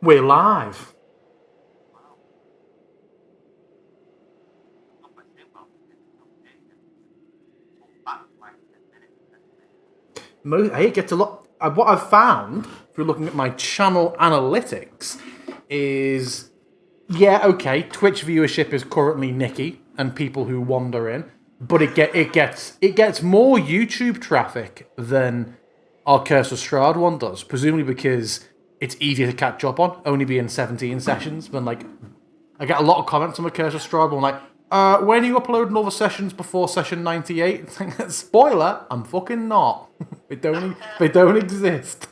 We're live. It gets a lot. What I've found through looking at my channel analytics is, yeah, okay, Twitch viewership is currently nicky and people who wander in, but it gets more YouTube traffic than our Curse of Strahd one does, presumably because it's easier to catch up on, only being 17 sessions. When like I get a lot of comments on the Curse of Strahd, one like, when are you uploading all the sessions before session 98? Spoiler, I'm fucking not. They don't exist.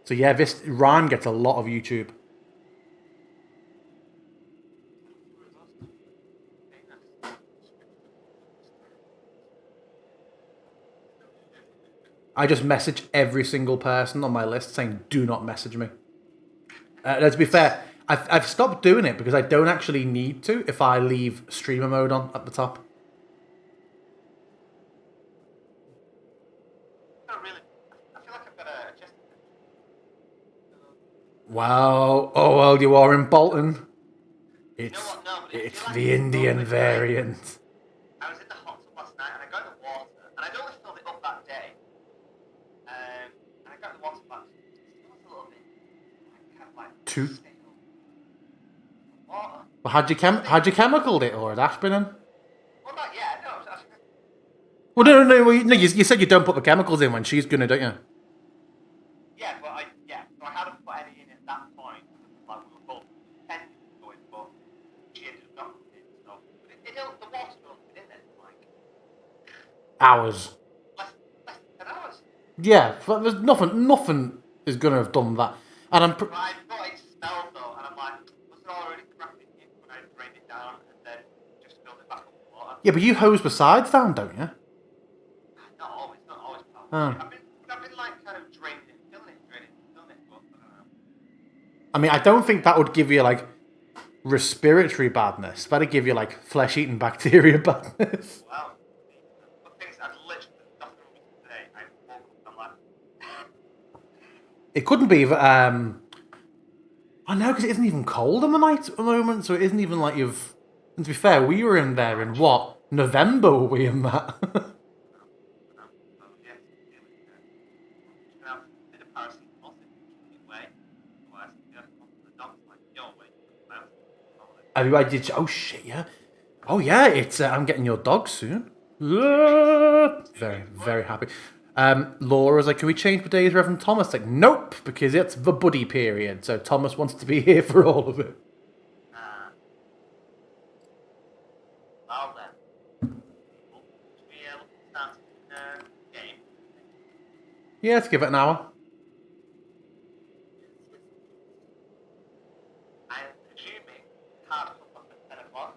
So yeah, this Rime gets a lot of YouTube. I just message every single person on my list saying, "Do not message me." Let's be fair. I've stopped doing it because I don't actually need to if I leave streamer mode on at the top. Wow. Oh well, you are in Bolton. It's the Indian variant. I was in the hot tub last night and I got in the water and I'd only filled it up that day. And I got in the water back. It was a little bit kind of like Two. stale water. Well, had you chemicaled it or had Ash been in? Well, not yet. No, I was Well, no. You said you don't put the chemicals in when she's gonna, don't you? yeah, but so I hadn't put any in at that point. Like we were both intending to go in, but she ended up not putting it. So, but the water's only been in there for like Hours. less than 10 hours. Yeah, but there's nothing is gonna have done that. And I'm. But I thought it smelled though, and I'm like, was it already cracking in when I drained it down and then just filled it back up with water? Yeah, but you hose the sides down, don't you? Not always, pal. Oh. I've been like kind of draining it, filling it, but I don't know. I mean, I don't think that would give you like respiratory badness. That'd give you like flesh-eating bacteria badness. Well, the things I've literally nothing wrong with it today. I woke up and I'm like, It couldn't be that. I know because it isn't even cold in the night at the moment, so it isn't even like you've. And to be fair, we were in there in what November? Were we in that? so yeah, just gonna have a bit of paracetamol way. Otherwise, yeah, the doc's like, yo, wait, I did. Oh shit! Yeah. Oh yeah. It's. I'm getting your dog soon. Very very happy. Laura's like, can we change the days, Reverend Thomas? Like, nope, because it's the buddy period. So Thomas wants to be here for all of it. well then, should we look at starting game? Yeah, let's give it an hour. I'm presuming hard cut off at 10 o'clock.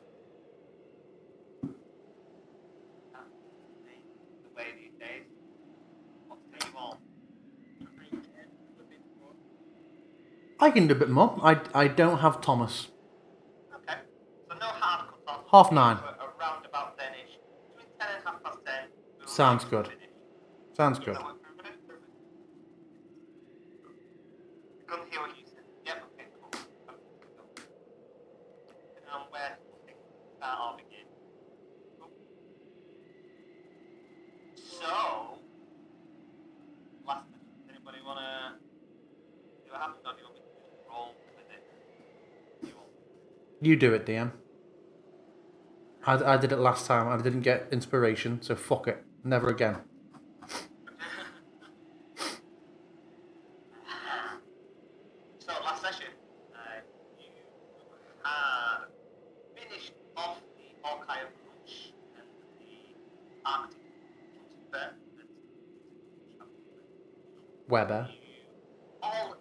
That's the way these days. What's going on? I can do a bit more. I don't have Thomas. Okay. So no hard cut off. 9:30. Around about then-ish. Between 10 and 10:30. Sounds good. Sounds good. I couldn't hear what you said. Yep, okay, cool. Depending on where things start or begin. Cool. So, last question. Does anybody want to see what happens, or do you want me to just roll with it? You do it, DM. I did it last time. I didn't get inspiration, so fuck it. Never again. So, last session, you had finished off the Hawkeye approach and the Arctic fair. Weber. All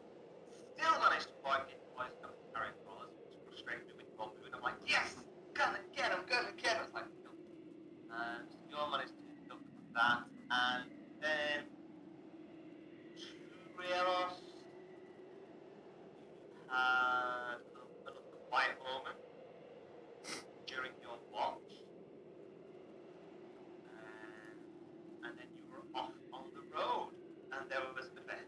still managed to point it towards the carrying crawlers, which frustrated me with one move, and I'm like, yes! Got it again, I'm good again! I was like, no. You all managed to duck that, and then Trieros had another quiet moment during your watch, and then you were off on the road, and there was an event.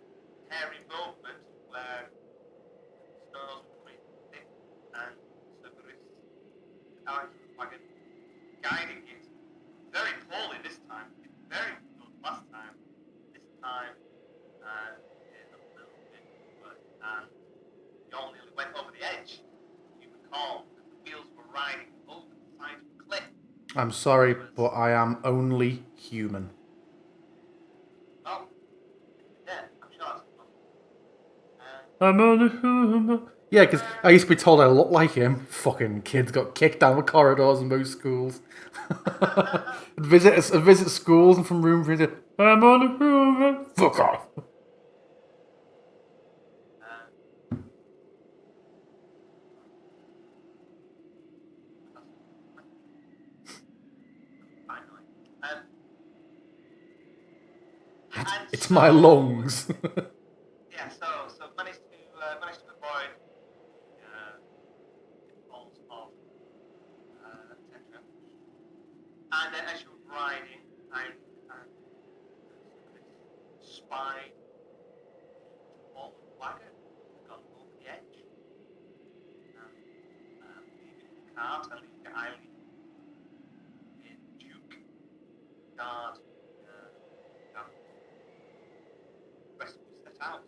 time, is a little bit worse, and you all nearly went over the edge. You recall that the wheels were riding over the side of the cliff. I'm sorry, but I am only human. Well, yeah, I'm sure that's enough. I'm only human. Yeah, because I used to be told I look like him. Fucking kids got kicked down the corridors in most schools. visit schools and from room visit. I'm only human. Fuck off. Finally. It's my lungs. Yeah, so managed to avoid pitfalls of etc. And as you were riding, I spied all the wagon had gone over the edge. Leaving the cart and leaving Eileen in Duke guard rescue set out.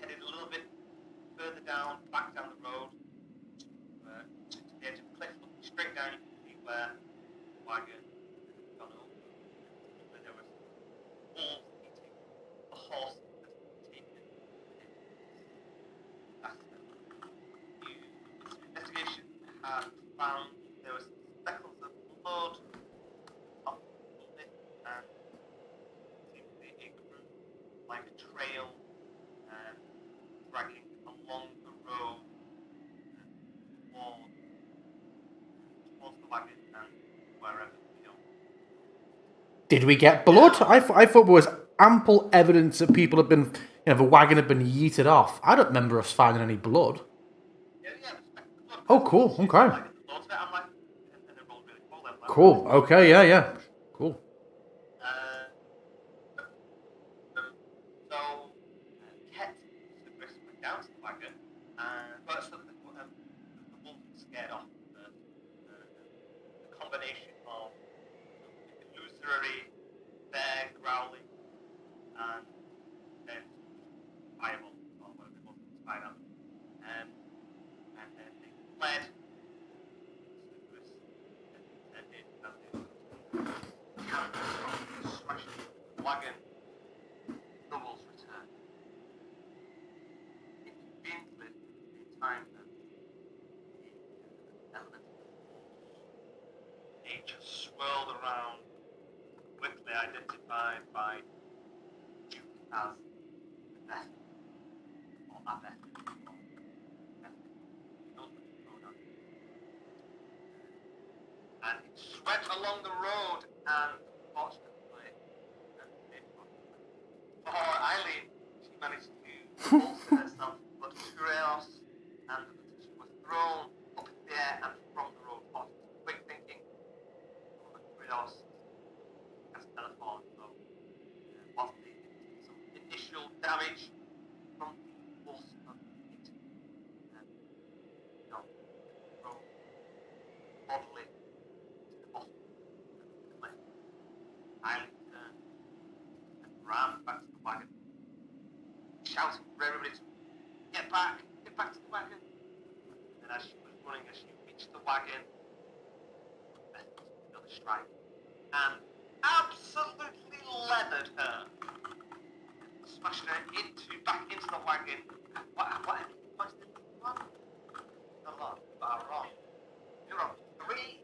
Headed a little bit further down, back down the road to the edge of the cliff, looking straight down. You can see where the wagon had gone over, where there was wolves eating the horse that had taken it. Investigation had found there was speckles of blood on it, and seemed to be a group like a trail dragging along the road towards the wagon and wherever, Did we get blood? I thought there was ample evidence that people had been, the wagon had been yeeted off. I don't remember us finding any blood. Yeah, Oh, cool. Okay. I'm like, and they're both really cool. Cool. Okay. Yeah. Cool. So, Ket went down to the wagon, but the wolves were scared off the combination of illusory bear growling and then fireball or whatever it was, spider. And then they fled. Smashed the wagon. The wolves returned. Inconveniently, the time that the element of force, nature swirled around, quickly identified by Duke as Beth or Abeth. And it swept along the road, and fortunately, for Eileen, she managed to bolster herself, but Kureos, and she was thrown up in the air and from the road. Quick thinking, Kureos has telephone, so whilst they did some initial damage from the force of it, thrown bodily to the bottom of the cliff. Eileen turned and ran back to the wagon, shouting for everybody to get back to the wagon. And as she was running, as she reached the wagon, Beth was another strike and absolutely leathered her, smashed her back into the wagon. What hit points did you run? Not a lot, but I'm wrong. You're on 3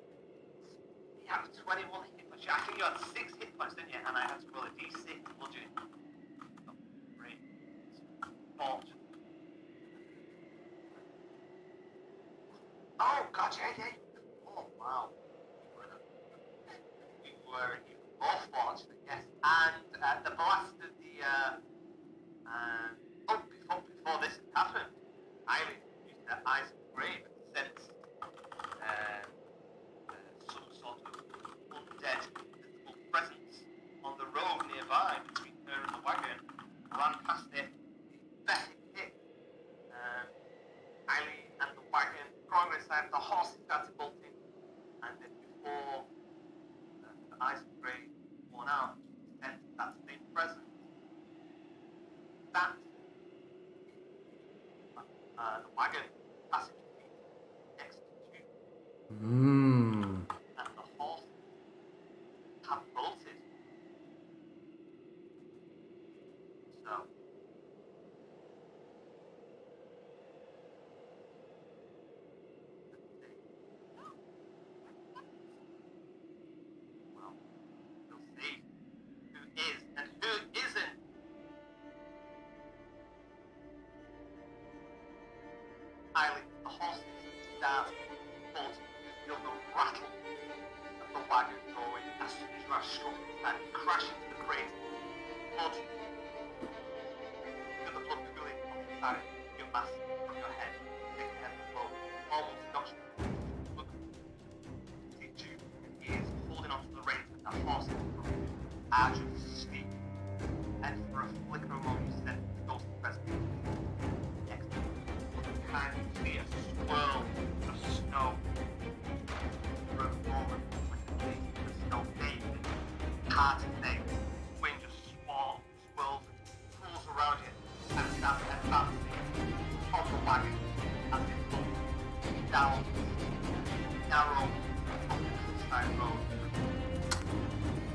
out of 21 hit points. I think you had 6 hit points, didn't you? And I had to roll a d6 bludgeoning. Great. Fortune. Oh, God, yeah. Oh, wow. You were even more fortunate, yes. And the blast of the... before this happened, Eileen used her eyes of grave and sensed some sort of undead visible presence on the road nearby between her and the wagon. Ran past it, Beth hit Eileen and the wagon, throwing her inside. The horse started bolting, and then before the eyes of grave worn out, sensed that same that the wagon passing next to you, Hmm. and the horse have bolted. So, well, we'll see who is and who isn't. Highly, the horses start bolting. You feel the rattle of the wagon going as soon as you are struck and crash into the crate. Blood. Feel the blood pooling from inside your mask from your head. Take a heavy blow. Almost knocks you. Look. See Jude and he is holding onto the reins and the horse is from you. Arjun speak. And for a flicker of a moment you sense the ghost presence. Next time you see a swirl of snow. For a moment when the face of the snow fades, hard to say, wind just swirls and pulls around you and starts advancing on the wagon as it goes down narrow countryside road.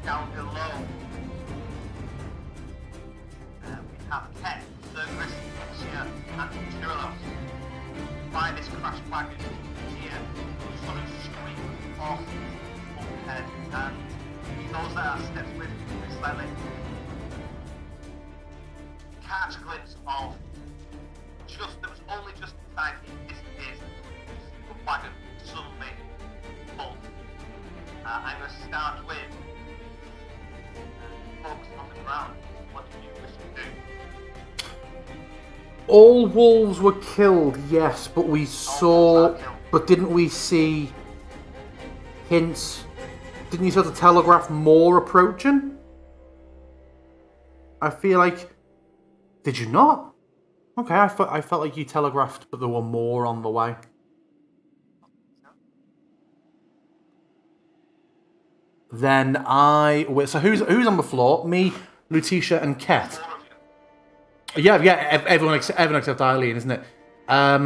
Down below, we have Ken, Cerberus, Shia, and Tyrannos. By this crash wagon here, sudden scream of horses overhead, and those that are steps with slightly catch a glimpse of there was only just time he disappears. The wagon suddenly bolt. I'm going to start with focus on the ground. What do you wish to do? All wolves were killed, yes, but we saw... But didn't we see hints? Didn't you sort of telegraph more approaching? I feel like... Did you not? Okay, I felt like you telegraphed, but there were more on the way. Then so who's on the floor? Me, Lutetia, and Ket. Yeah, everyone except Eileen, isn't it? Oh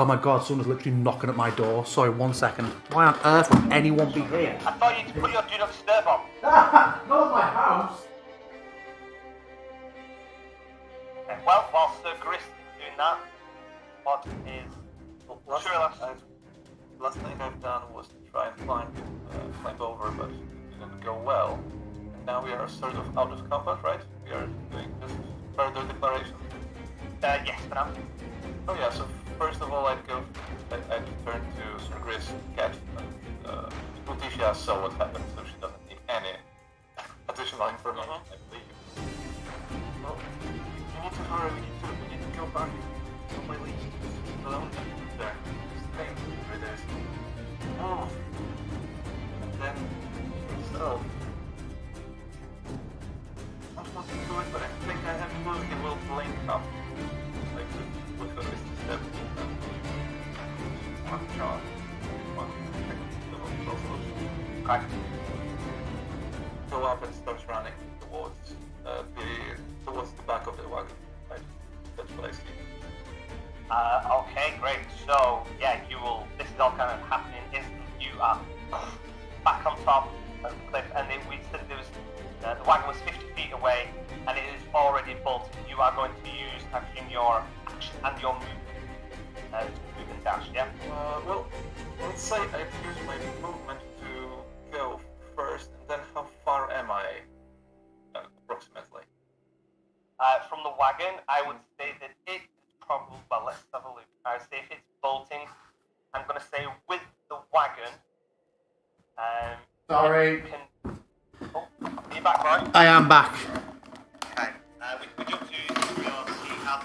my god, someone's literally knocking at my door. Sorry, 1 second. Why on earth would anyone be here? I thought you'd put your do not disturb on. Not my house. Okay, well, while Sir Gris is doing that, what is... Last thing I've done was to try and climb over, but it didn't go well. And now we are sort of out of combat, right? We are doing just further declarations. Yes, for now. Oh yeah, so first of all I'd turn to Sir Gris, Cat, and Lutetia saw what happened, so she doesn't need any additional information, I believe. Well, we need to hurry, we need to go back to my lead. Alone there. Stay where there's oh. And then so I don't want to do it, but I think I have to lose the will to link up. Like to look at this step and one shot. One okay. Go up and start running towards the back of the wagon. Right? That's what I see. Okay, great. So, yeah, this is all kind of happening instantly. You are back on top of the cliff, and we said there was, the wagon was 50 feet away, and it is already bolted. You are going to use, actually, your action and your movement to move and dash, yeah? Well, let's say I'd use my movement to go first, and then how far am I, approximately? From the wagon, I would say that it probably, well, let's have a look. I would say if it's bolting, I'm going to say with the wagon. Sorry. Are you back, Roy? I am back. Okay. We jump to Tyrion. He has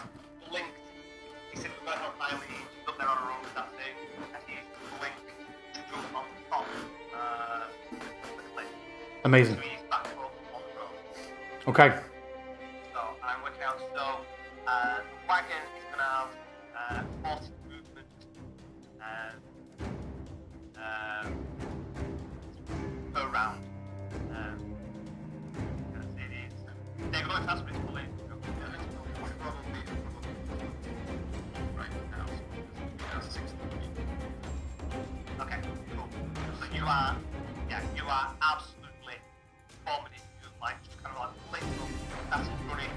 blinked. He said we're going on Eileen. She's up there on her own with that thing. And he's blinked to jump on top of the cliff. Amazing. So he's back up on the road. Okay. So I'm working out. So the wagon is going to have 40 movement. Per round. They sure if that's reasonable. Yeah, let's probably right now. So 60 feet. Okay, cool. So you are absolutely vomiting. You're like just kind of like lit up, starting running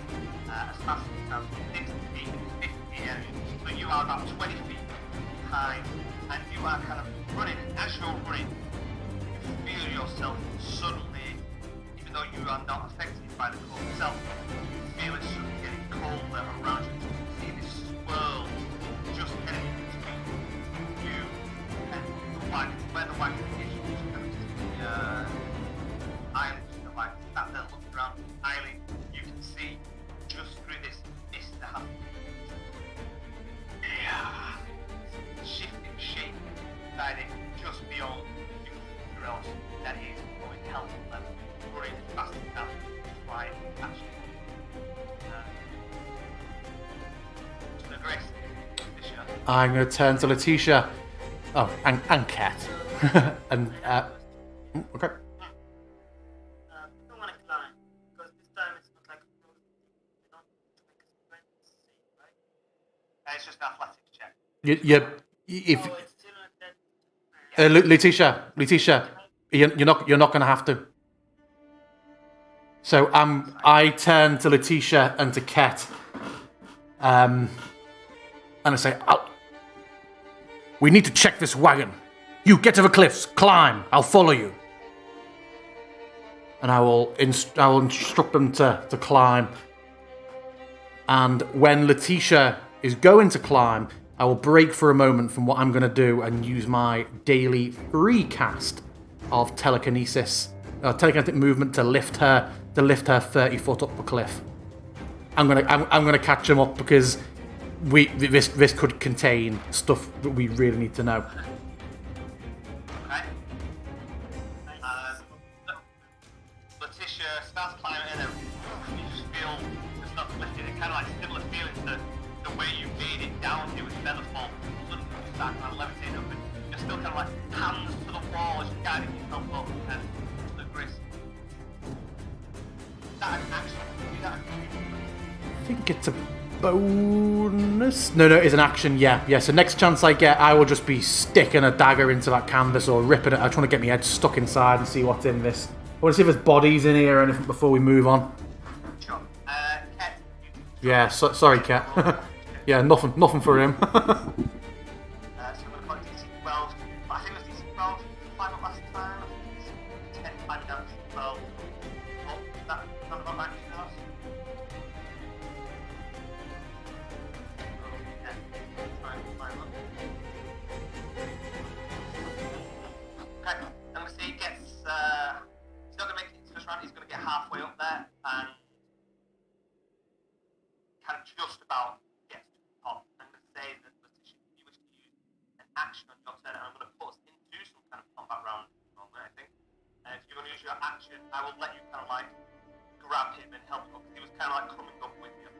as fast as you can, 60 feet, 50 feet area. So you are about 20 feet behind, and you are kind of running. As you're running, you feel yourself suddenly, even though you are not affected by the cold itself, you feel it suddenly getting colder around you. You see this swirl just getting in between you and the wagon, where the wagon is. You just kind of Island just kind of like sat there looking around. Island, you can see just through this mist that has shifting shape that is just beyond everywhere else that is going hell to them, running as fast as can, trying to catch you. To the Grace, Letitia. I'm going to turn to Letitia. Oh, and Cat. And, okay. We don't want to climb because this time it's not like a frozen thing. We don't make a sprint thing, right? It's just an athletics check. If Oh, it's still not that. Letitia, you're not going to have to. So I turn to Letitia and to Ket, and I say, "We need to check this wagon. You get to the cliffs, climb. I'll follow you." And I will instruct them to climb. And when Letitia is going to climb, I will break for a moment from what I'm going to do and use my daily free cast of telekinesis, telekinetic movement to lift her 30 foot up the cliff. I'm gonna catch him up because this could contain stuff that we really need to know. Okay. Letitia starts climbing in and you just feel the stuff lifting. It kind of like similar feelings to the way you made it down here with Featherfall. Suddenly you start kind of levitating up and you're still kind of like hands to the wall as you're guiding yourself up and to the grist. Is that an action? Is that I think it's a bonus. No, it's an action. Yeah. So next chance I get, I will just be sticking a dagger into that canvas or ripping it. I just want to get my head stuck inside and see what's in this. I want to see if there's bodies in here or anything before we move on. Sure. Ket, Yeah. Sorry, Cat. Yeah, nothing for him. so I'm going to put DC 12. I think it was DC 12 climb up last time. 10 climbing down DC 12. Oh, that sound about right to us? Okay. Try and climb up. Okay. I'm going to see he gets. He's not going to make it into this round. He's going to get halfway up there and kind of just about gets to the top. I'm going to say that Letitia, if you wish to use an action on your turn, and I'm going to put us into some kind of combat round normally, I think. And if you want to use your action, I will let you kind of like grab him and help him up because he was kind of like coming up with you.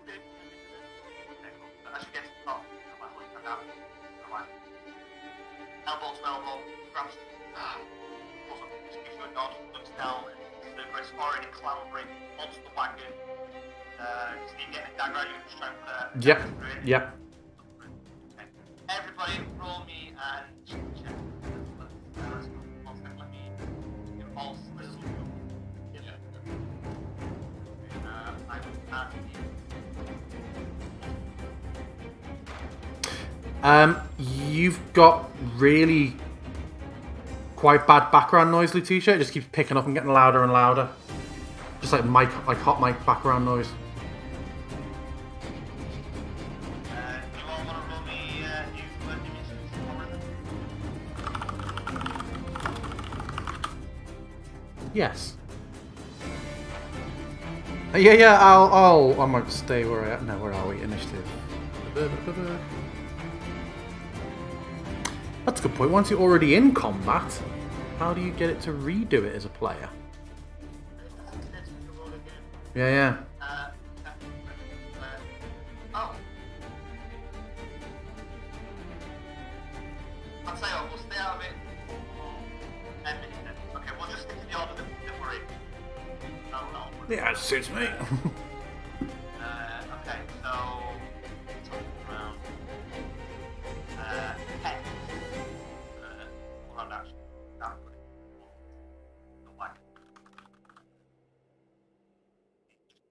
Okay. Okay, cool. So as you get to the top, kind of like look back out, kind of like elbow to elbow, grabs, pulls up, just gives you a nod, looks down, and the Grace already clambering onto the wagon. So you get a dagger, you just try and put a Yep. dagger through it. Yep. Okay. Everybody roll me and check. Let's go. One second, let me do all skills. I will add You've got really quite bad background noise, Letitia. It just keeps picking up and getting louder and louder. Just like hot mic background noise. you all want to roll me new dimensions for rhythm? Yes. Yeah. I might stay where I am. No, where are we? Initiative. That's a good point. Once you're already in combat, how do you get it to redo it as a player? Let's roll again. Yeah. Oh. I'll tell you what, we'll stay out of it for 10 minutes then. Okay, we'll just stick to the order that we're in. That'll work. Yeah, it suits me. Okay, so around 10. Hold on, actually. I'll put it on the wagon.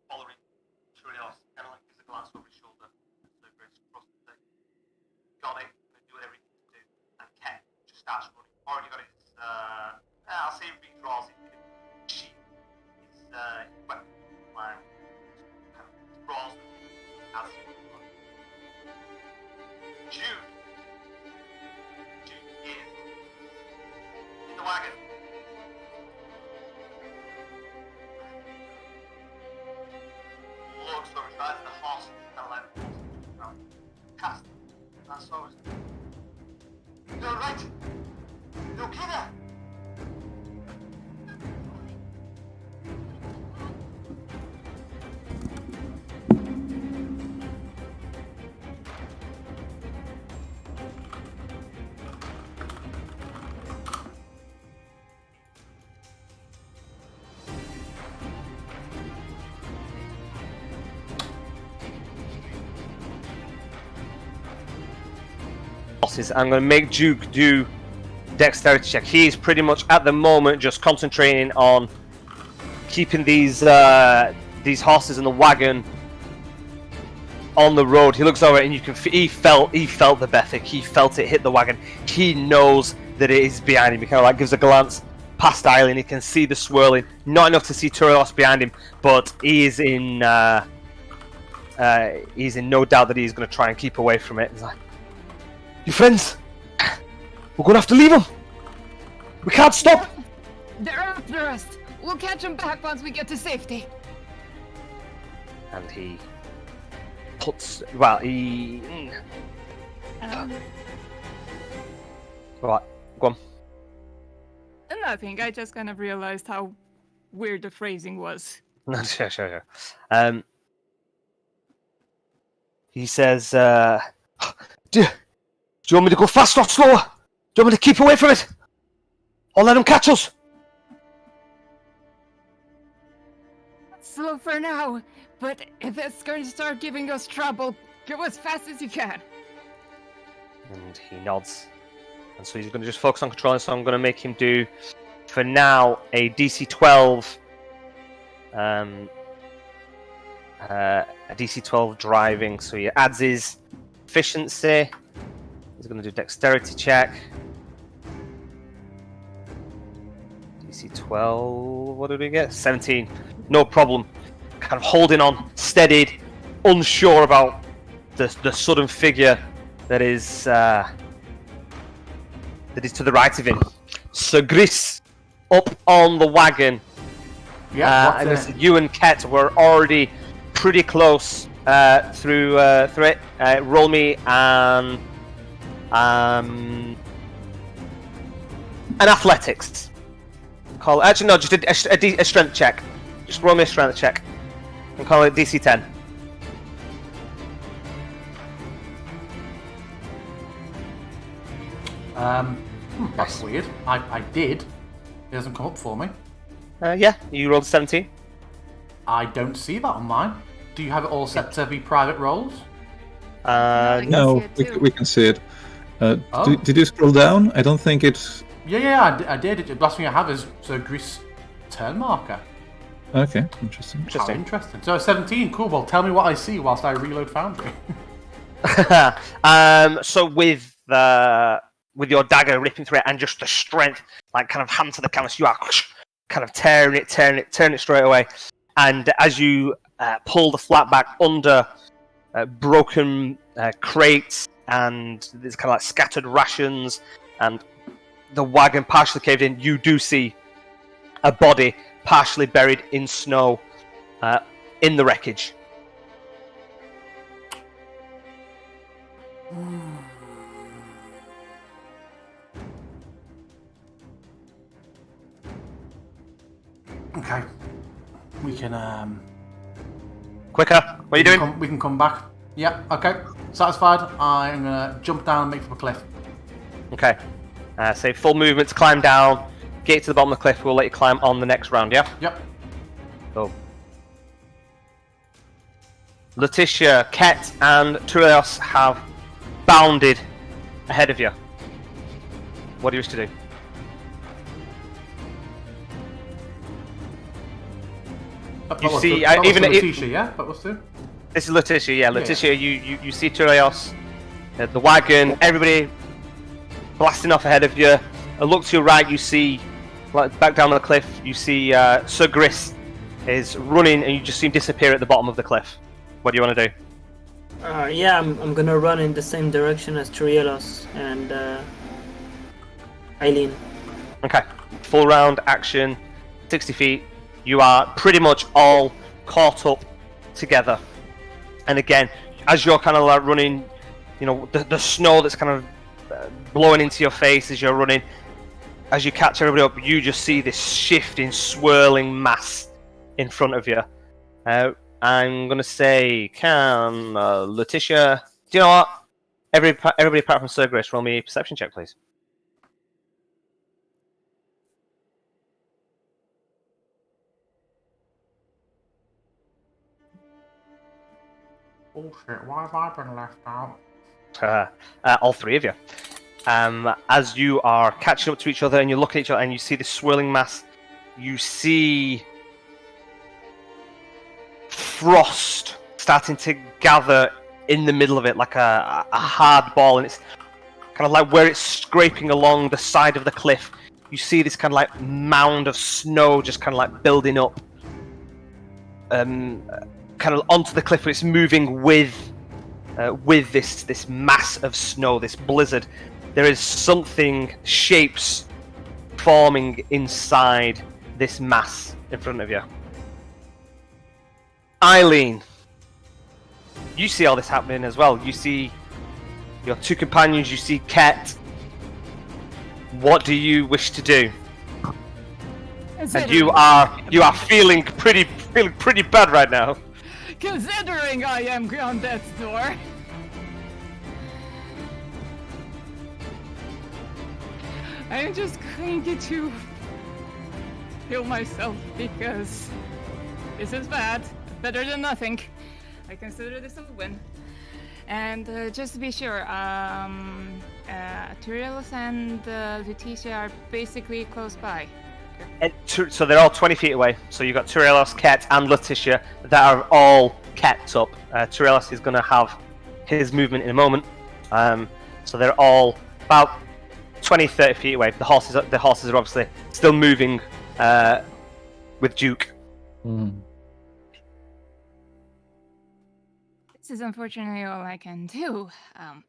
Following Trios, kind of like gives a glance over his shoulder. So Grace across the thing. Got it, gonna do whatever he needs to do. And Ken just starts running. Already got his, I'll say he redraws it. Sheet. His weapon. Like, kind of draws them as he runs. Jude is in the wagon. Looks over, tries the horse, kind of like the horse around. Cast. That's always. You're right. You're okay there. I'm going to make Duke do dexterity check. He's pretty much at the moment just concentrating on keeping these horses in the wagon on the road. He looks over and you can he felt the Bethic. He felt it hit the wagon. He knows that it is behind him. He kind of like gives a glance past Eileen. He can see the swirling. Not enough to see Turilos behind him, but he is in no doubt that he's going to try and keep away from it. He's like, "You friends, we're going to have to leave them. We can't stop." They're after us. We'll catch them back once we get to safety. And he puts, well, he... Right, go on. Nothing. I just kind of realized how weird the phrasing was. Sure. He says, do you want me to go faster or slower? Do you want me to keep away from it? Or let them catch us? Slow for now, but if it's going to start giving us trouble, go as fast as you can. And he nods. And so he's going to just focus on controlling, so I'm going to make him do, for now, a DC 12. A DC 12 driving, so he adds his efficiency. He's going to do dexterity check. DC 12, what did we get? 17. No problem. Kind of holding on, steadied, unsure about the sudden figure that is to the right of him. Sir Gris up on the wagon. Yeah, And you and Ket were already pretty close through it. Roll me an athletics. Actually, no, just a strength check. Just roll me a strength check. And call it DC 10. That's weird. I did. It doesn't come up for me. Yeah, you rolled 17. I don't see that on mine. Do you have it all set to be private rolls? No, see it too. we can see it. Oh. Did you scroll down? I don't think it's... Yeah, I did. The last thing I have is Sir Gris turn marker. Okay, interesting. How interesting. So 17, cool. Well, tell me what I see whilst I reload Foundry. So with your dagger ripping through it and just the strength, like kind of hand to the canvas, you are kind of tearing it straight away. And as you pull the flat back under broken crates and there's kind of like scattered rations and the wagon partially caved in, you do see a body partially buried in snow in the wreckage. Okay. We can Quicker, what are you doing? we can come back. Yeah, okay. Satisfied. I'm gonna jump down and make for the cliff. Okay. Say full movement to climb down, get to the bottom of the cliff, we'll let you climb on the next round, yeah? Yep. Cool. Letitia, Ket, and Turios have bounded ahead of you. What do you wish to do? You see, even Letitia, yeah, that was two. This is Letitia, yeah. Letitia, you see Turios, the wagon, everybody blasting off ahead of you. A look to your right, you see, like, back down the cliff, you see Sir Gris is running, and you just see him disappear at the bottom of the cliff. What do you want to do? Yeah, I'm gonna run in the same direction as Trielos and Eileen. Okay, full round action, 60 feet. You are pretty much all caught up together. And again, as you're kind of like running, you know, the snow that's kind of blowing into your face as you're running, as you catch everybody up, you just see this shifting, swirling mass in front of you. I'm going to say, can Letitia... Do you know what? Everybody apart from Sir Grace, roll me a perception check, please. Bullshit, why have I been left out? All three of you. As you are catching up to each other and you look at each other and you see this swirling mass, you see frost starting to gather in the middle of it like a hard ball, and it's kind of like where it's scraping along the side of the cliff. You see this kind of like mound of snow just kind of like building up kind of onto the cliff, but it's moving with this mass of snow, this blizzard. There is something, shapes forming inside this mass in front of you. Eileen, you see all this happening as well. You see your two companions, you see Ket. What do you wish to do? And you are feeling pretty bad right now. Considering I am on death's door. I'm just going to heal myself because this is bad. Better than nothing. I consider this a win. And just to be sure, Turilos and Letitia are basically close by. So they're all 20 feet away. So you've got Turilos, Ket, and Letitia that are all kept up. Turilos is going to have his movement in a moment. So they're all about 20-30 feet away. The horses are obviously still moving with Duke. This is unfortunately all I can do. I'm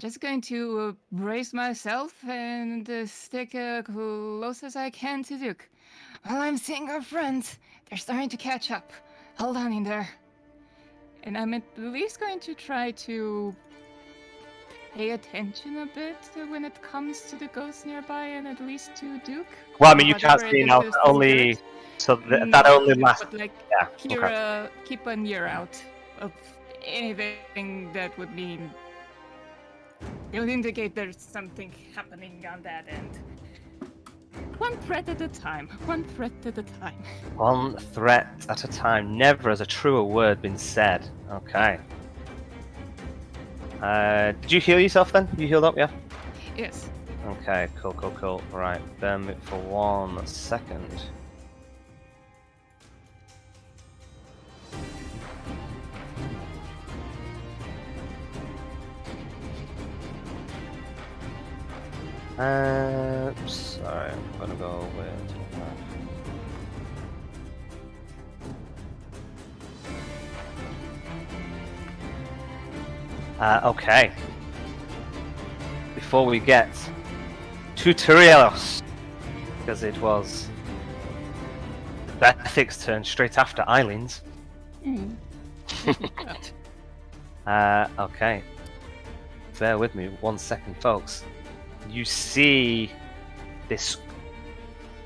just going to brace myself and stick close as I can to Duke. While I'm seeing our friends, they're starting to catch up. Hold on in there. And I'm at least going to try to pay attention a bit when it comes to the ghosts nearby and at least to Duke. Well, I mean, you can't see now, only... So that only lasts... But like, yeah, keep an ear out of anything that would mean... It would indicate there's something happening on that end. One threat at a time. One threat at a time. One threat at a time. Never has a truer word been said. Okay. Did you heal yourself then? You healed up, yeah? Yes. Okay, cool. Right, bear me for 1 second. Sorry, I'm gonna go with... okay. Before we get to Turios, because it was Bethic's turn straight after Eileen's. Okay. Bear with me 1 second, folks. You see this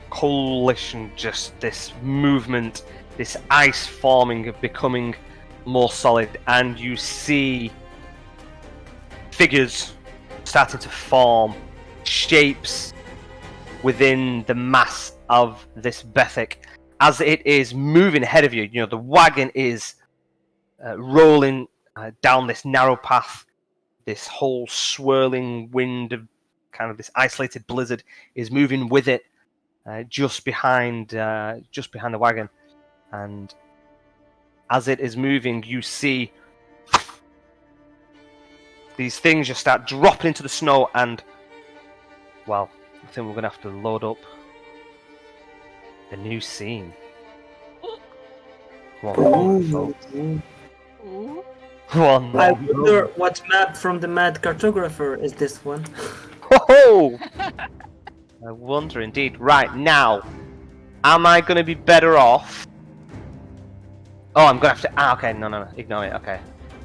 coalition, just this movement, this ice forming, becoming more solid, and you see figures starting to form, shapes within the mass of this Bethic, as it is moving ahead of you, the wagon is rolling down this narrow path. This whole swirling wind of kind of this isolated blizzard is moving with it, just behind the wagon. And as it is moving, you see these things just start dropping into the snow, and well, I think we're gonna have to load up the new scene. One I more. wonder what map from the Mad Cartographer is this one. Oh! I wonder indeed. Right, now, am I going to be better off? Oh, I'm going to have to... okay, no, ignore it, okay.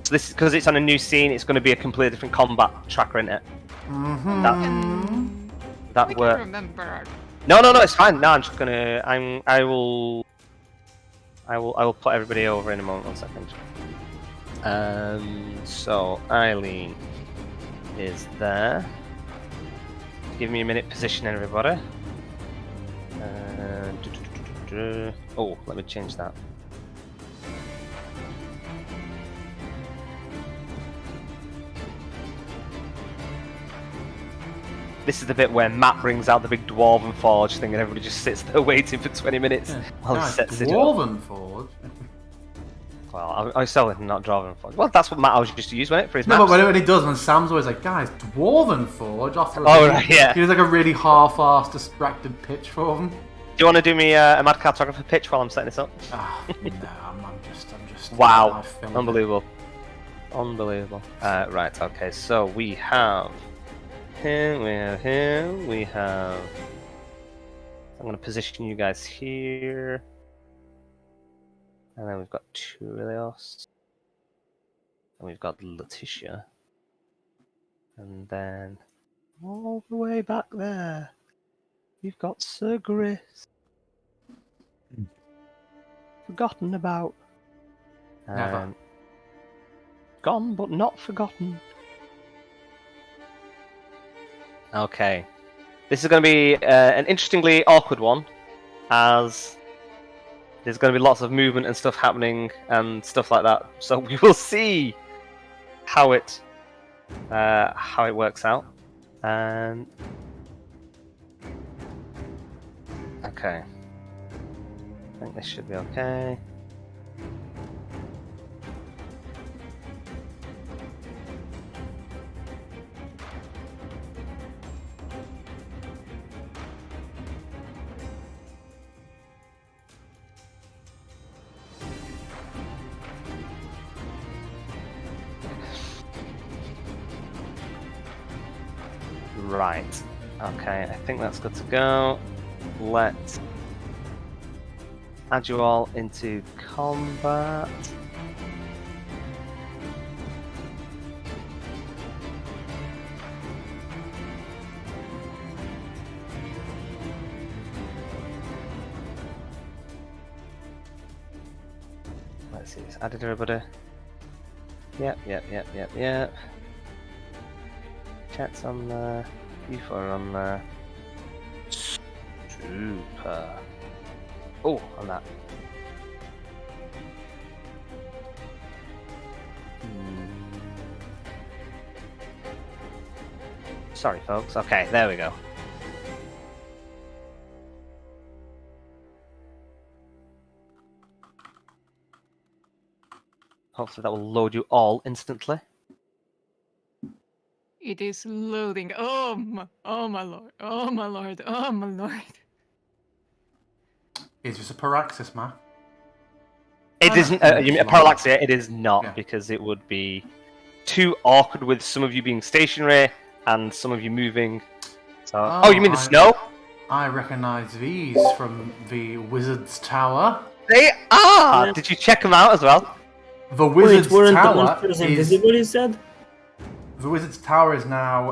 So this, because it's on a new scene, it's going to be a completely different combat tracker, isn't it? That We works. can remember. No, it's fine. No, I'm just going to... I will put everybody over in a moment, 1 second. So, Eileen is there. Give me a minute, position everybody. Oh, let me change that. This is the bit where Matt brings out the big Dwarven Forge thing and everybody just sits there waiting for 20 minutes while he sets it up. Dwarven Forge? Well, I still not Dwarven Forge. Well, that's what Matt always used to use, wasn't it, for his No, maps? but when he does, when Sam's always like, guys, Dwarven Forge. Oh, right, yeah. He was like a really half-assed, distracted pitch for them. Do you want to do me a Mad Cartographer pitch while I'm setting this up? No, I'm just. Wow, I feel it. unbelievable. Right, okay, so we have him, we have... I'm going to position you guys here. And then we've got Turilios. And we've got Letitia. And then all the way back there, you've got Sir Gris. Forgotten about. Never. Gone but not forgotten. Okay. This is going to be an interestingly awkward one, as there's going to be lots of movement and stuff happening and stuff like that. So we will see how it works out. Okay. I think this should be okay. Right. Okay, I think that's good to go. Let's add you all into combat. Let's see, it's added everybody. Yep. Chat's on there. You four are on there. Super. Oh, on that. Sorry, folks. Okay, there we go. Hopefully that will load you all instantly. It is loading. Oh my lord. Oh my lord. Oh my lord. It's just a Paraxis map. It isn't. You mean a parallax? Yeah, it is not, Yeah. because it would be too awkward with some of you being stationary and some of you moving. So, oh, you mean the snow? I recognise these from the Wizard's Tower. They are. Did you check them out as well? The Wizard's weren't the Tower monsters is invisible, you said? the Wizard's Tower is now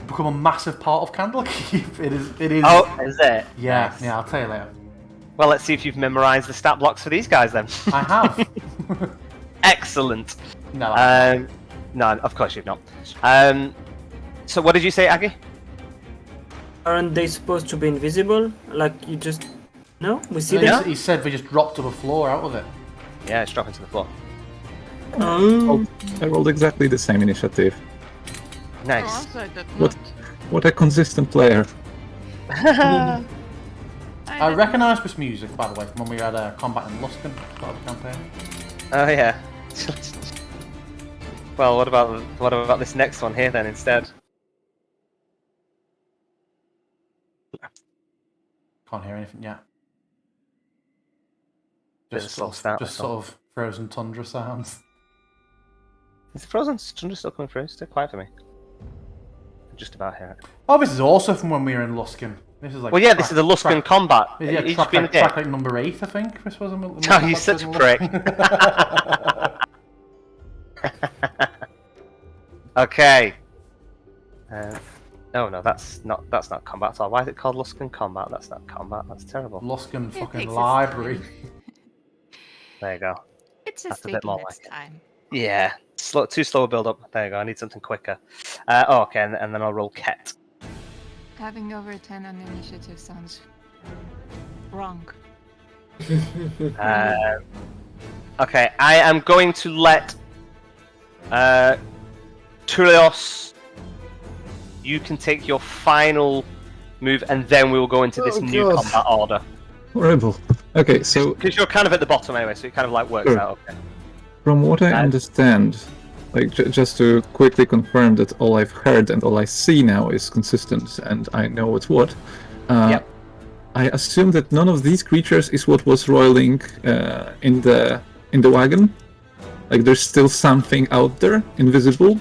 become a massive part of Candlekeep. It is. Oh, is it? Yeah, Nice. yeah. I'll tell you later. Well, let's see if you've memorised the stat blocks for these guys then. I have. Excellent. No. No, of course you've not. So what did you say, Aggie? Aren't they supposed to be invisible? Like, you just No, we see And that. he said we just dropped to the floor out of it. Yeah, it's dropping to the floor. Oh. I rolled exactly the same initiative. Nice. Also, I did What? not. What a consistent player. I did recognise this music, by the way, from when we had combat in Luskan, part of the campaign. Oh yeah. Well, what about this next one here then instead? Can't hear anything yet. Bit of Just, a slow start, that's all. sort of frozen tundra sounds. Is the frozen tundra still coming through? It's still quiet for me. I just about hear it. Oh, this is also from when we were in Luskan. This is like. Well, yeah, this is the Luskan combat. Yeah, He's track, been like, a dick. track like number 8, I think. This was. Oh, you're such a prick. Okay. No, that's not combat at all. Why is it called Luskan combat? That's not combat. That's terrible. Luskan It fucking takes its library. time. There you go. It's That's just a bit taking more its like it. time. Yeah, too slow a build up. There you go. I need something quicker. Okay, and then I'll roll Ket. Having over 10 on initiative sounds wrong. Okay, I am going to let Turios. You can take your final move, and then we will go into this new God. combat order. Horrible. Okay, so Because you're kind of at the bottom anyway, so it kind of like works Sure. out. Okay. from what I understand, like just to quickly confirm that all I've heard and all I see now is consistent, and I know what's what. Yep. I assume that none of these creatures is what was roiling in the wagon. Like there's still something out there, invisible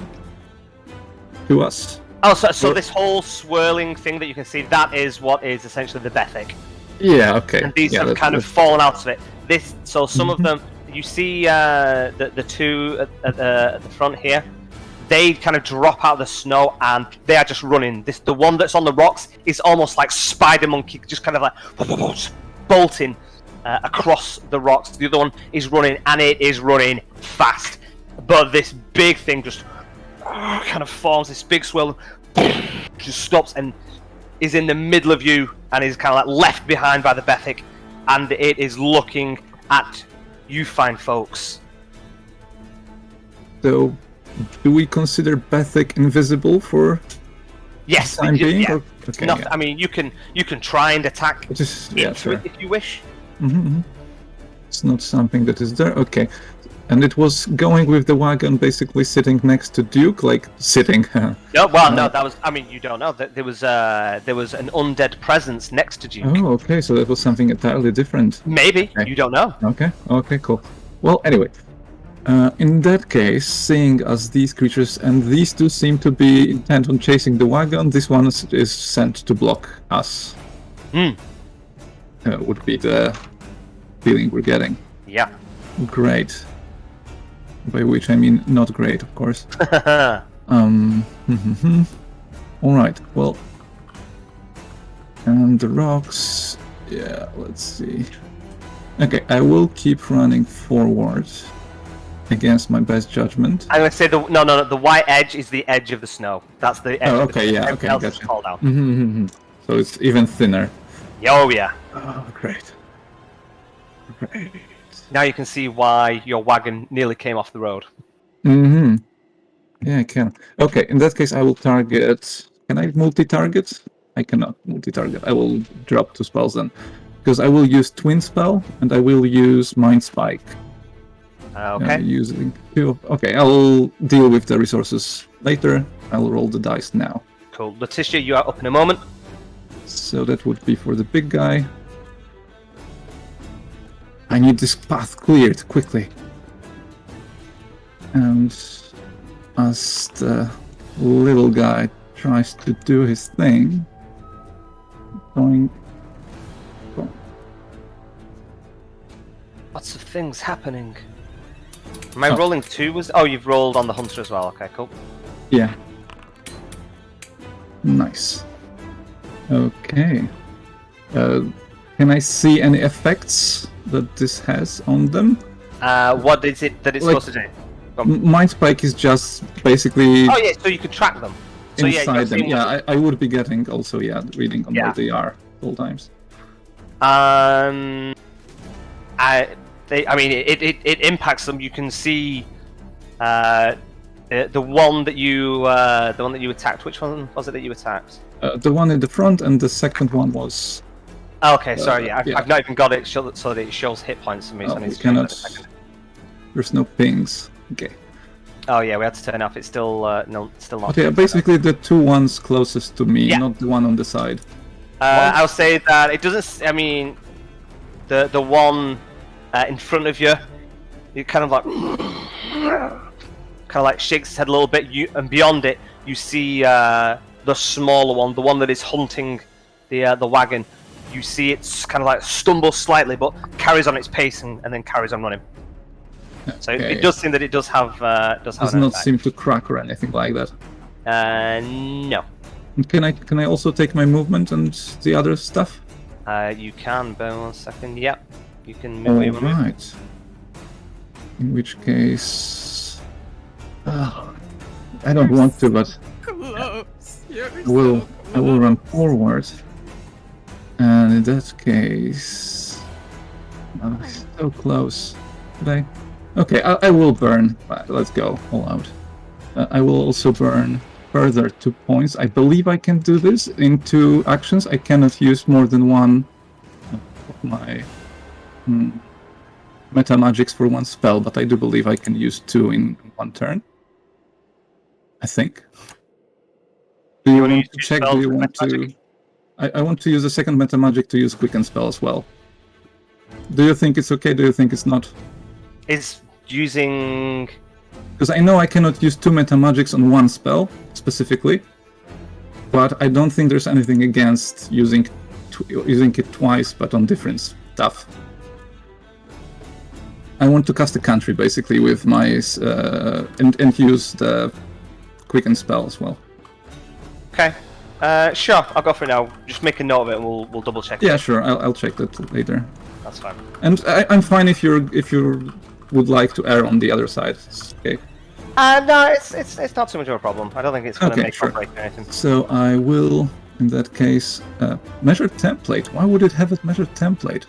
to us. Oh, so this whole swirling thing that you can see, that is what is essentially the Bethic. Yeah. Okay. And these yeah, have that's- kind of fallen out of it. So some of them, you see the two at the front here, they kind of drop out of the snow and they are just running. The one that's on the rocks is almost like spider monkey, just kind of like bolting across the rocks. The other one is running, and it is running fast. But this big thing just kind of forms this big swirl, just stops and is in the middle of you, and is kind of like left behind by the Bethic, and it is looking at you fine folks. So, do we consider Bethic invisible for Yes, the time being? yeah. Or- okay. Nothing, Yeah. I mean, you can try and attack Just, yeah, into sure. it if you wish. Mm-hmm. It's not something that is there. Okay. And it was going with the wagon, basically sitting next to Duke, like sitting. No, well, no, that was. I mean, you don't know that there was an undead presence next to Duke. Oh, okay. So that was something entirely different. Maybe Okay. you don't know. Okay. Okay. Cool. Well, anyway, in that case, seeing as these creatures and these two seem to be intent on chasing the wagon, this one is sent to block us. Would be the feeling we're getting. Yeah. Great. By which I mean not great, of course. All right. Well, and the rocks. Yeah. Let's see. Okay, I will keep running forward against my best judgment. I'm gonna say the white edge is the edge of the snow. That's the edge. Oh, of the okay, snow. yeah, Everything okay, else is gotcha. called out. So it's even thinner. Oh yeah. Oh, great. Great. Now you can see why your wagon nearly came off the road. Yeah, I can. Okay, in that case, I will target. Can I multi-target? I cannot multi-target. I will drop 2 spells then, because I will use Twin Spell and I will use Mind Spike. Okay. Using 2. Okay, I'll deal with the resources later. I'll roll the dice now. Cool. Letitia, you are up in a moment. So that would be for the big guy. I need this path cleared quickly. And as the little guy tries to do his thing, going. Lots of things happening. Am I rolling 2? Oh, you've rolled on the hunter as well. Okay, cool. Yeah. Nice. Okay. Can I see any effects that this has on them? What is it that it's Like- supposed to do? Mind Spike is just basically Oh yeah, so you could track them. So yeah, inside you're them. seeing Yeah, I would be getting also, reading on Yeah. where they are all times. It impacts them. You can see the one that you attacked. Which one was it that you attacked? The one in the front, and the second one was. Okay, sorry. yeah. I've not even got it so that it shows hit points for me. So I need We to change that in a cannot. second. There's no pings. Okay. Oh yeah, we had to turn off. It's still still not. Okay, basically the two ones closest to me, Yeah. not the one on the side. I'll say that it doesn't. I mean, the one in front of you, it kind of like shakes its head a little bit. And beyond it, you see the smaller one, the one that is hunting the wagon. You see it's kind of like stumbles slightly, but carries on its pace and then carries on running. So Okay. it does seem that it does have Does an not effect. seem to crack or anything like that. No. And can I also take my movement and the other stuff? You can. Bear 1 second. Yep. You can move. Where you want to move. Alright. In which case... I don't want to, but Close. I will run forward. And in that case... so close. Did I? Okay, I will burn. Right, let's go. All out. I will also burn further 2 points. I believe I can do this in 2 actions. I cannot use more than one of my meta magics for 1 spell, but I do believe I can use 2 in 1 turn. I think. Do you want to check? Do you want to? I want to use a second meta magic to use quicken spell as well. Do you think it's okay? Do you think it's not? Is using. Because I know I cannot use 2 meta magics on 1 spell specifically, but I don't think there's anything against using it twice, but on different stuff. I want to cast a country basically with my and use the quicken spell as well. Okay. Sure. I'll go for it now. Just make a note of it, and we'll double check. Yeah, it. sure. I'll check that later. That's fine. And I'm fine if you would like to err on the other side. It's okay. No, it's not too much of a problem. I don't think it's going to Okay, make sure. or break anything. So I will, in that case, measure template. Why would it have a measure template?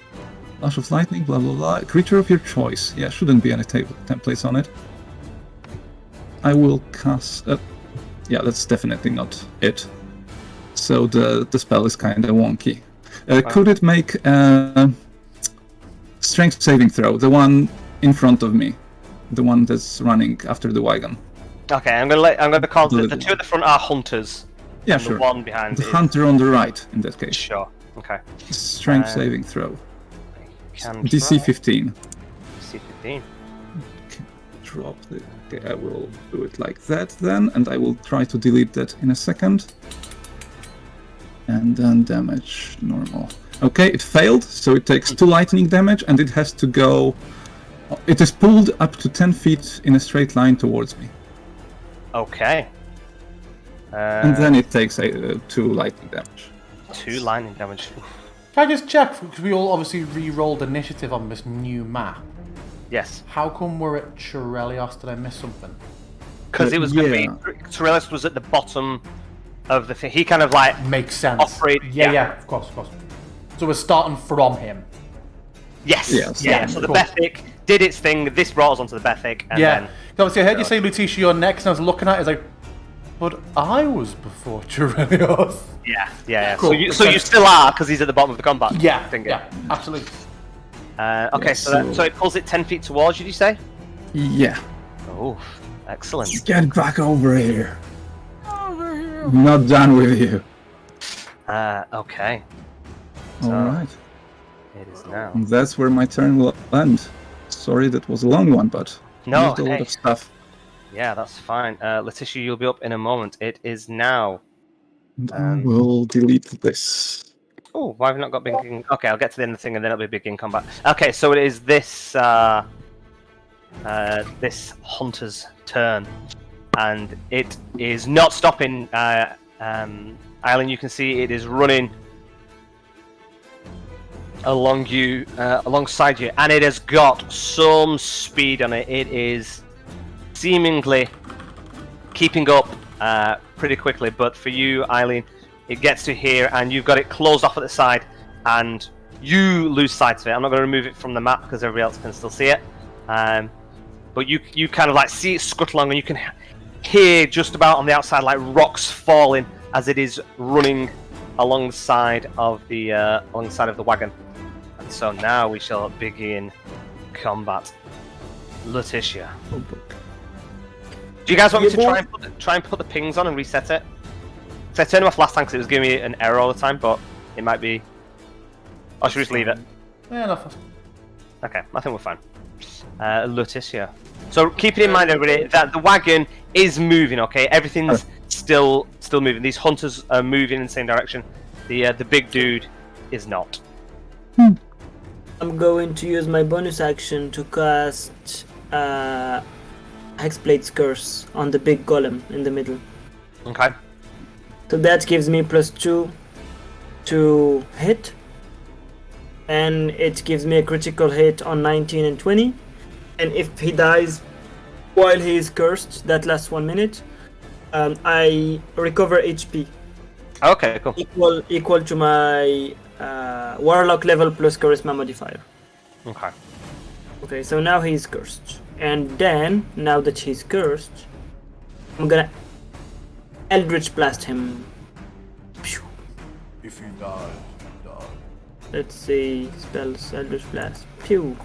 Flash of lightning, blah blah blah. Creature of your choice. Yeah, shouldn't be any templates on it. I will cast. Yeah, that's definitely not it. So the spell is kind of wonky. Could it make a strength saving throw? The one in front of me, the one that's running after the wagon. Okay, I'm gonna call the 2 at the front are hunters. Yeah, and sure. The one behind The is... hunter on the right, in that case. Sure. Okay. Strength saving throw. Can DC 15. DC 15. Drop the. Okay, I will do it like that then, and I will try to delete that in a second. And then damage normal. Okay, it failed, so it takes 2 lightning damage, and it has to go. It is pulled up to 10 feet in a straight line towards me. Okay. And then it takes 2 lightning damage. 2 lightning damage. Can I just check, because we all obviously re-rolled initiative on this new map. Yes. How come we're at Chirelios? Did I miss something? Because it was going to yeah. be... Torellis was at the bottom of the thing. He kind of like... Makes sense. Operated, Yeah, of course. So we're starting from him. Yes. Yes. Yeah. So the Cool. Bethic did its thing. This brought us onto the Bethic. And Yeah. Then, Obviously, I heard you say, Letitia, you're next, and I was looking at it, it's like, but I was before Chirelios. yeah. Cool. So you still are, because he's at the bottom of the combat. Yeah, thing. yeah, absolutely. Okay, Yeah, so it pulls it 10 feet towards you, did you say? Yeah. Oh, excellent. Get back over here. Over here. I'm not done with you. Okay. So- Alright. It is now. That's where my turn will end. Sorry, that was a long one, but No, used a lot hey. of stuff. Yeah, that's fine. Letitia, you'll be up in a moment. It is now. And I will delete this. Oh, why have we not got begin? Okay, I'll get to the end of the thing and then it'll be begin combat. Okay, so it is this this hunter's turn, and it is not stopping. Eileen, you can see it is running alongside you, and it has got some speed on it. It is seemingly keeping up pretty quickly, but for you, Eileen, it gets to here, and you've got it closed off at the side, and You lose sight of it. I'm not going to remove it from the map because everybody else can still see it. But you kind of like see it scuttle along, and you can hear just about on the outside like rocks falling as it is running alongside of the wagon. And so now we shall begin combat. Letitia. Do you guys want me to try and put the pings on and reset it? Because I turned them off last time because it was giving me an error all the time, but it might be. Or should we just leave it? Yeah, no. Okay, I think we're fine. Letitia. So keeping in mind, everybody, that the wagon is moving. Okay, everything's still moving. These hunters are moving in the same direction. The big dude is not. I'm going to use my bonus action to cast Hexblade's Curse on the big golem in the middle. Okay. So that gives me +2 to hit. And it gives me a critical hit on 19 and 20. And if he dies while he is cursed, that lasts 1 minute, I recover HP. Okay, cool. Equal to my Warlock level plus Charisma modifier. Okay. Okay, so now he's cursed. And then, now that he's cursed, I'm gonna Eldritch Blast him. Pew. If you die, you die. Let's see, spells, Eldritch Blast. Pew.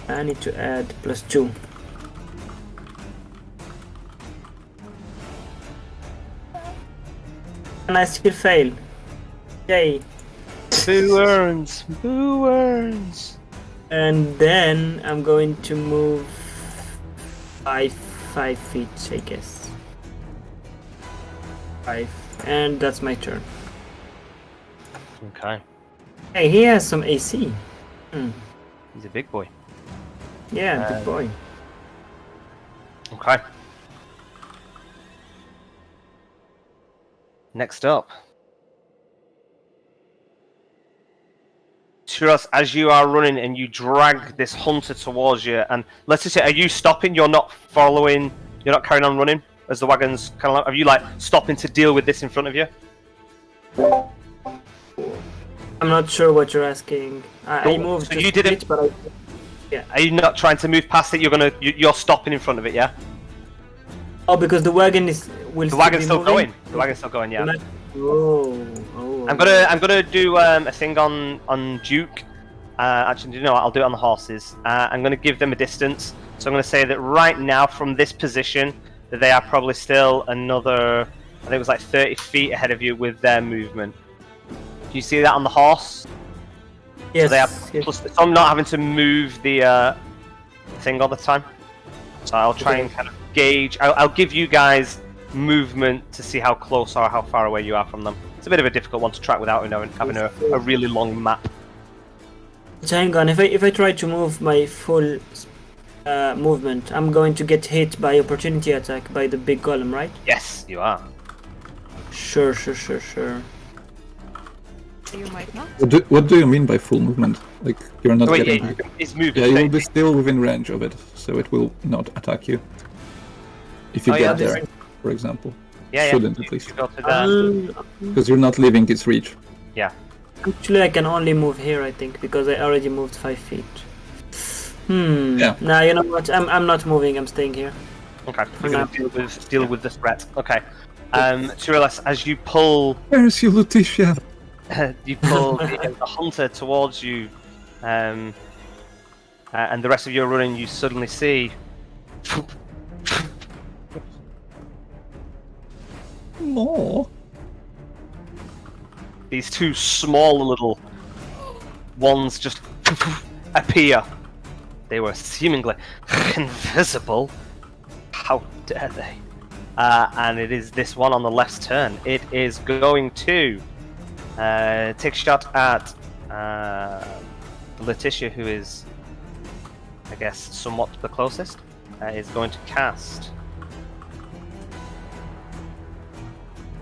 I need to add +2. And I still fail. Yay. Boo earns. Boo earns. And then I'm going to move 5 feet, I guess. 5. And that's my turn. Okay. Hey, he has some AC. He's a big boy. Yeah, big boy. Okay. Next up. Tyros, as you are running and you drag this hunter towards you, and let's just say, are you stopping? You're not following? You're not carrying on running as the wagon's kind of? Are you like stopping to deal with this in front of you? I'm not sure what you're asking. I moved. So just you didn't. a bit, but yeah. Are you not trying to move past it? You're stopping in front of it, yeah? Oh, because the wagon will. The wagon's still moving? going. The wagon's still going, yeah. Oh. I'm gonna do a thing on Duke. Actually, you know what? I'll do it on the horses. I'm gonna give them a distance. So I'm gonna say that right now, from this position, that they are probably still another. I think it was like 30 feet ahead of you with their movement. Do you see that on the horse? Yes. So they have plus. So I'm not having to move the thing all the time. So I'll try and kind of gauge. I'll give you guys movement to see how close or how far away you are from them. It's a bit of a difficult one to track without having a really long map. So hang on, if I try to move my full movement, I'm going to get hit by opportunity attack by the big golem, right? Yes, you are. Sure. You might not. What do you mean by full movement? Like you're not Wait, getting. yeah, it's moving. Yeah, you will be still within range of it, so it will not attack you. If you get there, for example. Yeah. Shouldn't at least. You go to the... Because you're not leaving its reach. Yeah. Actually, I can only move here, I think, because I already moved 5 feet. Yeah. Nah, you know what? I'm not moving. I'm staying here. Okay. We're gonna deal with the threat. Okay. Tyros, as you pull. Where's you, Letitia? You pull the hunter towards you, and the rest of you are running. You suddenly see More. these two small little ones just appear. They were seemingly invisible. How dare they? And it is this one on the left's turn. It is going to take a shot at Letitia, who is, I guess, somewhat the closest. Is going to cast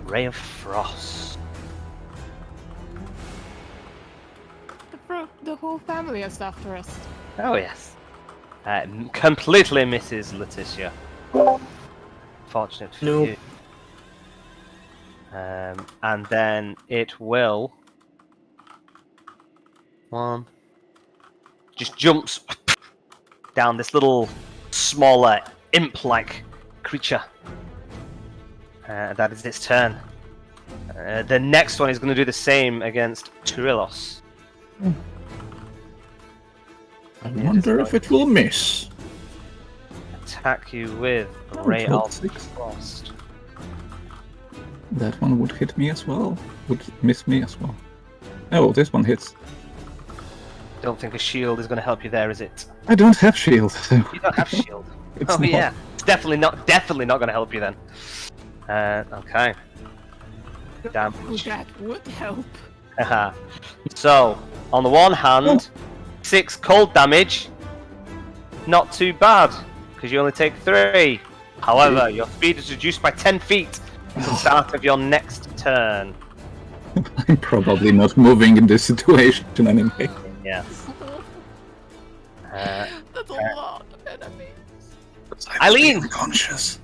Ray of Frost. The whole family is after us. Oh yes. Completely misses Letitia. Fortunate for you. And then it will One. Just jumps down this little smaller imp-like creature. That is its turn. The next one is going to do the same against Turilos. I wonder if it will miss. Attack you with a ray of frost. That one would hit me as well. Would miss me as well. Oh, this one hits. Don't think a shield is going to help you there, is it? I don't have shield. So You don't have shield. it's Oh not. yeah, it's definitely not going to help you then. Okay. Damage. That would help. So, on the one hand, 6 cold damage, not too bad, because you only take 3. However, your speed is reduced by 10 feet at the start of your next turn. I'm probably not moving in this situation anyway. Yes. That's a lot of enemies. Eileen! Conscious.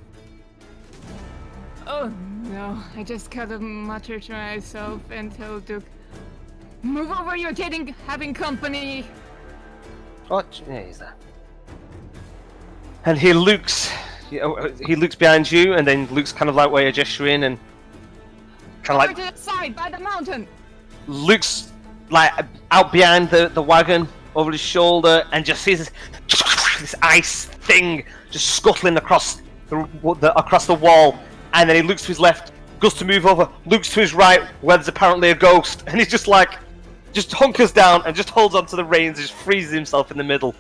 Oh no, I just gotta mutter to myself and tell Duke, move over, you're having company. What? Yeah, he's there. And he looks behind you, and then looks kind of like where you're gesturing, and kind of Over like to the side, by the mountain. looks like out behind the wagon over his shoulder, and just sees this ice thing just scuttling across the wall, and then he looks to his left, goes to move over, looks to his right where there's apparently a ghost, and he's just hunkers down and just holds onto the reins, just freezes himself in the middle.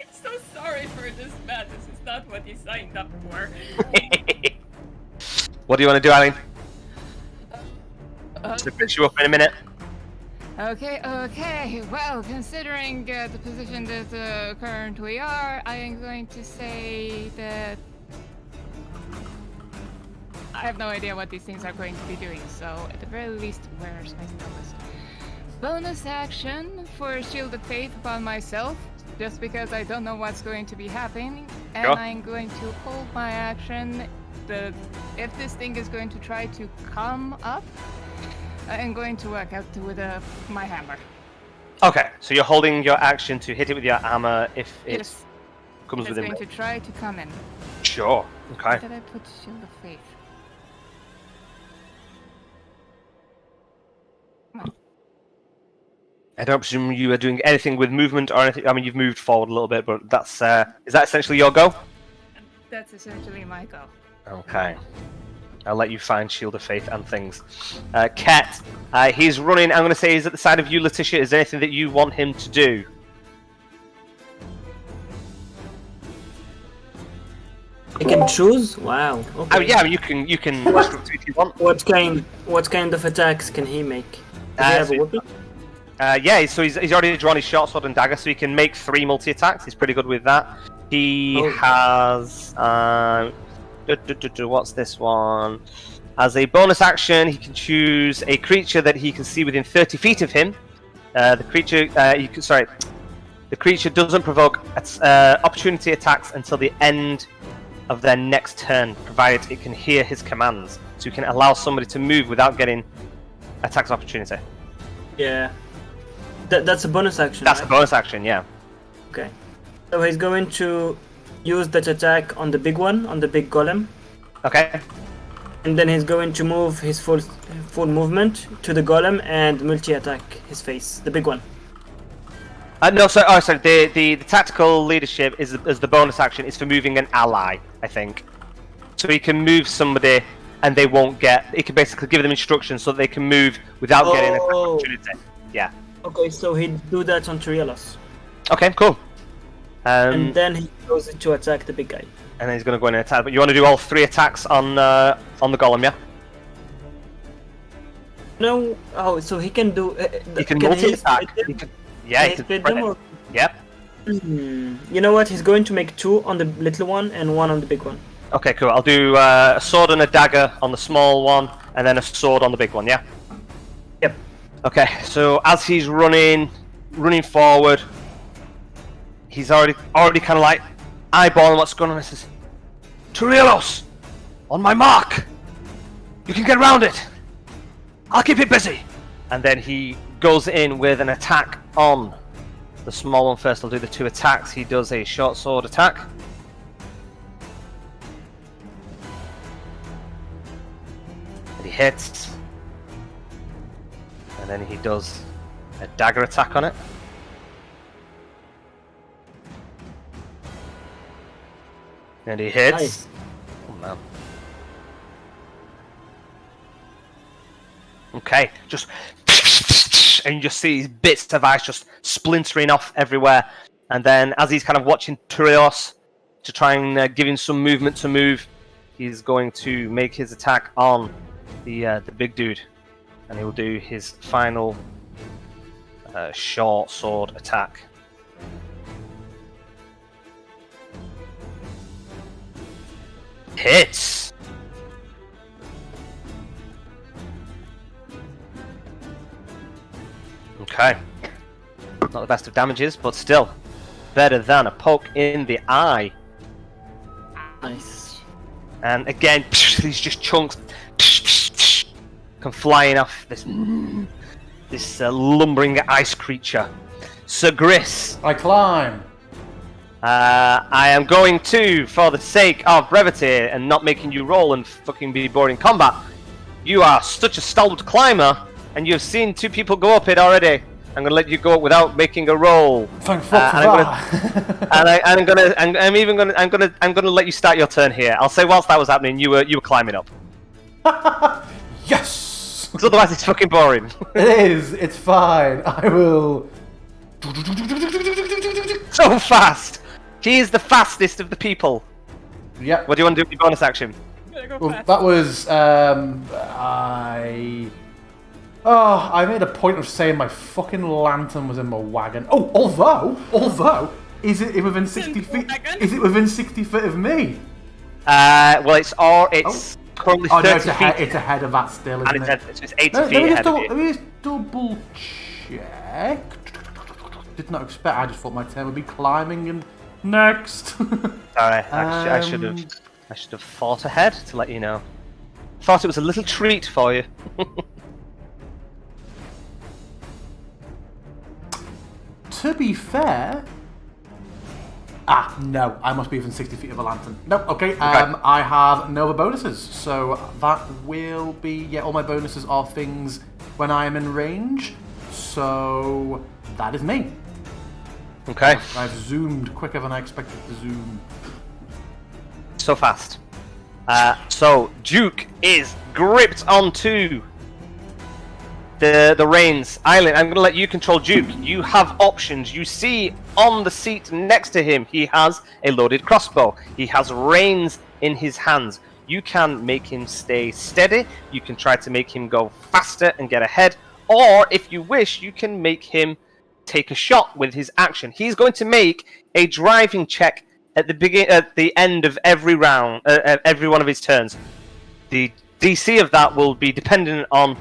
I'm so sorry for this man. This is not what he signed up for. What do you want to do, Eileen? To finish you up in a minute. Okay. Well, considering the position that currently are, I am going to say that I have no idea what these things are going to be doing. So, at the very least, where's my status? Bonus action for Shield of Faith upon myself, just because I don't know what's going to be happening, and Sure. I'm going to hold my action. If this thing is going to try to come up, I'm going to work out with my hammer. Okay, so you're holding your action to hit it with your hammer if it Yes, comes it's within going range. to try to come in. Sure. Okay. Where did I put Shield of Faith? I don't presume you are doing anything with movement or anything. I mean, you've moved forward a little bit, but that's is that essentially your go? That's essentially my go. Okay. I'll let you find Shield of Faith and things. Ket, he's running. I'm going to say he's at the side of you, Letitia. Is there anything that you want him to do? I can choose. Wow. Okay. Oh yeah, you can instruct if you want. What kind of attacks can he make? Does he have a weapon? Yeah, so he's already drawn his short sword and dagger, so he can make 3 multi-attacks. He's pretty good with that. He has what's this one? As a bonus action, he can choose a creature that he can see within 30 feet of him. The creature doesn't provoke opportunity attacks until the end of their next turn, provided it can hear his commands. So you can allow somebody to move without getting attacks of opportunity. Yeah. That's a bonus action. That's right? a bonus action, yeah. Okay. So he's going to use that attack on the big one, on the big golem, Okay. and then he's going to move his full movement to the golem and multi-attack his face, the big one. No, sorry. The tactical leadership is the bonus action is for moving an ally, I think. So he can move somebody, and they won't get. He can basically give them instructions so that they can move without getting an opportunity. Yeah. Okay, so he'd do that on Triolos. Okay, cool. And then he goes to attack the big guy. And then he's going to go in and attack. But you want to do all 3 attacks on the golem, yeah? No, so he can do. He can he multi-attack. split them? He can, yeah, he Can he can split spread them it. or- Yep. You know what? He's going to make 2 on the little one and 1 on the big one. Okay, cool. I'll do a sword and a dagger on the small one, and then a sword on the big one, yeah? Yep. Okay, so as he's running forward, he's already kind of like eyeballing what's going on. He says, "Turilos, on my mark, you can get around it. I'll keep it busy." And then he goes in with an attack on the small one first. I'll do the 2 attacks. He does a short sword attack. And he hits. And then he does a dagger attack on it. And he hits. Nice. Oh man. Okay, just and you just see these bits of ice just splintering off everywhere. And then as he's kind of watching Trios to try and give him some movement to move, he's going to make his attack on the big dude. And he will do his final short sword attack. Hits! Okay. Not the best of damages, but still better than a poke in the eye. Nice. And again, these just chunks come flying off this lumbering ice creature. Sir Gris. I climb. I am going to, for the sake of brevity and not making you roll and fucking be bored in combat, you are such a stalwart climber, and you've seen 2 people go up it already. I'm gonna let you go up without making a roll. Thank fuck for that. I'm gonna let you start your turn here. I'll say whilst that was happening, you were climbing up. Yes! Because otherwise it's fucking boring. It is. It's fine. I will. So fast. He is the fastest of the people. Yep. What do you want to do with your bonus action? Well, that was I made a point of saying my fucking lantern was in my wagon. Oh, although, is it within 60 feet? Is it within 60 feet of me? Well, it's currently 30 no, it's feet. it's ahead of that still, isn't And it? it's 80 Let feet me ahead of you. let me just double check. Did not expect. I just thought my turn would be climbing and next. Sorry, I should have thought ahead to let you know. Thought it was a little treat for you. To be fair. No, I must be within 60 feet of a lantern. No, okay. I have no other bonuses, so that will be all my bonuses are things when I am in range. So that is me. Okay. I've zoomed quicker than I expected to zoom. So fast. So Duke is gripped onto the reins. Eileen, I'm going to let you control Duke. You have options. You see on the seat next to him, he has a loaded crossbow. He has reins in his hands. You can make him stay steady. You can try to make him go faster and get ahead. Or, if you wish, you can make him take a shot with his action. He's going to make a driving check at the end of every round, every one of his turns. The DC of that will be dependent on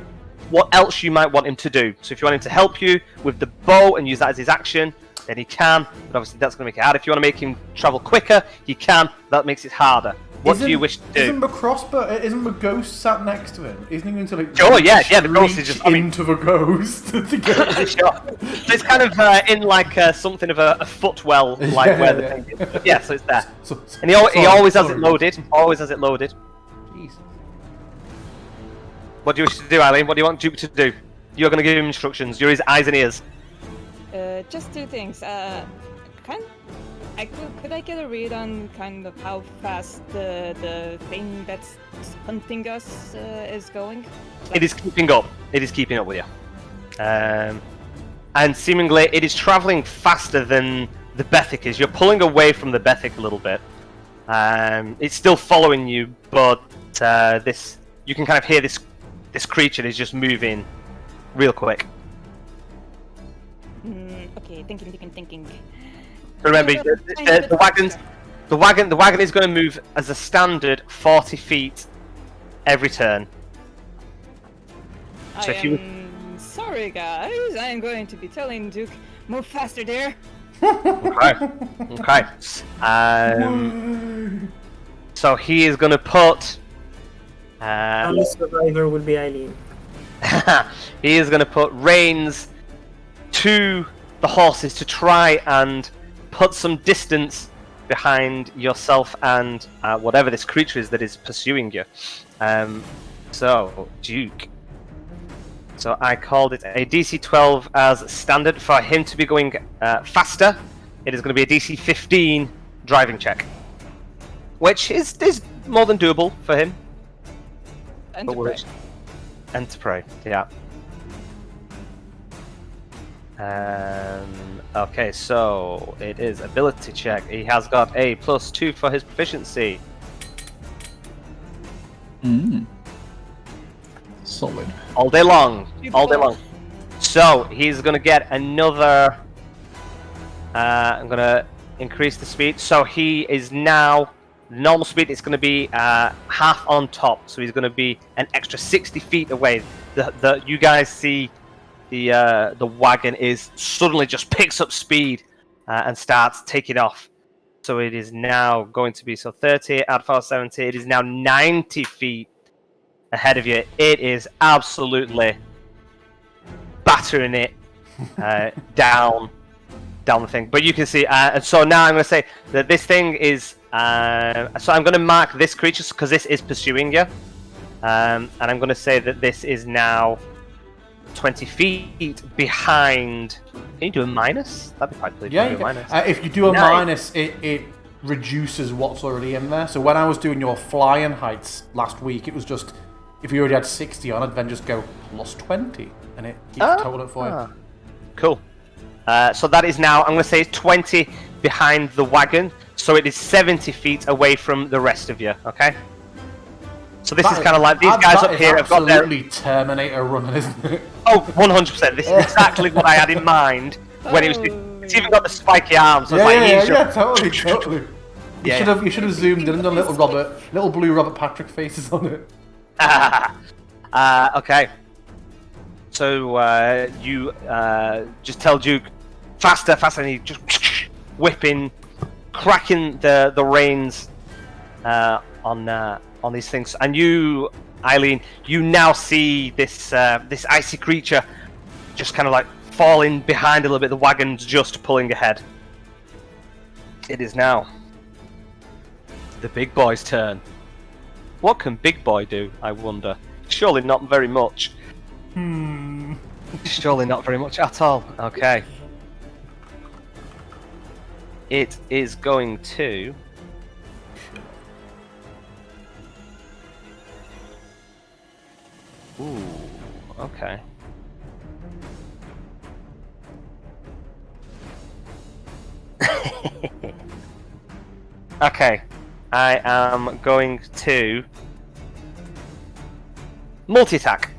what else you might want him to do. So if you want him to help you with the bow and use that as his action, then he can. But obviously that's going to make it hard. If you want to make him travel quicker, he can. That makes it harder. What do you wish to do? Isn't the crossbow? Isn't the ghost sat next to him? Isn't he going to Oh yeah, the ghost is just into the ghost to get It's kind of in like something of a footwell, like where the thing is. But yeah, so it's there. And he always has it loaded. Always has it loaded. Jesus. What do you wish to do, Eileen? What do you want Duke to do? You're going to give him instructions. You're his eyes and ears. Just 2 things. Could I get a read on kind of how fast the thing that's hunting us is going? It is keeping up. It is keeping up with you. And seemingly it is travelling faster than the Bethic is. You're pulling away from the Bethic a little bit. It's still following you, but you can kind of hear this creature is just moving real quick. Okay, thinking. Remember, the wagon is going to move as a standard 40 feet every turn. So sorry, guys. I am going to be telling Duke, move faster there. Okay. So he is going to put. Only survivor will be Eileen. he is going to put reins to the horses to try and put some distance behind yourself and whatever this creature is that is pursuing you. So, Duke. So I called it a DC 12 as standard. For him to be going faster, it is going to be a DC 15 driving check. Which is more than doable for him. Enterprise. Enterprise, yeah. Okay, so it is ability check. He has got a +2 for his proficiency. Solid. All day long. All day long. So he's gonna get another. I'm gonna increase the speed. So he is now normal speed. It's gonna be half on top. So he's gonna be an extra 60 feet away. The you guys see the wagon is suddenly just picks up speed and starts taking off. So it is now going to be 30 add 470. It is now 90 feet ahead of you. It is absolutely battering it down the thing. But you can see, and so now I'm going to say that this thing is. So I'm going to mark this creature because this is pursuing you, and I'm going to say that this is now 20 feet behind. Can you do a minus? That'd be quite cool. Yeah, you can. If you do a minus, it reduces what's already in there. So when I was doing your flying heights last week, it was just if you already had 60 on it, then just go +20, and it keeps total it for you. Cool. So that is now, I'm going to say 20 behind the wagon, so it is 70 feet away from the rest of you, okay? So this is kind of like, these guys up here have got their... absolutely Terminator running, isn't it? Oh, 100%. This is exactly what I had in mind when it was... It's even got the spiky arms. So Yeah, totally. You should have zoomed in and done little blue Robert Patrick faces on it. Okay. So you just tell Duke faster, and he just whipping, cracking the reins on these things. And you, Eileen, you now see this this icy creature just kind of like falling behind a little bit. The wagon's just pulling ahead. It is now the big boy's turn. What can Big Boy do, I wonder? Surely not very much. Surely not very much at all. Okay. It is going to... Ooh, okay. Okay. I am going to multi-attack.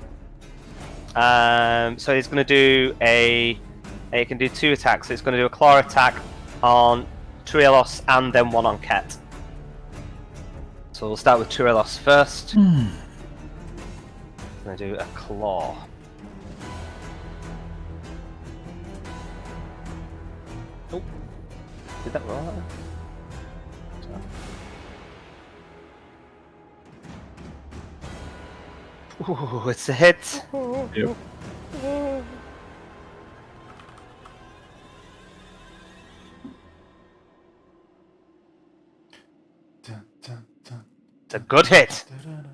So he's going to do he can do 2 attacks. So he's going to do a claw attack on Trielos and then one on Ket. So we'll start with Trielos first. I'm going to do a claw. Oh, did that roll? Ooh, it's a hit. Yep. It's a good hit.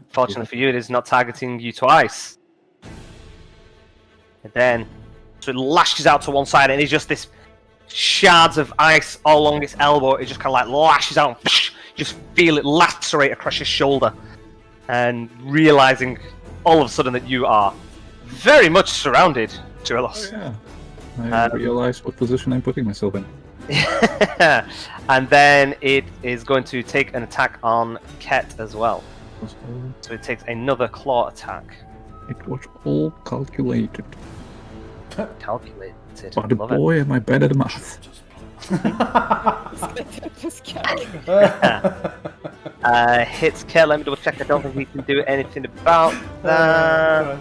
Fortunately for you, it is not targeting you twice. And then, so it lashes out to one side, and it's just this shards of ice all along its elbow. It just kind of like lashes out, and just feel it lacerate across your shoulder, and realizing all of a sudden that you are very much surrounded, Trielos. Oh, yeah. I realize what position I'm putting myself in. And then it is going to take an attack on Ket as well. So it takes another claw attack. It was all calculated. Calculated. But boy, am I bad at math. Hits Ket. Let me double check. I don't think we can do anything about that.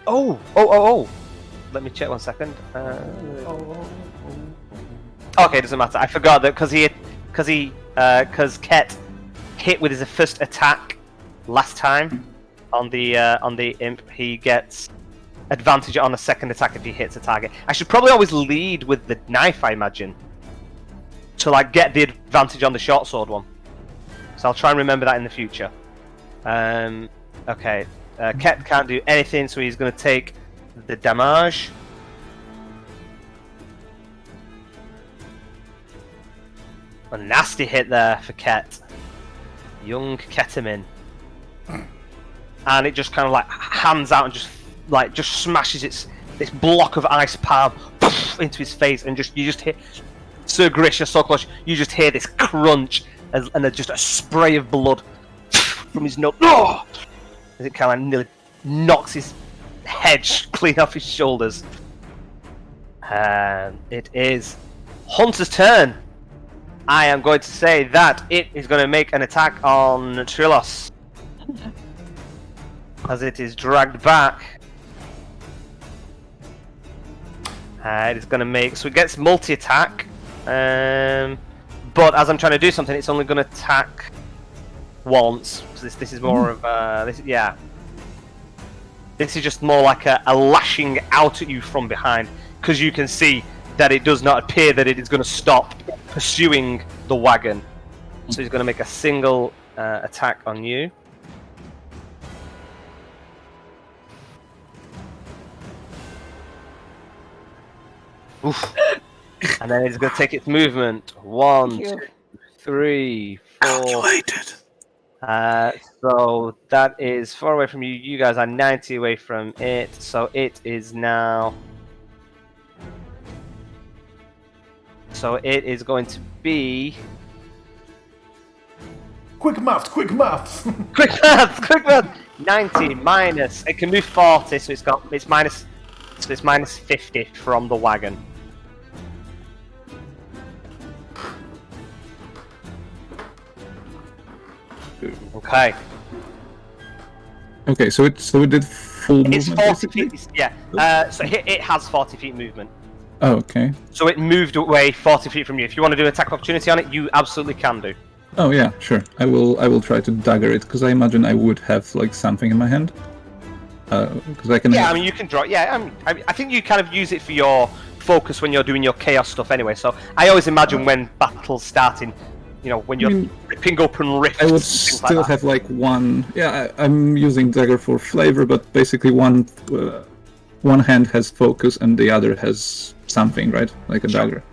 Oh! Let me check 1 second. Okay, doesn't matter. I forgot that because Ket hit with his first attack last time, on the imp. He gets advantage on a second attack if he hits a target. I should probably always lead with the knife, I imagine, to like get the advantage on the short sword one. So I'll try and remember that in the future. Okay, Ket can't do anything, so he's going to take the damage. A nasty hit there for Ket. Young Ketamine. And it just kind of like hands out and just smashes this block of ice palm into his face, and you just hear Sir Grish, you're so close. You just hear this crunch and just a spray of blood from his nose. Oh! As it kind of nearly knocks his head clean off his shoulders. It is Hunter's turn. I am going to say that it is going to make an attack on Trilos. As it is dragged back. It is going to make... So it gets multi-attack. But as I'm trying to do something, it's only going to attack once. So this is more of yeah. This is just more like a lashing out at you from behind, because you can see that it does not appear that it is going to stop pursuing the wagon. So he's going to make a single attack on you. Oof. And then it's going to take its movement. 1, 2, 3, 4. Calculated. So that is 4 away from you. You guys are 90 away from it. So it is now. So it is going to be. Quick maths, quick maths! Quick maths! 90 minus. It can move 40, so it's minus 50 from the wagon. Okay. Okay, so it did full movement. It's 40 basically? feet. Yeah. So it has 40 feet movement. Oh, okay. So it moved away 40 feet from you. If you want to do attack opportunity on it, you absolutely can do. Oh yeah, sure. I will try to dagger it, because I imagine I would have like something in my hand. Because I can. Yeah, I mean you can draw. Yeah, I think you kind of use it for your focus when you're doing your chaos stuff anyway. So I always imagine when battle's starting, you know, when you're ripping open rifts. I would still have like one. Yeah, I'm using dagger for flavor, but basically one hand has focus and the other has something, right? Like a dagger.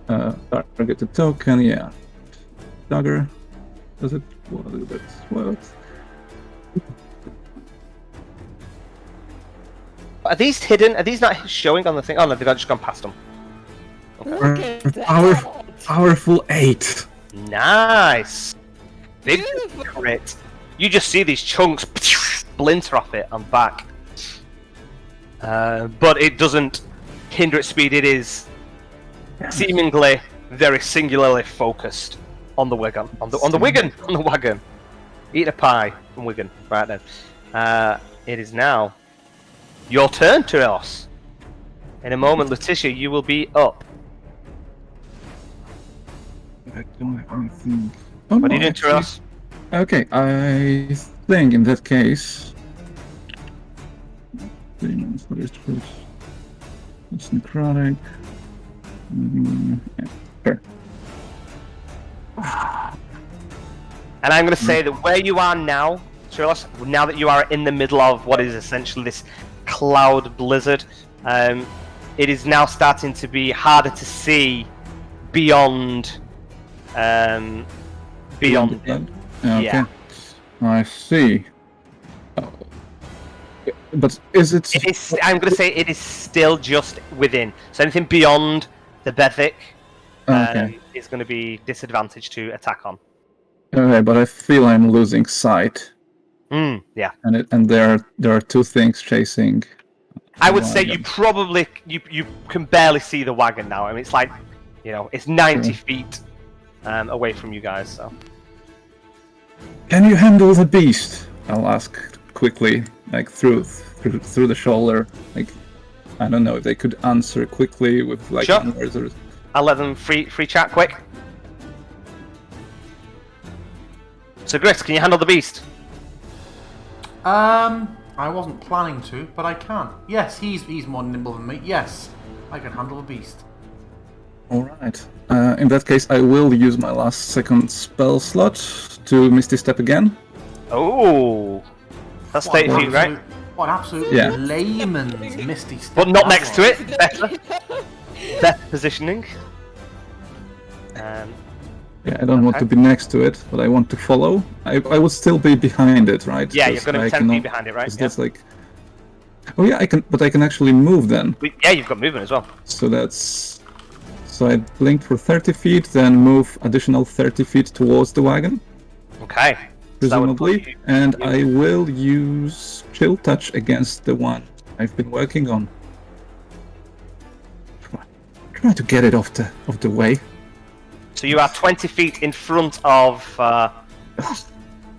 Target the token, yeah. Dagger. Does it? What? Are these hidden? Are these not showing on the thing? Oh no, they've just gone past them. Okay. Powerful 8. Nice. Big crit. You just see these chunks splinter off it and back. But it doesn't hinder its speed. It is seemingly very singularly focused on the wagon. On the wagon. Eat a pie from Wigan. Right then. It is now your turn, Tyros. In a moment, Letitia, you will be up. I don't have anything. What are you doing, Tyros? Okay, I think in that case. What is this? It's necrotic. Yeah, sure. And I'm going to say that where you are now, Tyros, now that you are in the middle of what is essentially this cloud blizzard, it is now starting to be harder to see beyond. Beyond it. Okay. Yeah. I see. Oh. But is it? It is. I'm going to say it is still just within. So anything beyond the Bethic is going to be disadvantaged to attack on. Okay, but I feel I'm losing sight. Yeah. And there are two things chasing. I would say you probably you can barely see the wagon now. I mean, it's like, you know, it's 90 feet away from you guys. So. Can you handle the beast? I'll ask quickly, like through the shoulder. Like, I don't know if they could answer quickly with like. Sure. Words or... I'll let them free chat quick. So, Gris, can you handle the beast? I wasn't planning to, but I can. Yes, he's more nimble than me. Yes, I can handle a beast. Alright. In that case, I will use my last second spell slot to Misty Step again. Oh, that's 30 feet, right? What an absolute Yeah. layman's Misty Step. But not that next to was. it. Better. Better positioning. Yeah, I don't want to be next to it, but I want to follow. I would still be behind it, right? Yeah, you're 'Cause going to I 10 cannot- feet behind it, right? 'cause Yeah. that's like... Oh yeah, I can, but I can actually move then. Yeah, you've got movement as well. So that's... So I blink for 30 feet, then move additional 30 feet towards the wagon, Okay. So that would put presumably. you- And I will use Chill Touch against the one I've been working on. Try to get it off the way. So you are 20 feet in front of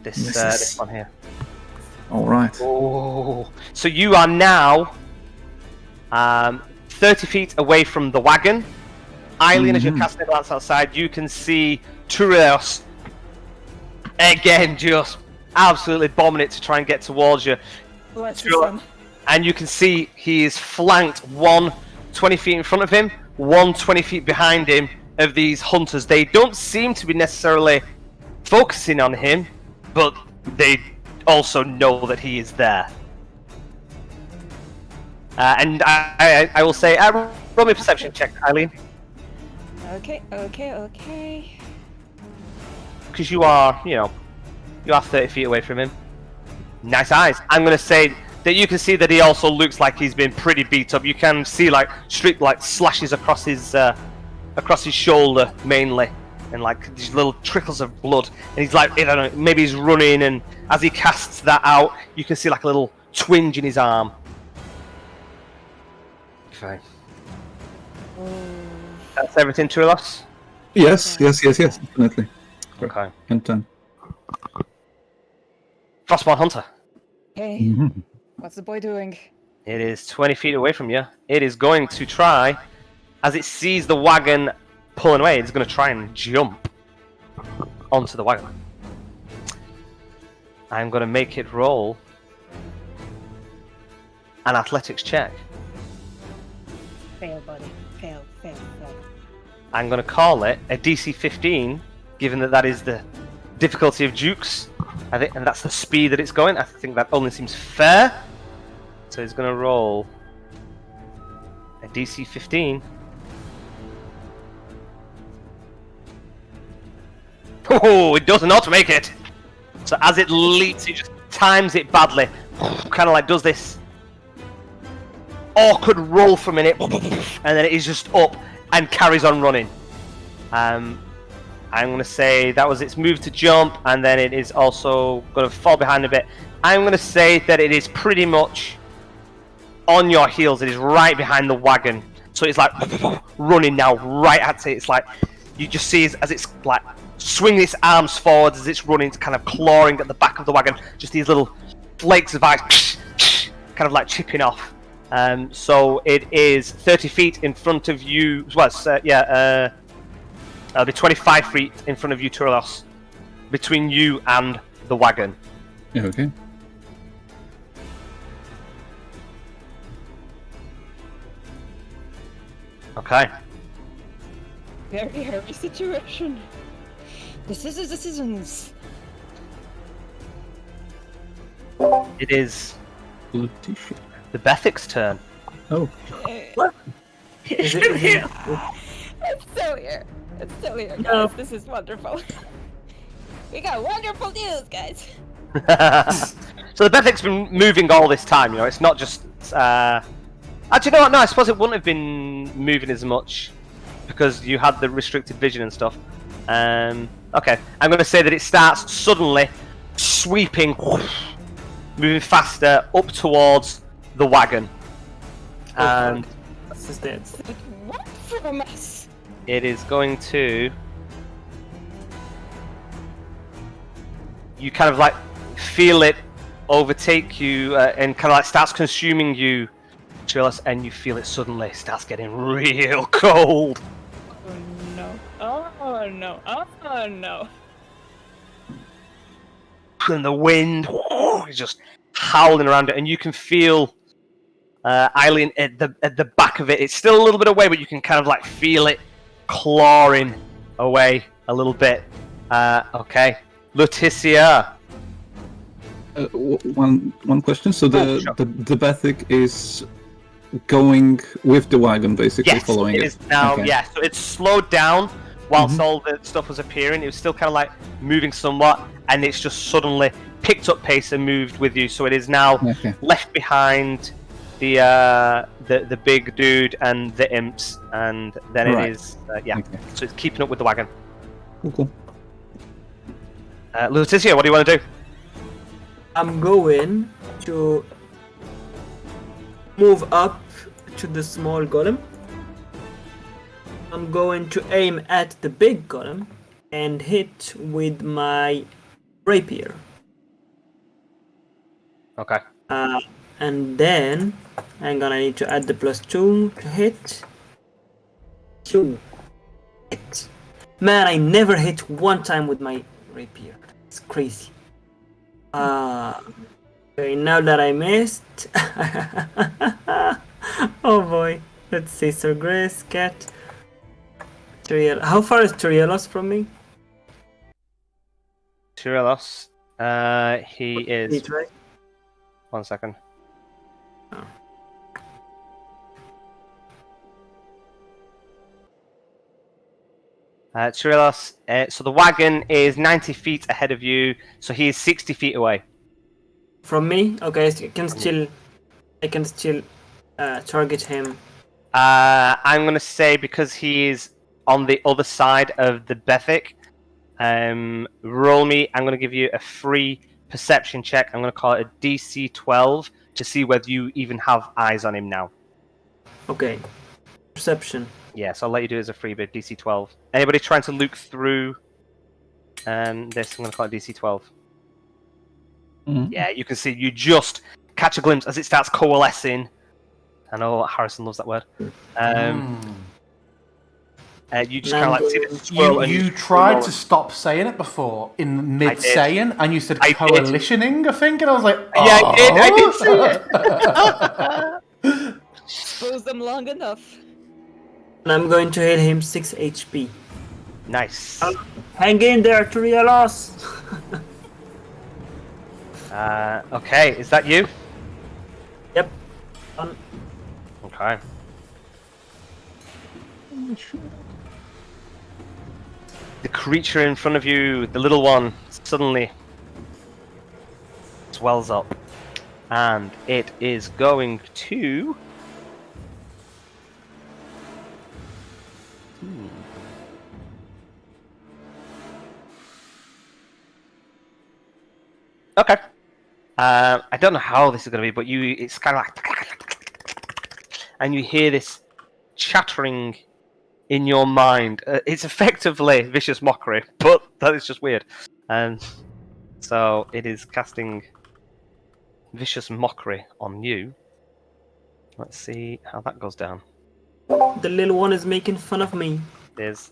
this Misses. one here. Alright. Oh. So you are now 30 feet away from the wagon. Eileen, as you're casting a glance outside, you can see Turios again just absolutely bombing it to try and get towards you. Bless you, son. And you can see he is flanked 20 feet in front of him, 20 feet behind him of these hunters. They don't seem to be necessarily focusing on him, but they also know that he is there. And I will say, roll me a perception check, Eileen, Okay. because you are 30 feet away from him. Nice eyes. I'm going to say that you can see that he also looks like he's been pretty beat up. You can see like slashes across his shoulder mainly, and like these little trickles of blood. And he's like, I don't know, maybe he's running, and as he casts that out, you can see like a little twinge in his arm. Okay. That's everything, Turios? Yes, definitely. Okay. And 10. Frostmaiden Hunter. Hey, what's the boy doing? It is 20 feet away from you. It is going to try, as it sees the wagon pulling away, it's going to try and jump onto the wagon. I'm going to make it roll an athletics check. Fail, buddy. Fail. I'm going to call it a DC 15, given that that is the difficulty of Dukes, I think, and that's the speed that it's going. I think that only seems fair. So he's going to roll a DC 15. Oh, it does not make it. So as it leaps, it just times it badly. Kind of like does this awkward roll for a minute, and then it is just up and carries on running. I'm going to say that was its move to jump, and then it is also going to fall behind a bit. I'm going to say that it is pretty much on your heels. It is right behind the wagon. So it's like running now right at it. It's like you just see as it's like swinging its arms forward as it's running, kind of clawing at the back of the wagon. Just these little flakes of ice kind of like chipping off. So it is 30 feet in front of you. Well, it'll be 25 feet in front of you, Turios, between you and the wagon. Yeah, okay. Okay. Very hairy situation. This is decisions. It is Letitia. the Bethic's turn. Oh, Is it here? It's still here. It's still here, guys. This is wonderful. We got wonderful news, guys. So the Bethic's been moving all this time, it's not just... Actually, no, I suppose it wouldn't have been moving as much because you had the restricted vision and stuff. Okay, I'm going to say that it starts suddenly sweeping, moving faster up towards the wagon. And This is dead. What for a mess? it is going to... You kind of like feel it overtake you and kind of like starts consuming you, Trillis, and you feel it suddenly starts getting real cold. Oh no. Oh no. Oh no. And the wind is just howling around it, and you can feel Eileen at the back of it. It's still a little bit away, but you can kind of like feel it clawing away a little bit. Okay, Leticia. One question. So the Bethic is going with the wagon, basically Yes, following it. It is now. Okay. Yeah, so it's slowed down whilst all the stuff was appearing. It was still kind of like moving somewhat, and it's just suddenly picked up pace and moved with you. So it is now left behind the big dude and the imps, and then it is So it's keeping up with the wagon. Cool. Leticia, what do you want to do? I'm going to move up to the small golem. I'm going to aim at the big golem and hit with my rapier. Okay. And then I'm gonna need to add the +2 to hit. 2 hit. Man, I never hit one time with my rapier. It's crazy. Okay, now that I missed. Oh boy. Let's see, Sir Grace, Cat. How far is Turielos from me? Turielos. He is. Right? 1 second. Oh. Turielos, so the wagon is 90 feet ahead of you, so he is 60 feet away. From me? Okay, so I can still target him. I'm going to say because he is on the other side of the Bethic, roll me, I'm going to give you a free perception check. I'm going to call it a DC 12 to see whether you even have eyes on him now. Okay. Perception. Yes, I'll let you do it as a free bid, DC 12. Anybody trying to look through this, I'm going to call it DC 12. Yeah, you can see, you just catch a glimpse as it starts coalescing. I know Harrison loves that word. You just kind of like see the swirl. You tried to stop saying it before in mid-saying, and you said coalitioning, I think, and I was like, oh. Yeah, I did say it. Expose them long enough. And I'm going to hit him 6 HP. Nice. Hang in there, Turielos! Okay, is that you? Yep. Okay. The creature in front of you, the little one, suddenly swells up. And it is going to... Okay. I don't know how this is going to be, but it's kind of like... And you hear this chattering in your mind. It's effectively vicious mockery, but that is just weird. So it is casting vicious mockery on you. Let's see how that goes down. The little one is making fun of me. It's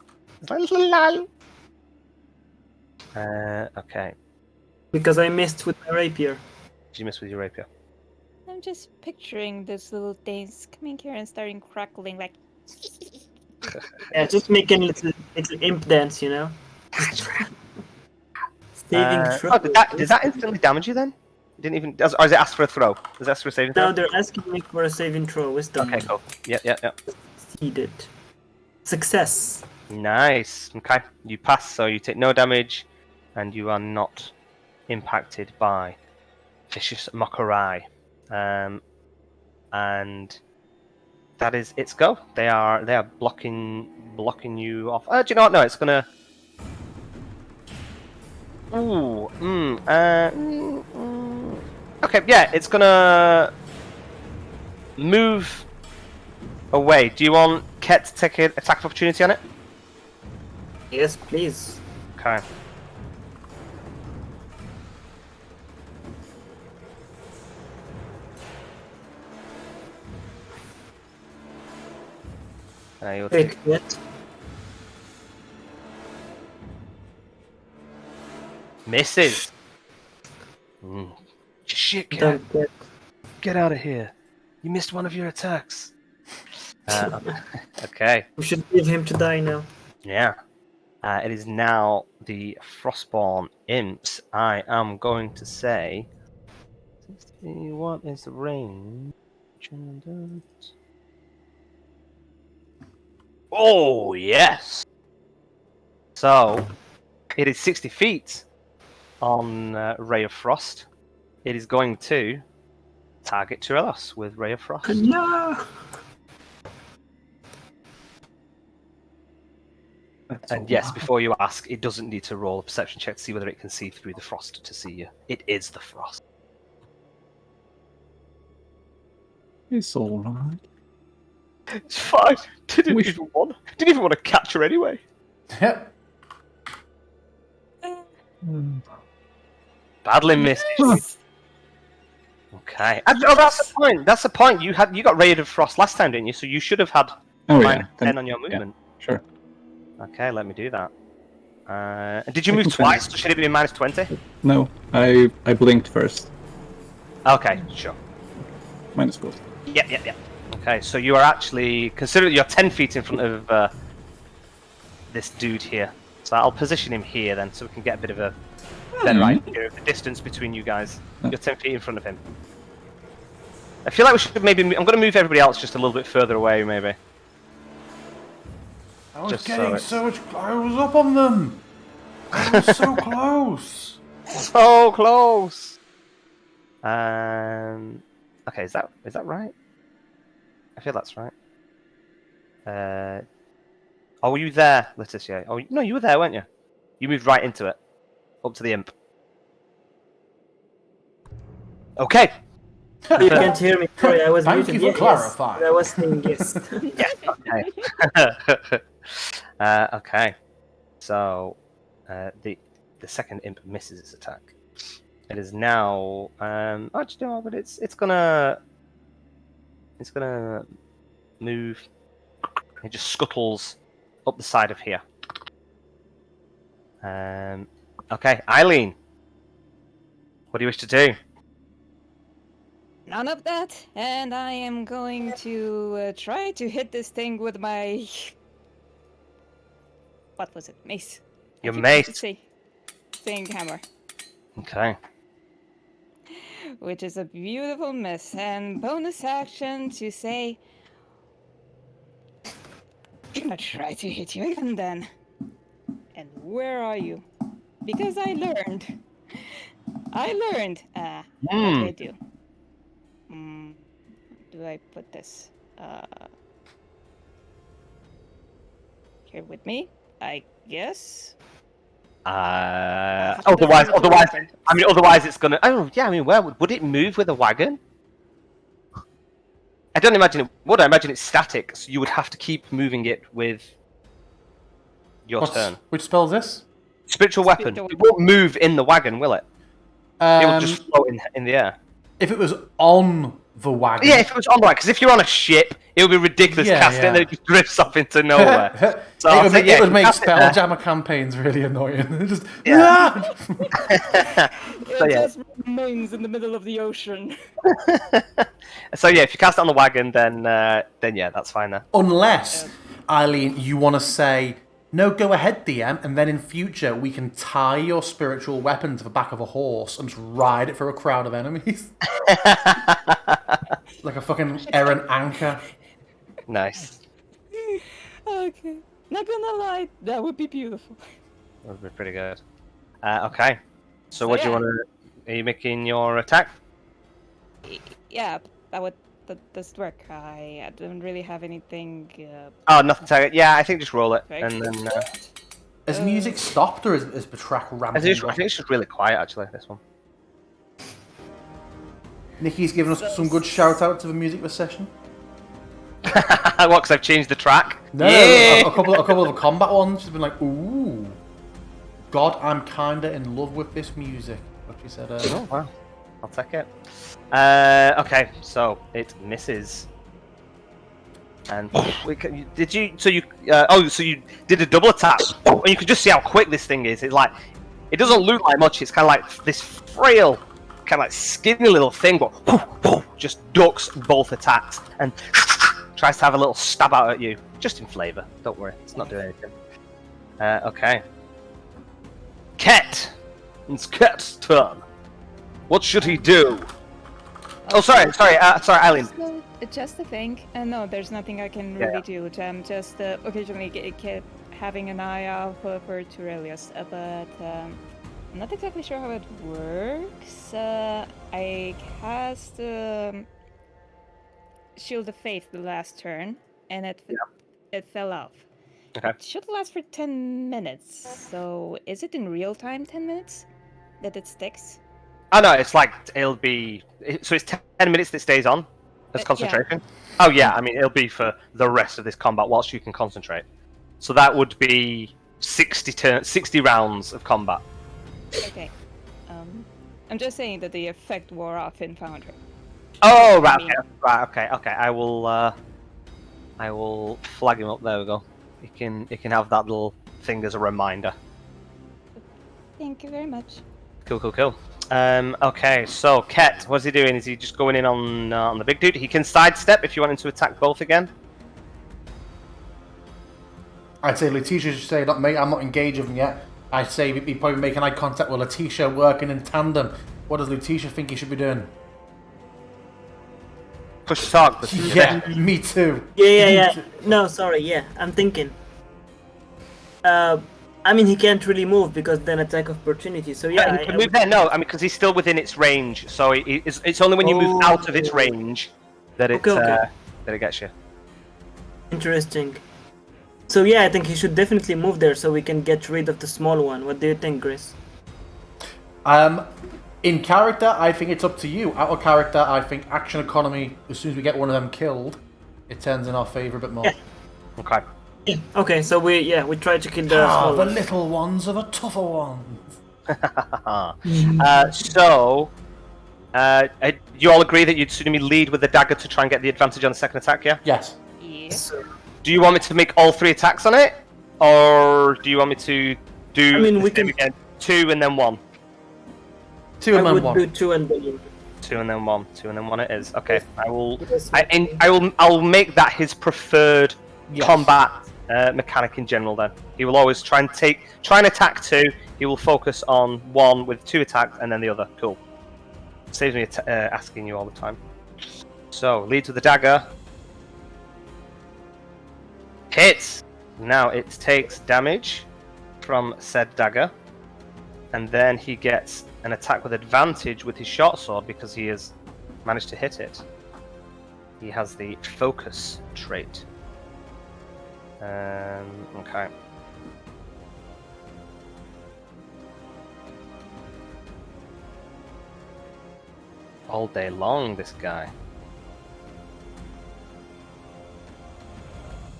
okay. Because I missed with my rapier. Did you miss with your rapier? I'm just picturing those little things coming here and starting crackling like. Yeah, just making little imp dance, you know? Saving throw. Does that instantly damage you then? You didn't even. Or is it ask for a throw? Does it ask for a saving throw? No, they're asking me for a saving throw. Wisdom. Okay, cool. Yeah. Succeeded. Success. Nice. Okay, you pass, so you take no damage, and you are not impacted by vicious mockery. And that is its go. They are blocking you off. Do you know what? No, it's gonna. Okay, yeah, it's gonna move away. Do you want Ket to take an attack of opportunity on it? Yes, please. Okay. You'll take... It. Misses. Shit, cat. Don't get. Get out of here. You missed one of your attacks. Okay. We should leave him to die now. Yeah. It is now the Frostborn Imps. I am going to say... What is the range? Oh, yes! So, it is 60 feet on Ray of Frost. It is going to target Tyrelos with Ray of Frost. No! And yes, before you ask, it doesn't need to roll a perception check to see whether it can see through the frost to see you. It is the frost. It's alright. It's fine. Didn't even want to catch her anyway. Yep. Badly missed. Okay. Oh, that's the point. That's the point. You got Ray of Frost last time, didn't you? So you should have had minus 10 on your movement. Yeah, sure. Okay, let me do that. Did you move twice? So should it be minus 20? No, I blinked first. Okay, sure. Minus 4. Yep. Okay, so you are actually you're 10 feet in front of this dude here. So I'll position him here then, so we can get a bit of a better idea of the distance between you guys. You're 10 feet in front of him. I feel like we should maybe. I'm going to move everybody else just a little bit further away, maybe. I was Just getting so so much. I was up on them. I was so close. So close. Okay, is that right? I feel that's right. Oh, were you there, Letitia? Oh, no, you were there, weren't you? You moved right into it, up to the imp. Okay. You can't hear me. Sorry, I was Thank muted. you for clarifying. Yes, I was saying yes. Yeah. Okay. Okay. So, the second imp misses its attack. It is now. Actually, no, but it's gonna move. It just scuttles up the side of here. Okay, Eileen. What do you wish to do? None of that, and I am going to try to hit this thing with my... What was it? Mace. Your I keep mace. wanting to say saying hammer. Okay. Which is a beautiful miss, and bonus action to say... I'm gonna try to hit you again then. And where are you? Because I learned. What do I do? Do I put this here with me? I guess. Otherwise, it's gonna. Oh, yeah. I mean, where would it move with a wagon? I don't imagine it would. I imagine it's static, so you would have to keep moving it with your turn. Which spell is this? Spiritual weapon. It won't move in the wagon, will it? It will just float in the air. If it was on the wagon. Yeah, if it was on the wagon, because if you're on a ship, it would be ridiculous casting it and then it just drifts off into nowhere. So it would make Spelljammer campaigns really annoying. Just, yeah. It just remains in the middle of the ocean. So yeah, if you cast it on the wagon, then yeah, that's fine there. Unless, Eileen, you want to say, no, go ahead, DM, and then in future we can tie your spiritual weapon to the back of a horse and just ride it for a crowd of enemies. Like a fucking errant anchor. Nice. Okay. Not gonna lie, that would be beautiful. That would be pretty good. Okay. So what do you want to... Are you making your attack? Yeah, that would... Does work. I don't really have anything... Oh, nothing to... Yeah, I think just roll it. And then... Has music stopped, or is the track ramping I think it's just really quiet, actually, this one. Nikki's given us some good shout-out to the music this session. What, because I've changed the track? No, a couple of the combat ones. She's been like, ooh. God, I'm kinda in love with this music. What she said earlier. Oh, wow. I'll take it. Okay, so it misses. And did you? So you? So you did a double attack. And you can just see how quick this thing is. It's like it doesn't look like much. It's kind of like this frail kind of like skinny little thing, but just ducks both attacks and tries to have a little stab out at you, just in flavour. Don't worry, it's not doing anything. Okay. Ket! It's Ket's turn. What should he do? Oh, sorry, Eileen. Just a thing. No, there's nothing I can really do. I'm just occasionally keep having an eye out for Turelius, but I'm not exactly sure how it works. I cast Shield of Faith the last turn, and it fell off. Okay. It should last for 10 minutes. So is it in real time 10 minutes that it sticks? Oh no, it's like it'll be. So it's 10 minutes that stays on as concentration. Yeah. Oh yeah, I mean it'll be for the rest of this combat whilst you can concentrate. So that would be 60 rounds of combat. Okay. I'm just saying that the effect wore off in Foundry. Oh right, okay. I will flag him up. There we go. He can have that little thing as a reminder. Thank you very much. Cool. Okay, so Ket, what's he doing? Is he just going in on the big dude? He can sidestep if you want him to attack both again. I'd say Letitia should say, not me, I'm not engaged with him yet. I'd say he'd probably making eye contact with Letitia, working in tandem. What does Letitia think he should be doing? Push to talk. Letitia. Yeah, me too. Yeah. No, sorry, yeah, I'm thinking. I mean, he can't really move because then attack of opportunity. So yeah, he can move there. No, I mean because he's still within its range. So it's only when you move out of its range that it that it gets you. Interesting. So yeah, I think he should definitely move there so we can get rid of the small one. What do you think, Chris? In character, I think it's up to you. Out of character, I think action economy. As soon as we get one of them killed, it turns in our favor a bit more. Yeah. Okay. Yeah. Okay, so we try to kill the small the one. little ones are the tougher ones. You all agree that you'd sooner me lead with the dagger to try and get the advantage on the second attack, yeah? Yes. Yes. Do you want me to make all 3 attacks on it? Or do you want me to do I mean, we can again, 2 and then 1? 2 and I then would 1. do 2 and then 1. 2 and then 1. 2 and then 1 it is. Okay, I'll make that his preferred combat mechanic in general then. He will always try and attack 2. He will focus on 1 with 2 attacks and then the other. Cool. Saves me asking you all the time. So, leads with the dagger. Hits! Now it takes damage from said dagger. And then he gets an attack with advantage with his short sword because he has managed to hit it. He has the focus trait. Okay. All day long, this guy.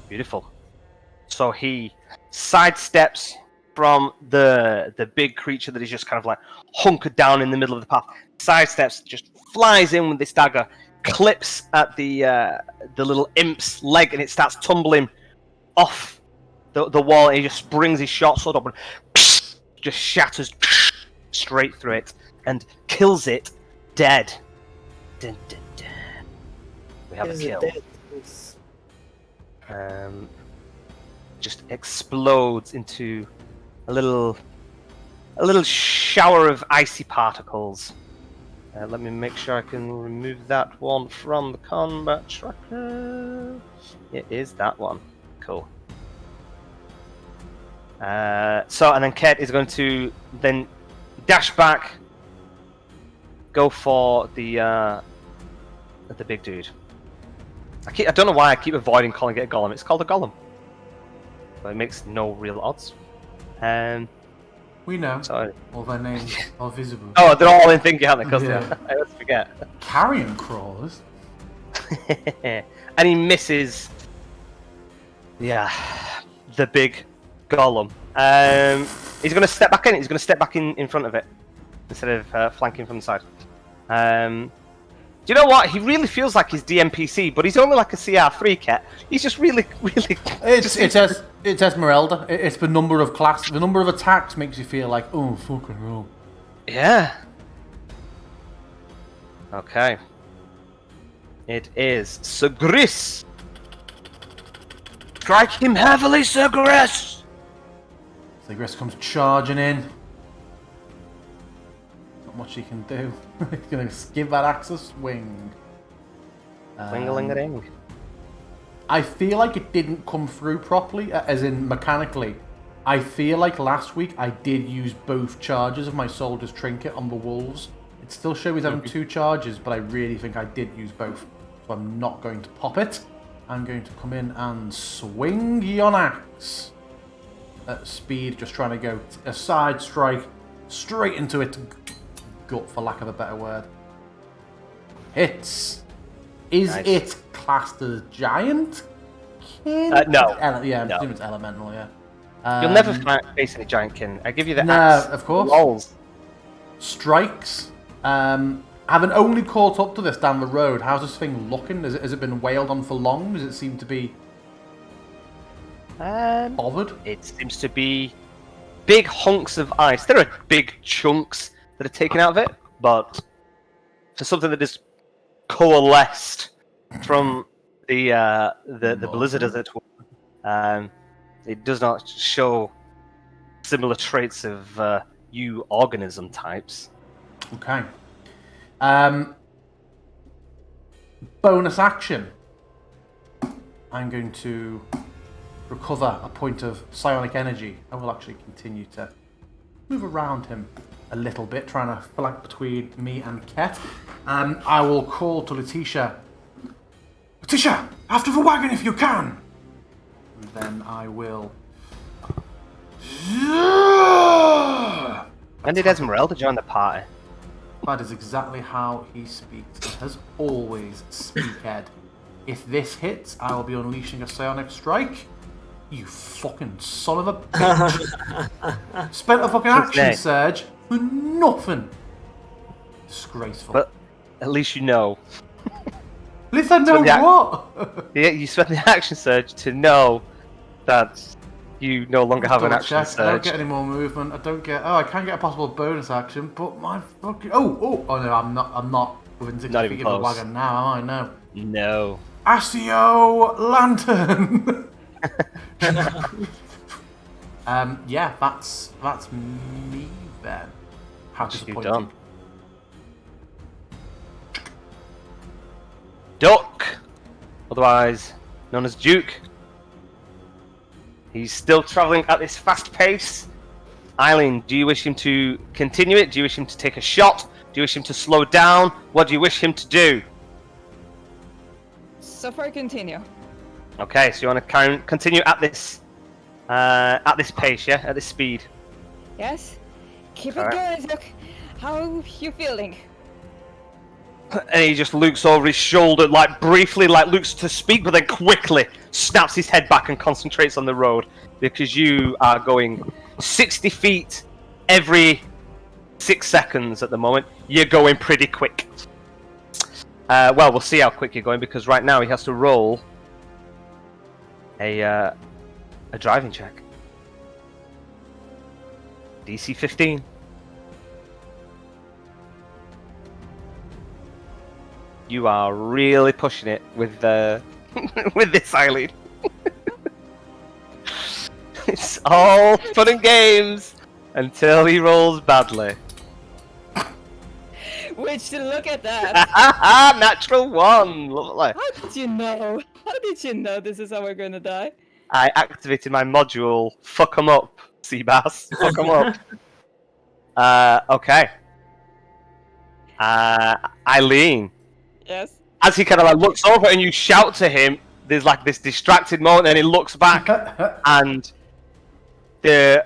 Beautiful. So he sidesteps from the big creature that is just kind of like hunkered down in the middle of the path. Sidesteps, just flies in with this dagger, clips at the little imp's leg, and it starts tumbling off the wall. And he just brings his short sword up and just shatters straight through it and kills it dead. Dun, dun, dun. We have a kill. Just explodes into a little shower of icy particles. Let me make sure I can remove that one from the combat tracker. It is that one. Cool. And then Ket is going to then dash back, go for the big dude. I don't know why I keep avoiding calling it a golem. It's called a golem. But it makes no real odds. We know. Sorry. All their names are visible. Oh, they're all in thingy, aren't they? Yeah. I always forget. Carrion crawlers? And he misses. Yeah, the big golem. He's going to step back in. He's going to step back in front of it instead of flanking from the side. Do you know what? He really feels like he's DMPC, but he's only like a CR3 cat. He's just really. It's Esmeralda. It's the number of attacks makes you feel like, oh, fucking hell. Yeah. Okay. It is Sir Gris. Strike him heavily, Sir Gris! So Gris comes charging in. Not much he can do. He's going to give that axe a swing. Wing-a-ling-a-ding. I feel like it didn't come through properly, as in mechanically. I feel like last week I did use both charges of my Soldier's Trinket on the wolves. It still shows he's having 2 charges, but I really think I did use both. So I'm not going to pop it. I'm going to come in and swing yon axe. At speed, just trying to go a side strike straight into its gut, for lack of a better word. Hits. Is Nice. it classed as giant? No. Yeah, I No. assume it's elemental, yeah. You'll never face any giant kin. I give you the No, axe. of course. Lols. Strikes. Having only caught up to this down the road, how's this thing looking? Has it been wailed on for long? Does it seem to be bothered? It seems to be big hunks of ice. There are big chunks that are taken out of it, but for something that is coalesced from the blizzard, as it were, it does not show similar traits of you organism types. Okay. Bonus action. I'm going to recover a point of psionic energy. I will actually continue to move around him a little bit, trying to flank between me and Ket. I will call to Letitia. Letitia, after the wagon if you can! And then I will... When did Esmeralda join the party? That is exactly how he speaks. He has always speakhead. If this hits, I will be unleashing a psionic strike. You fucking son of a bitch. Spent a fucking action surge for nothing. Disgraceful. But at least you know. At least I know what? Yeah, you spent the action surge to know that you no longer have an action surge. I don't get any more movement. I don't get. Oh, I can get a possible bonus action, but my fucking. Oh no, I'm not within 60 Not feet even of the close. wagon now, am I? No. No. Asio Lantern. Yeah, that's me then. How What you disappointing. done? Duck, otherwise known as Duke. He's still travelling at this fast pace. Eileen, do you wish him to continue it? Do you wish him to take a shot? Do you wish him to slow down? What do you wish him to do? So far, continue. Okay, so you want to continue at this pace, yeah, at this speed. Yes? Keep it Alright. going, Zook. How you feeling? And he just looks over his shoulder, like briefly, like looks to speak, but then quickly snaps his head back and concentrates on the road because you are going 60 feet every 6 seconds at the moment. You're going pretty quick. Well, we'll see how quick you're going because right now he has to roll a driving check. DC 15. You are really pushing it with with this Eileen. It's all fun and games until he rolls badly. Which, look at that! Natural 1. Lovely. How did you know? How did you know this is how we're gonna die? I activated my module. Fuck 'em up, Seabass. Fuck 'em up. Okay. Eileen. Yes? As he kind of like looks over and you shout to him, there's like this distracted moment, and he looks back, and the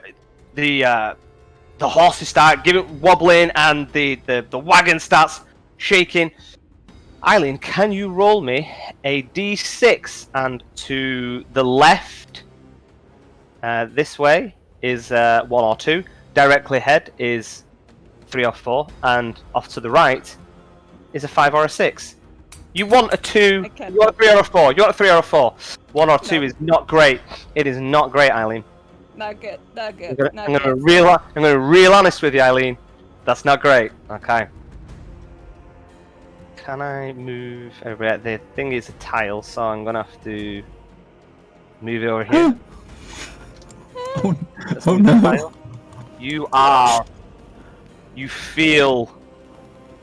horses start wobbling, and the wagon starts shaking. Eileen, can you roll me a d6? And to the left, this way is 1 or 2. Directly ahead is 3 or 4, and off to the right is a 5 or a 6. You want a 2, you want a 3 or a 4. You want a 3 or a 4. 1 or 2 is not great. It is not great, Eileen. Not good, not good, I'm gonna be real honest with you, Eileen. That's not great. Okay. can I move over here? The thing is a tile, so I'm gonna have to move it over here. Oh, Let's oh move the no. tile. You feel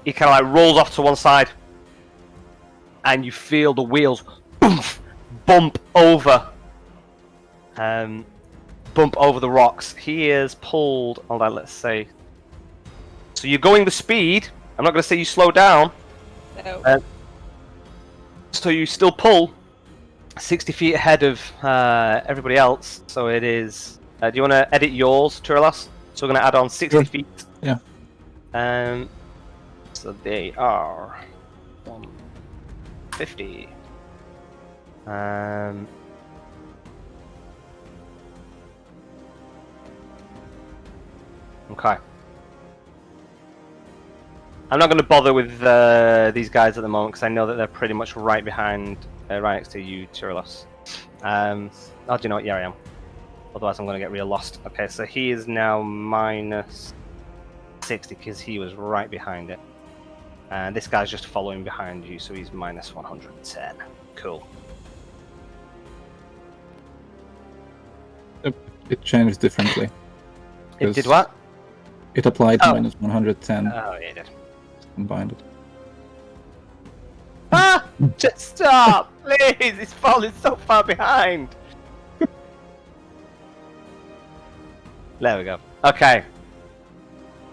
he kind of like rolls off to one side, and you feel the wheels bump over the rocks. He is pulled. Hold on, let's say. So you're going the speed. I'm not going to say you slow down. No. So you still pull 60 feet ahead of everybody else. So it is. Do you want to edit yours, Turles? So we're going to add on 60 Sure. feet. Yeah. So they are 150. Okay. I'm not going to bother with these guys at the moment because I know that they're pretty much right behind, right next to you, Turles. Oh, do you know what? Yeah, I am. Otherwise, I'm going to get real lost. Okay, so he is now minus 60 because he was right behind it. And this guy's just following behind you, so he's minus 110. Cool. It changed differently. It did what? It applied Oh. minus 110. Oh, yeah, it did. Combined it. Ah! Just stop! Please! He's falling so far behind! There we go. Okay.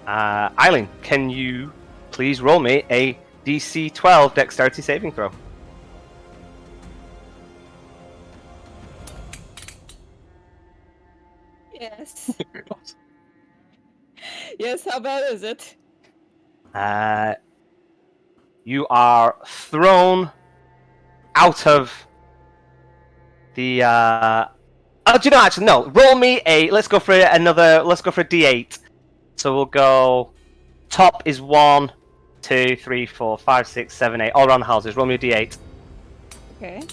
Eileen, can you please roll me a DC 12 dexterity saving throw? Yes. Yes, how bad is it? You are thrown out of the. Oh, do you know? Actually, no. Roll me a. Let's go for another. Let's go for a D8. So we'll go. Top is 1, 2, 3, 4, 5, 6, 7, 8. All around the houses. Roll me a D8. Okay.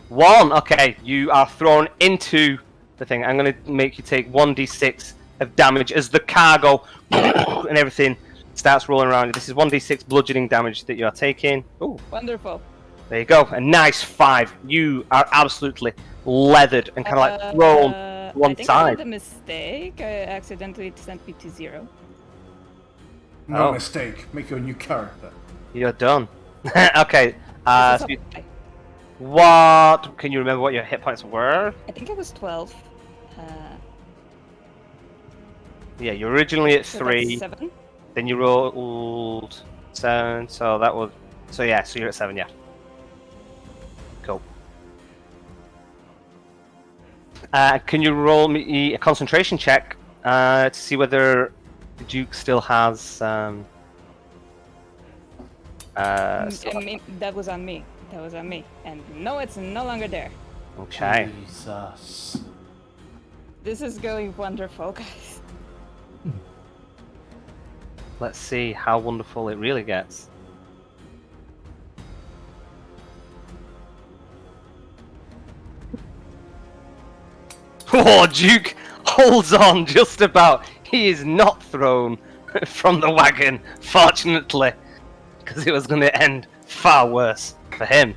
1. Okay, you are thrown into the thing. I'm going to make you take 1d6 of damage as the cargo and everything starts rolling around. This is 1d6 bludgeoning damage that you are taking. Ooh. Wonderful. There you go. A nice 5. You are absolutely leathered and kind of like thrown to one I think I side. made a mistake. I accidentally sent me to 0. No Oh. mistake. Make your new character. You're done. Okay. This So is high. what? Can you remember what your hit points were? I think it was 12. Yeah, you're originally at So 3. that's 7. Then you rolled 7. So that was. So yeah. So you're at 7. Yeah. Cool. Can you roll me a concentration check to see whether the Duke still has? I mean, that was on me. That was on me. And no, it's no longer there. Okay. Jesus. This is going wonderful, guys. Let's see how wonderful it really gets. Oh, Duke holds on just about. He is not thrown from the wagon, fortunately, because it was going to end far worse for him.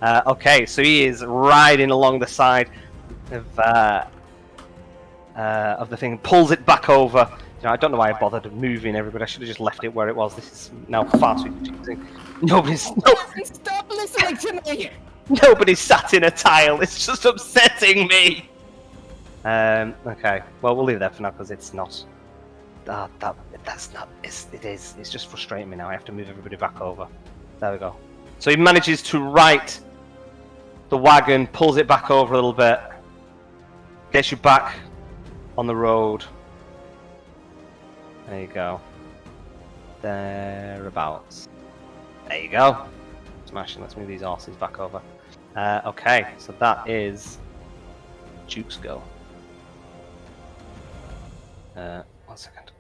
Okay, so he is riding along the side of the thing, pulls it back over. You know, I don't know why I bothered moving everybody. I should have just left it where it was. This is now far too confusing. Stop listening to me! Nobody's sat in a tile. It's just upsetting me. Okay. Well, we'll leave it there for now because it's not. That's not. It is. It's just frustrating me now. I have to move everybody back over. There we go. So he manages to right the wagon, pulls it back over a little bit, gets you back on the road. There you go. Thereabouts. There you go. Smashing. Let's move these horses back over. Okay, so that is Duke's go. 1 second.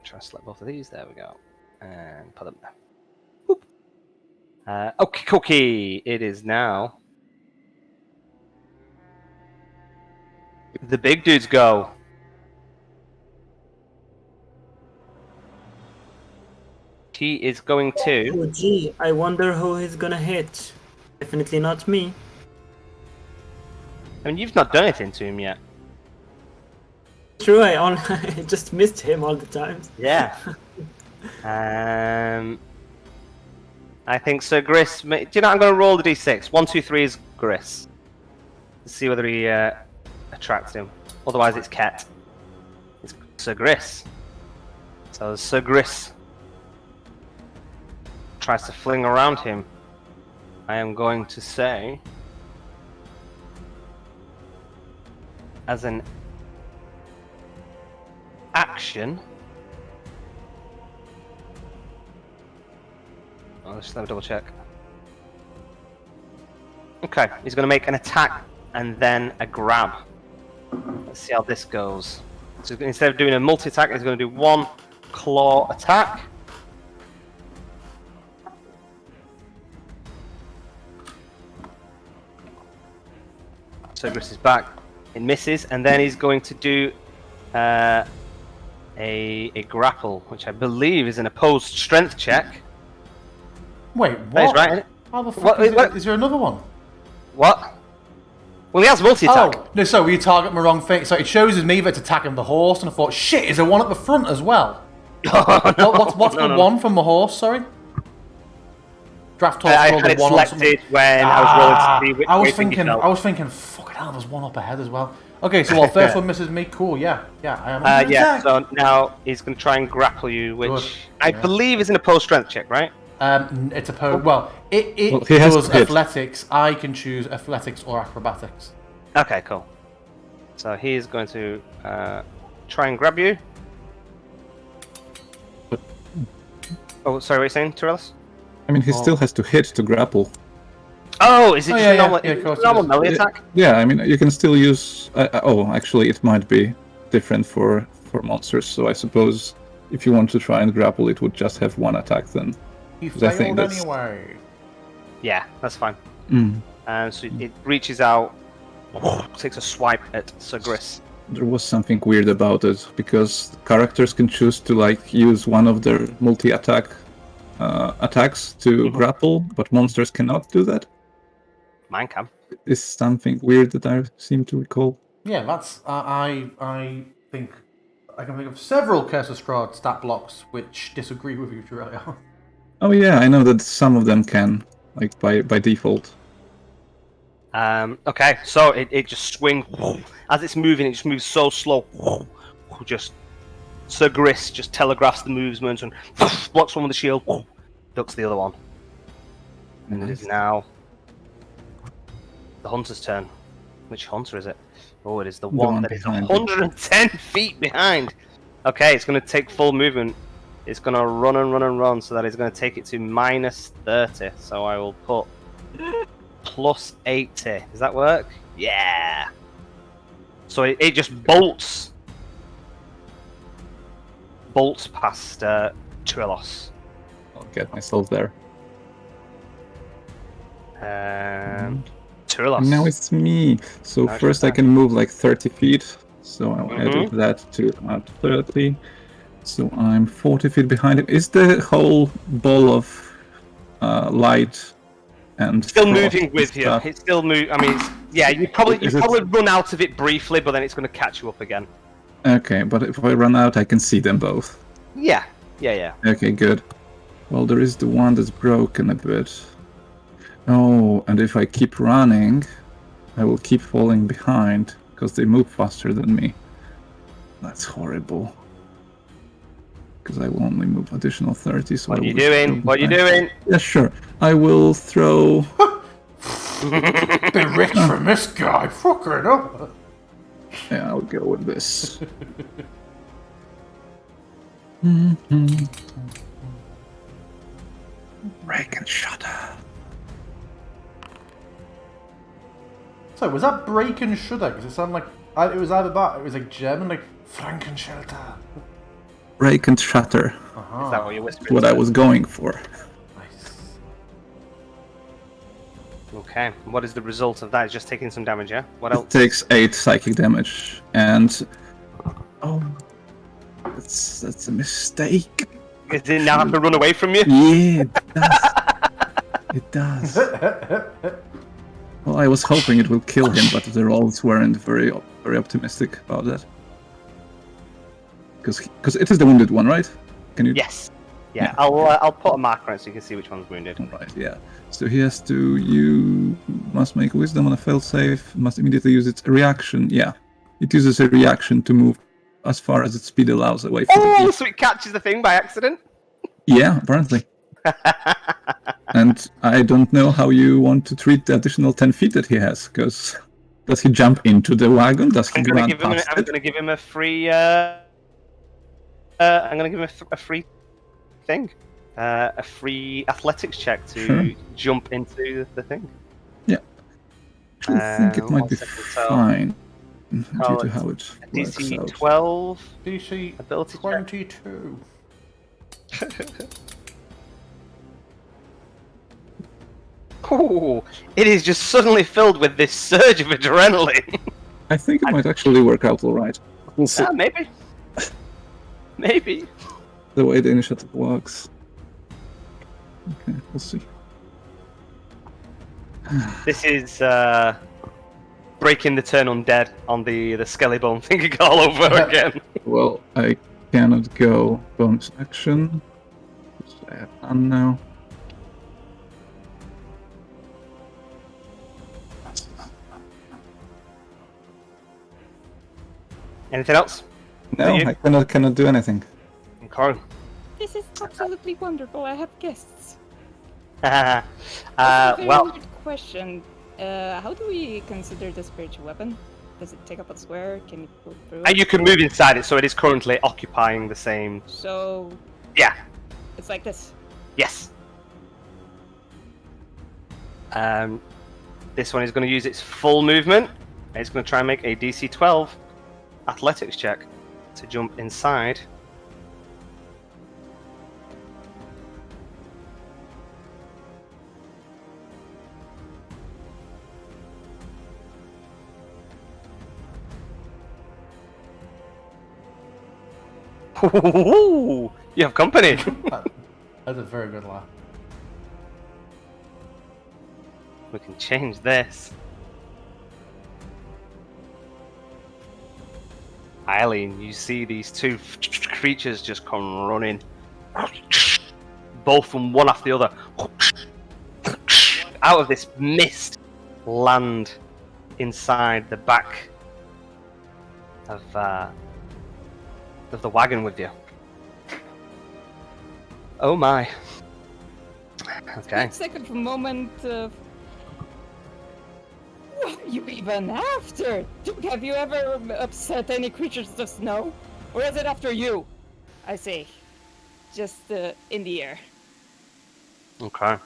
Try to select both of these. There we go. And put them there. Whoop. Okay, cookie. It is now the big dudes go. He is going to. Oh gee, I wonder who he's gonna hit. Definitely not me. I mean, you've not done anything to him yet. True, I just missed him all the times. Yeah. I think Sir Gris. Do you know? I'm going to roll the d6. 1, 2, 3 is Gris. Let's see whether he attracts him. Otherwise, it's Ket. It's Sir Gris. So Sir Gris tries to fling around him. I am going to say, as an action. Oh, let's let me double check. Okay, he's going to make an attack and then a grab. Let's see how this goes. So instead of doing a multi-attack, he's going to do one claw attack. So Gris is back. It misses, and then he's going to do a grapple, which I believe is an opposed strength check. Wait, what? That is right, isn't it? How the fuck is there another one? What? Well, he has multi-attack. Oh, no, so you target my wrong thing. So it shows as me that's attacking the horse, and I thought, shit, is there one at the front as well? Oh, no. What's the one from the horse, sorry? Draft horse I rolled had a it one on selected when I was rolling to see which I was way thing he thinking, fell. fucking hell, there's one up ahead as well. Okay, so while first one misses me, cool, yeah, I am. Under Yeah, attack. so now he's going to try and grapple you, which Good, I believe is an opposed strength check, right? It's opposed. Well, it he has does to hit. athletics. I can choose athletics or acrobatics. Okay, cool. So he's going to try and grab you. Oh, sorry, what are you saying, Tyrellus? I mean, he still has to hit to grapple. Oh, is it Oh, just yeah, a normal, yeah, of course it normal is. melee attack? Yeah, I mean, you can still use. Actually, it might be different for monsters. So I suppose if you want to try and grapple, it would just have one attack then. He 'Cause I think failed that's- anyway. Yeah, that's fine. Mm. So it reaches out, takes a swipe at Sir Gris. There was something weird about it because characters can choose to like use one of their multi-attack attacks to grapple, but monsters cannot do that. Mine can. Is something weird that I seem to recall. Yeah, that's I think I can think of several Curse of Strahd stat blocks which disagree with you, Aurelia. Oh yeah, I know that some of them can, like by default. Okay, so it just swings. As it's moving, it just moves so slow. Just Sir Gris just telegraphs the movement and blocks one with the shield, ducks the other one. And it is now the hunter's turn. Which hunter is it? Oh, it is the one that is behind. 110 feet behind. Okay, it's going to take full movement. It's going to run and run and run, so that it's going to take it to minus 30. So I will put plus 80. Does that work? Yeah. So it just bolts past Trillos. I'll get myself there. Trillos. Now it's me. So Now it's first your I can move like 30 feet. So I'll Mhm. edit that to add 30. So I'm 40 feet behind him. Is the whole ball of light and Still frost moving with you. stuff- It's still moving. I mean, you probably run out of it briefly, but then it's going to catch you up again. Okay, but if I run out, I can see them both. Yeah. Okay, good. Well, there is the one that's broken a bit. Oh, and if I keep running, I will keep falling behind because they move faster than me. That's horrible. Because I will only move additional 30. So What I are you will still doing? What are you behind. doing? Yeah, sure. I will throw. Bit rich from this guy. Fucker it up. Yeah, I'll go with this. Break and shudder. So was that break and shudder? Because it sounded like it was either that. It was like German, like Frankenschelter. Break and shatter. Is that what you're whispering? What I was going for. Nice. Okay. What is the result of that? It's just taking some damage, yeah? What It else? takes 8 psychic damage, and oh, that's a mistake. Does it now have to run away from you? Yeah, it does. Well, I was hoping it will kill him, but the rolls weren't very optimistic about that. Because it is the wounded one, right? Can you? Yes. Yeah, Yeah. I'll put a marker on it so you can see which one's wounded. Right, yeah. So he has to. You must make a wisdom on a fail save. Must immediately use its reaction. Yeah, it uses a reaction to move as far as its speed allows away from Oh, you. so it catches the thing by accident? Yeah, apparently. And I don't know how you want to treat the additional 10 feet that he has, because does he jump into the wagon? Does he I'm run gonna past it? give him a free. I'm gonna give him a free thing, a free athletics check to Sure. jump into the thing. Yeah. I think it might 1 be second, so fine due Oh, to how it works DC out. 12 DC ability check. 22. Ooh, it is just suddenly filled with this surge of adrenaline. I think it might actually work out all right. We'll see. Yeah, maybe. Maybe. The way the initiative works. Okay, we'll see. This is breaking the turn undead on the skelly bone thing all over again. Well, I cannot go bonus action. I have none now. Anything else? No, you? I cannot do anything. Corin. This is absolutely wonderful. I have guests. Well, Very weird question. How do we consider the spiritual weapon? Does it take up a square? Can you go through it? you can move inside it, so it is currently occupying the same. So Yeah. it's like this. Yes. This one is going to use its full movement. And it's going to try and make a DC 12 athletics check to jump inside. Ooh, you have company. That's a very good laugh. We can change this. Eileen, you see these two creatures just come running. Both from one after the other. Out of this mist, land inside the back of the wagon with you. Oh my. Okay. It's like a moment of. What are you even after? Dude, have you ever upset any creatures of snow? Or is it after you? I say. Just in the air. Okay.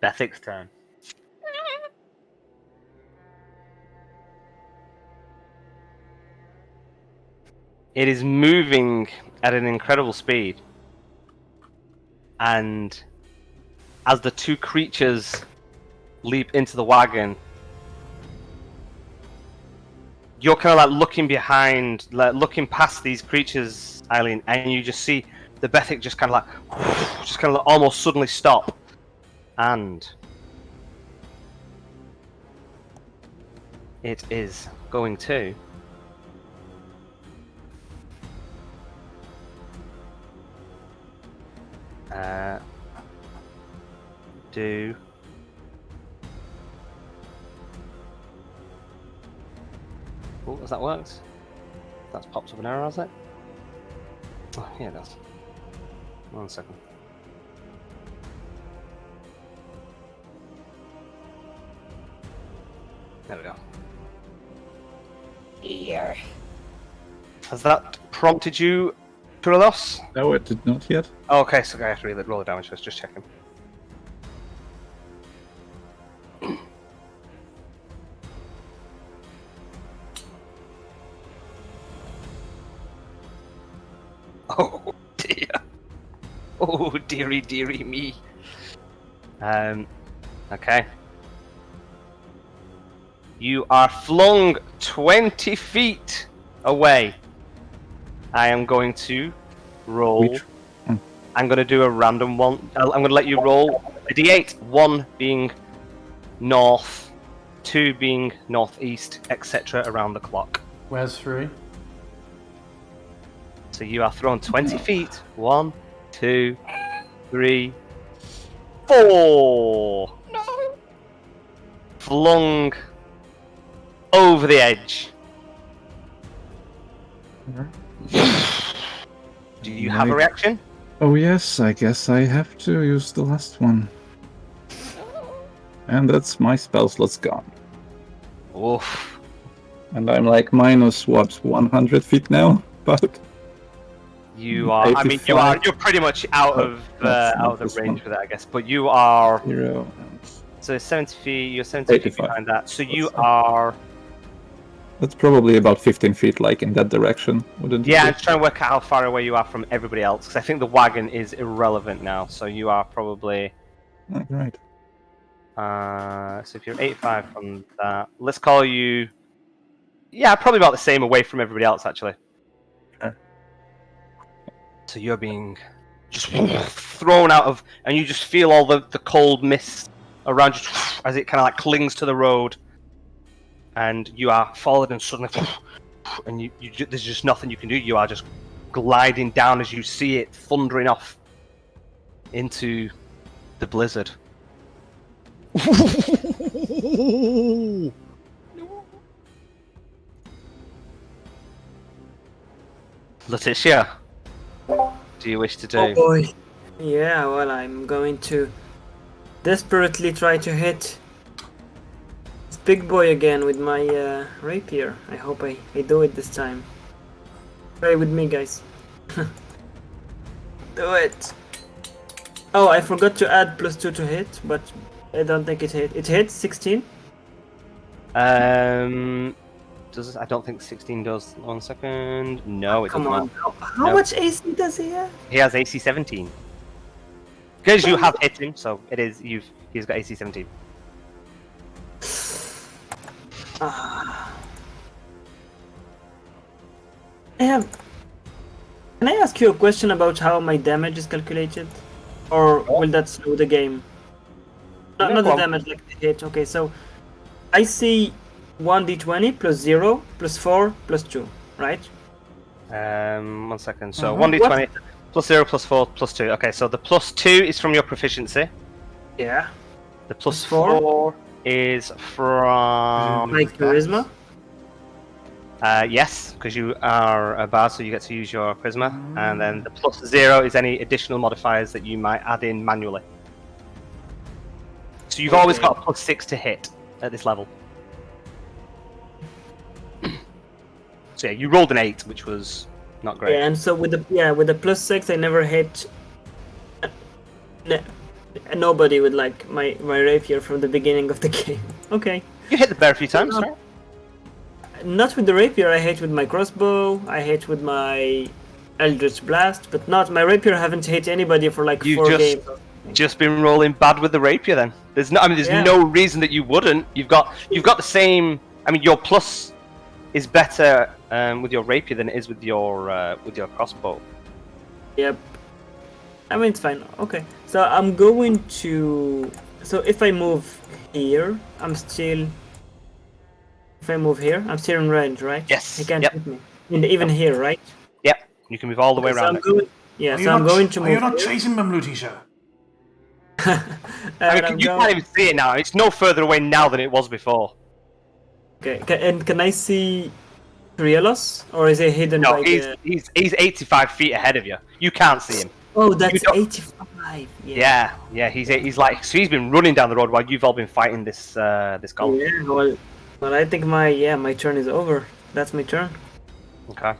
Bethic's turn. It is moving at an incredible speed. And as the two creatures leap into the wagon, you're kind of like looking behind, like looking past these creatures, Eileen, and you just see the Bethic just kind of like almost suddenly stop. And it is going to do oh, has that worked? That's popped up an error, has it? Oh, yeah, it does. 1 second. There we go. Here. Has that prompted you, Turilos? No, it did not yet. Oh, okay, so I have to roll the damage first, just checking. Oh dear. Oh dearie dearie me. Okay. You are flung 20 feet away. I am going to roll. Which? I'm going to do a random one. I'm going to let you roll a d8, 1 being north, 2 being northeast, etc. around the clock. Where's 3? So you are thrown 20 feet. 1, 2, 3, 4. No. Flung over the edge. Do you have a reaction? Oh yes, I guess I have to use the last one. And that's my spell slot's gone. Oof. And I'm like minus what, 100 feet now? But You are. I mean, you are. 85. You're pretty much out of That's not the this range one. for that, I guess. But you are. 0 and So 70 feet. You're 70 feet 85. behind that. So you That's it. are. that's probably about 15 feet, like in that direction, wouldn't Yeah, I'm it? just trying to work out how far away you are from everybody else because I think the wagon is irrelevant now. So you are probably. Oh, right. So if you're 85 from that, let's call you. Yeah, probably about the same away from everybody else, actually. Okay. So you're being just thrown out of, and you just feel all the cold mist around you as it kind of like clings to the road, and you are fallen and suddenly, and there's just nothing you can do. You are just gliding down as you see it thundering off into the blizzard. Letitia, do you wish to do? Oh boy. Yeah, well, I'm going to desperately try to hit this big boy again with my rapier. I hope I do it this time. Pray with me, guys. Do it. Oh, I forgot to add +2 to hit, but I don't think it hit. It hit 16. Does I don't think 16 does. 1 second. No, it does Come on. not. How No. much AC does he have? He has AC 17. Because you have hit him, so it is he's got AC 17. Can I ask you a question about how my damage is calculated? Or will that slow the game? Not the well- damage, like the hit. Okay, so I see 1d20 plus 0 plus 4 plus 2, right? 1 second. So 1d20 plus 0 plus 4 plus 2. Okay, so the plus 2 is from your proficiency. Yeah. The plus Plus 4? 4 is from My charisma? yes, because you are a bard, so you get to use your charisma, and then the plus 0 is any additional modifiers that you might add in manually. So you've always got a plus 6 to hit at this level. So yeah, you rolled an 8, which was not great. Yeah, and so with the plus 6 I never hit nobody with like my rapier from the beginning of the game. Okay. You hit the bear a few times, right? Not with the rapier, I hit with my crossbow, I hit with my Eldritch Blast, but not my rapier. I haven't hit anybody for like 4 games. Just been rolling bad with the rapier then. There's no reason that you wouldn't. You've got the same. I mean, your plus is better with your rapier than it is with your crossbow. Yep. I mean, it's fine. Okay. So I'm going to. So if I move here, I'm still. If I move here, I'm still in range, right? Yes. He can't Yep. hit me. And even here, right? Yep. You can move all the way So around. I'm going. Yeah. Are you So I'm not- going to Are move. you not here, chasing them, Lutisha? I and mean, I'm you going- can't even see it now. It's no further away now than it was before. Okay. And can I see Trielos, or is he hidden No, by the? he's 85 feet ahead of you. You can't see him. Oh, that's don't- 85. Yeah. Yeah. He's like, so he's been running down the road while you've all been fighting this golem. Yeah. Well, I think my turn is over. That's my turn. Okay.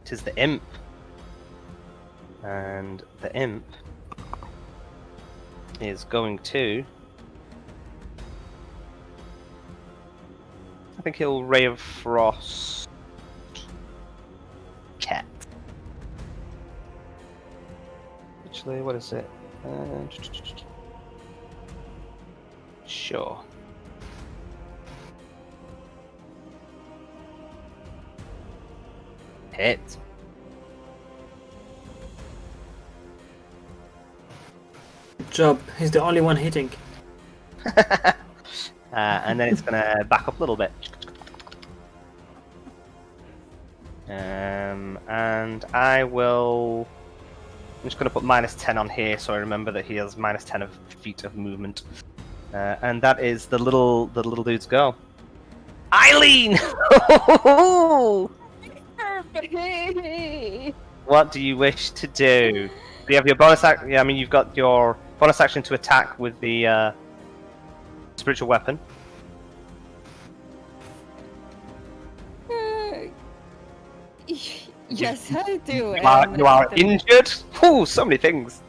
It is the imp. And the imp is going to. I think he'll Ray of Frost. Cat. Actually, what is it? Sure. Hit. Good job. He's the only one hitting. And then it's gonna back up a little bit. And I will. I'm just gonna put -10 on here, so I remember that he has -10 of feet of movement. And that is the little dude's go. Eileen! What do you wish to do? Do you have your bonus action? Yeah, I mean, you've got your bonus action to attack with the spiritual weapon. Yes, I do. You are injured? Ooh, so many things.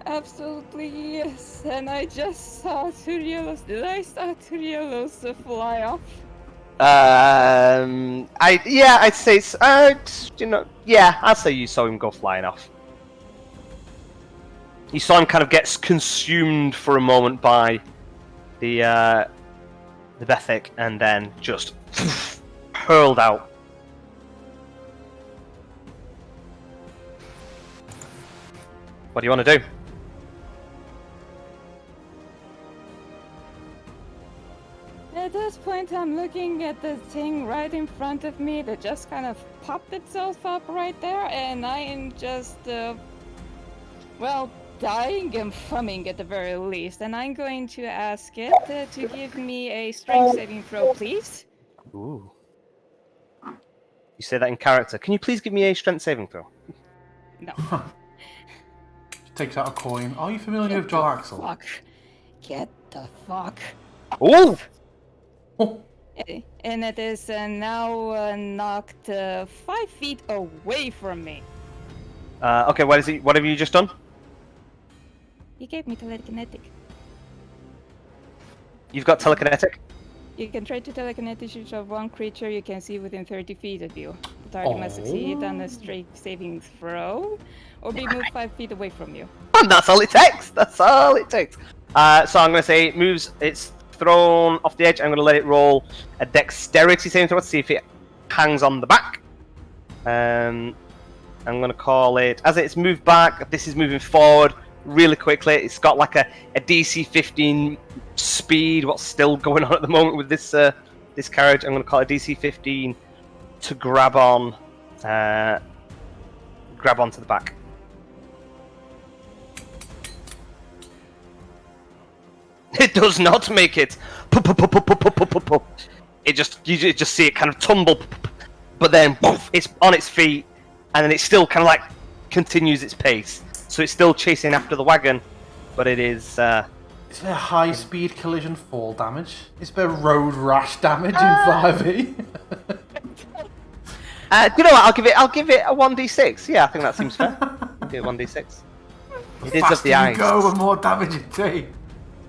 Absolutely yes. And I just saw two yellows. Did I saw two yellows fly off? I'd say it's, I'd say you saw him go flying off. You saw him kind of get consumed for a moment by the Bethic, and then just hurled out. What do you want to do? At this point, I'm looking at the thing right in front of me that just kind of popped itself up right there, and I am just, dying and fumming at the very least. And I'm going to ask it to give me a strength saving throw, please. Ooh. You say that in character. Can you please give me a strength saving throw? No. Takes out a coin. Are you familiar with Joel Axel? Fuck. Get the fuck. Ooh! Oh. And it is now knocked 5 feet away from me. Okay, what is he? What have you just done? He gave me telekinetic. You've got telekinetic? You can try to telekinetic shoot of one creature you can see within 30 feet of you. The target must succeed on a straight saving throw, or be moved 5 feet away from you. And that's all it takes. That's all it takes. So I'm going to say it moves. It's thrown off the edge. I'm going to let it roll a dexterity saving throw to see if it hangs on the back. I'm going to call it, as it's moved back, this is moving forward really quickly. It's got like a DC 15 speed. What's still going on at the moment with this this carriage? I'm going to call it DC 15 to grab onto the back. It does not make it. You just see it kind of tumble, but then it's on its feet, and then it still kind of like continues its pace. So it's still chasing after the wagon, but it is. Is there high-speed collision fall damage? Is there road rash damage in 5e? You know what? I'll give it a 1d6. Yeah, I think that seems fair. I'll give it 1d6. It is of the ice. Go, the more damage it takes.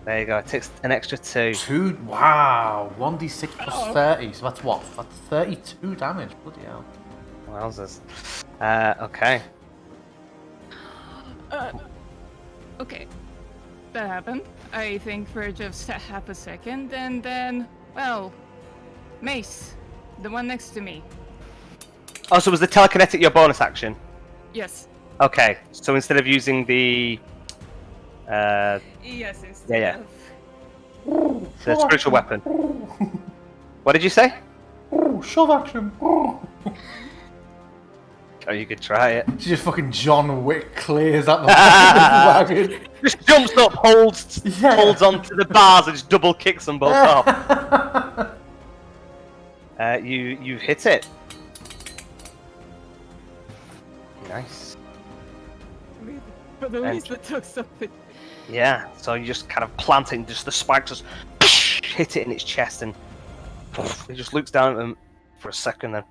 There you go. It takes an extra 2. Wow, 1d6 plus 30. So that's what? That's 32 damage. Bloody hell. Wowzers. Okay. Okay. That happened. I think for just half a second, and then, well, Mace, the one next to me. Oh, so was the telekinetic your bonus action? Yes. Okay, so instead of using the... Yes, instead of... the spiritual weapon. What did you say? Shove action. Oh, you could try it. She just fucking John Wick clears out the wagon. Just jumps up, holds onto the bars, and just double kicks them both off. You hit it. Nice. But at least it took something. Yeah, so you just kind of plant it, and just the spike just hit it in its chest, and it just looks down at them for a second, then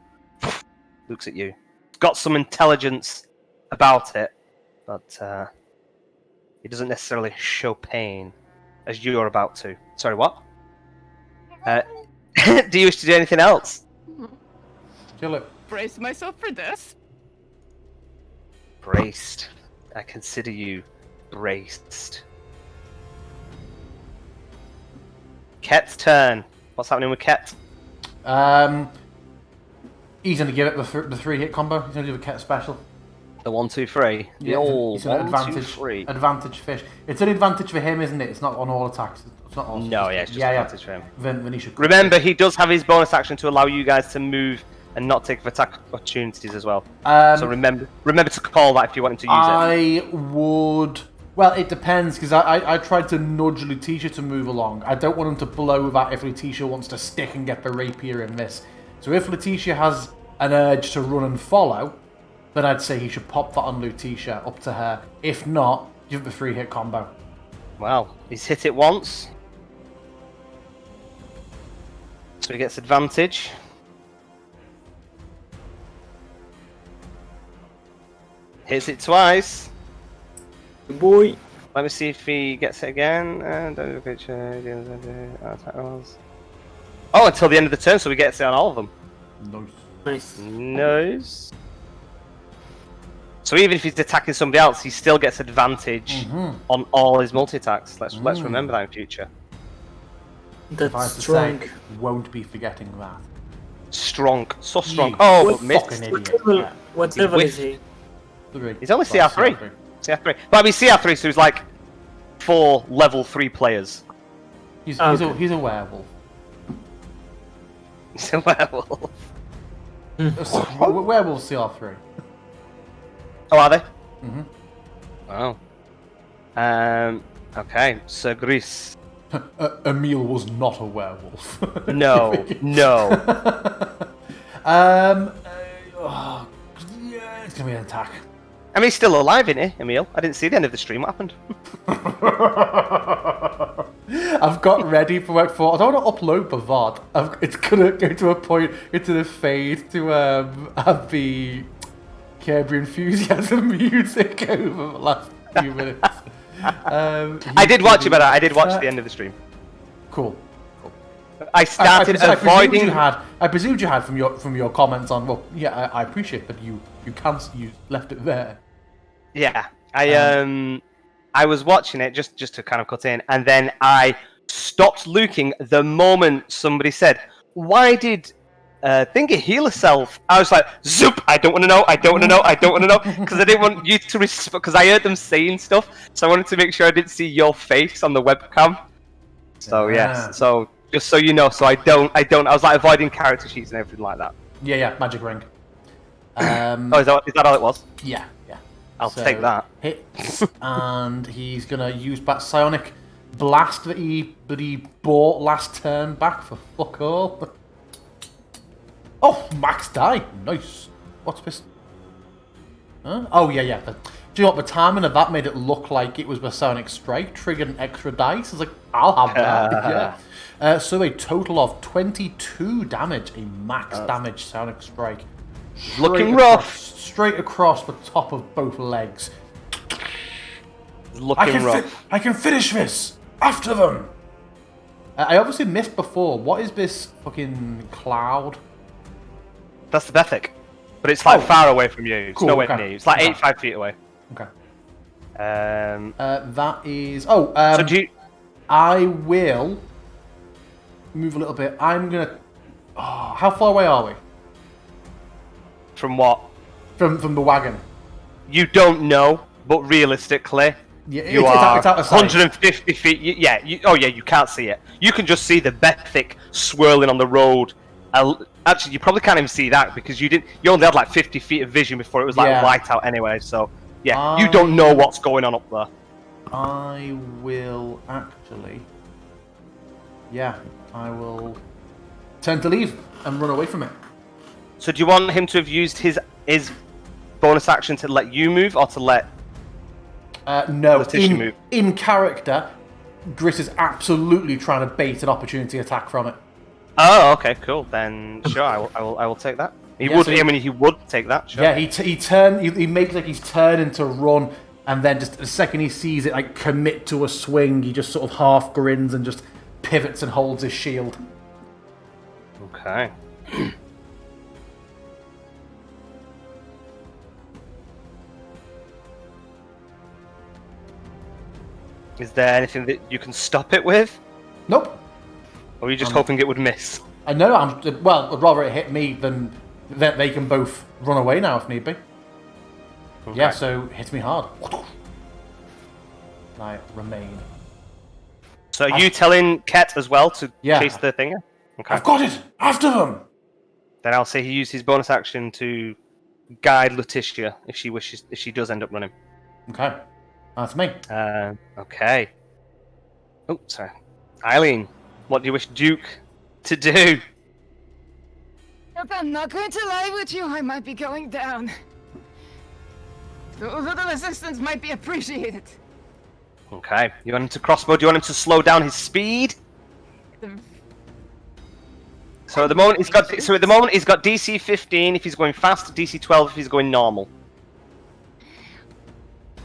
looks at you. It's got some intelligence about it, but it doesn't necessarily show pain as you're about to. Sorry, what? Do you wish to do anything else? Kill it. Brace myself for this. Braced. I consider you braced. Ket's turn. What's happening with Ket? He's going to give it the 3-hit combo. He's going to do a Ket special. The 1, 2, 3. The old it's an 1, 2, 3. Advantage fish. It's an advantage for him, isn't it? It's not on all attacks. It's not all. No, yeah, it's just advantage for him. Venetia. Remember, he does have his bonus action to allow you guys to move and not take attack opportunities as well. So remember to call that if you want him to use it. I would. Well, it depends, because I tried to nudge Letitia to move along. I don't want him to blow that if Letitia wants to stick and get the rapier in this. So if Letitia has an urge to run and follow, then I'd say he should pop that on Letitia, up to her. If not, give it the 3-hit combo. Well, he's hit it once. So he gets advantage. Hits it twice. Good boy. Let me see if he gets it again. Oh, until the end of the turn, so he gets it on all of them. Nice. Nice. So even if he's attacking somebody else, he still gets advantage on all his multi-attacks. Let's remember that in future. That's strong. Won't be forgetting that. Strong. So strong. You Oh, but missed. What level is he? He's only CR3. CR3. But I mean CR3, so he's like 4 level 3 players. He's a werewolf. He's a werewolf. Werewolves CR3. Oh, are they? Mm-hmm. Wow. Okay, Sir Gris. Emil was not a werewolf. No. Yeah, it's gonna be an attack. I mean, he's still alive, isn't he, Emil? I didn't see the end of the stream. What happened? I've got ready for work for. I don't want to upload the VOD. It's gonna go to a point into the fade to have the Kirby enthusiasm music over the last few minutes. I did watch it, but I did watch the end of the stream. Cool. I started avoiding. I presumed you had from your comments on. Well, yeah, I appreciate that you left it there. Yeah, I was watching it just to kind of cut in, and then I stopped looking the moment somebody said, "Why did Thingy heal herself?" I was like, "Zoop! I don't want to know. I don't want to know. I don't want to know," because I didn't want you to respond. Because I heard them saying stuff, so I wanted to make sure I didn't see your face on the webcam. So yes, so just so you know, so I don't. I was like avoiding character sheets and everything like that. Yeah, magic ring. Oh, is that all it was? Yeah. I'll take that. Hits, and he's gonna use that psionic blast that he bought last turn back for fuck all. Oh, max die, nice. What's this? Huh? Oh yeah. Do you know what? The timing of that made it look like it was the psionic strike, triggered an extra dice. I was like, I'll have that. Yeah. So a total of 22 damage, a max damage psionic strike. Looking rough. Straight across the top of both legs. Looking rough. I can finish this after them. I obviously missed before. What is this fucking cloud? That's the Bethic, but it's like far away from you. It's Cool, nowhere okay. near you. It's like 85 feet away. Okay. Um. That is. So do you? I will move a little bit. I'm gonna. Oh, how far away are we From what? from the wagon? You don't know, but realistically, Yeah, you it's are out of sight. 150 feet. You can't see it. You can just see the Bethic swirling on the road. Actually, you probably can't even see that because you only had like 50 feet of vision before it was like light out anyway. So yeah, you don't know what's going on up there. I will actually. Yeah, I will turn to leave and run away from it. So do you want him to have used his bonus action to let you move or to let No, Letitia move? in character, Gris is absolutely trying to bait an opportunity attack from it. Oh, okay, cool. Then sure, I will take that. He would. I mean, he would take that. Sure. Yeah, he makes like he's turning to run, and then just the second he sees it like commit to a swing, he just sort of half grins and just pivots and holds his shield. Okay. Is there anything that you can stop it with? Nope. Or are you just hoping it would miss? I know. Well, I'd rather it hit me than that they can both run away now if need be. Okay. Yeah, so hits me hard. I remain. So are you telling Ket as well to Yeah. chase the thing? Okay. I've got it! After them! Then I'll say he used his bonus action to guide Letitia if she does end up running. Okay. That's me. Okay. Oh, sorry. Eileen, what do you wish Duke to do? Look, I'm not going to lie with you. I might be going down. A little assistance might be appreciated. Okay. You want him to crossbow? Do you want him to slow down his speed? So at the moment he's got DC 15 if he's going fast, DC 12 if he's going normal.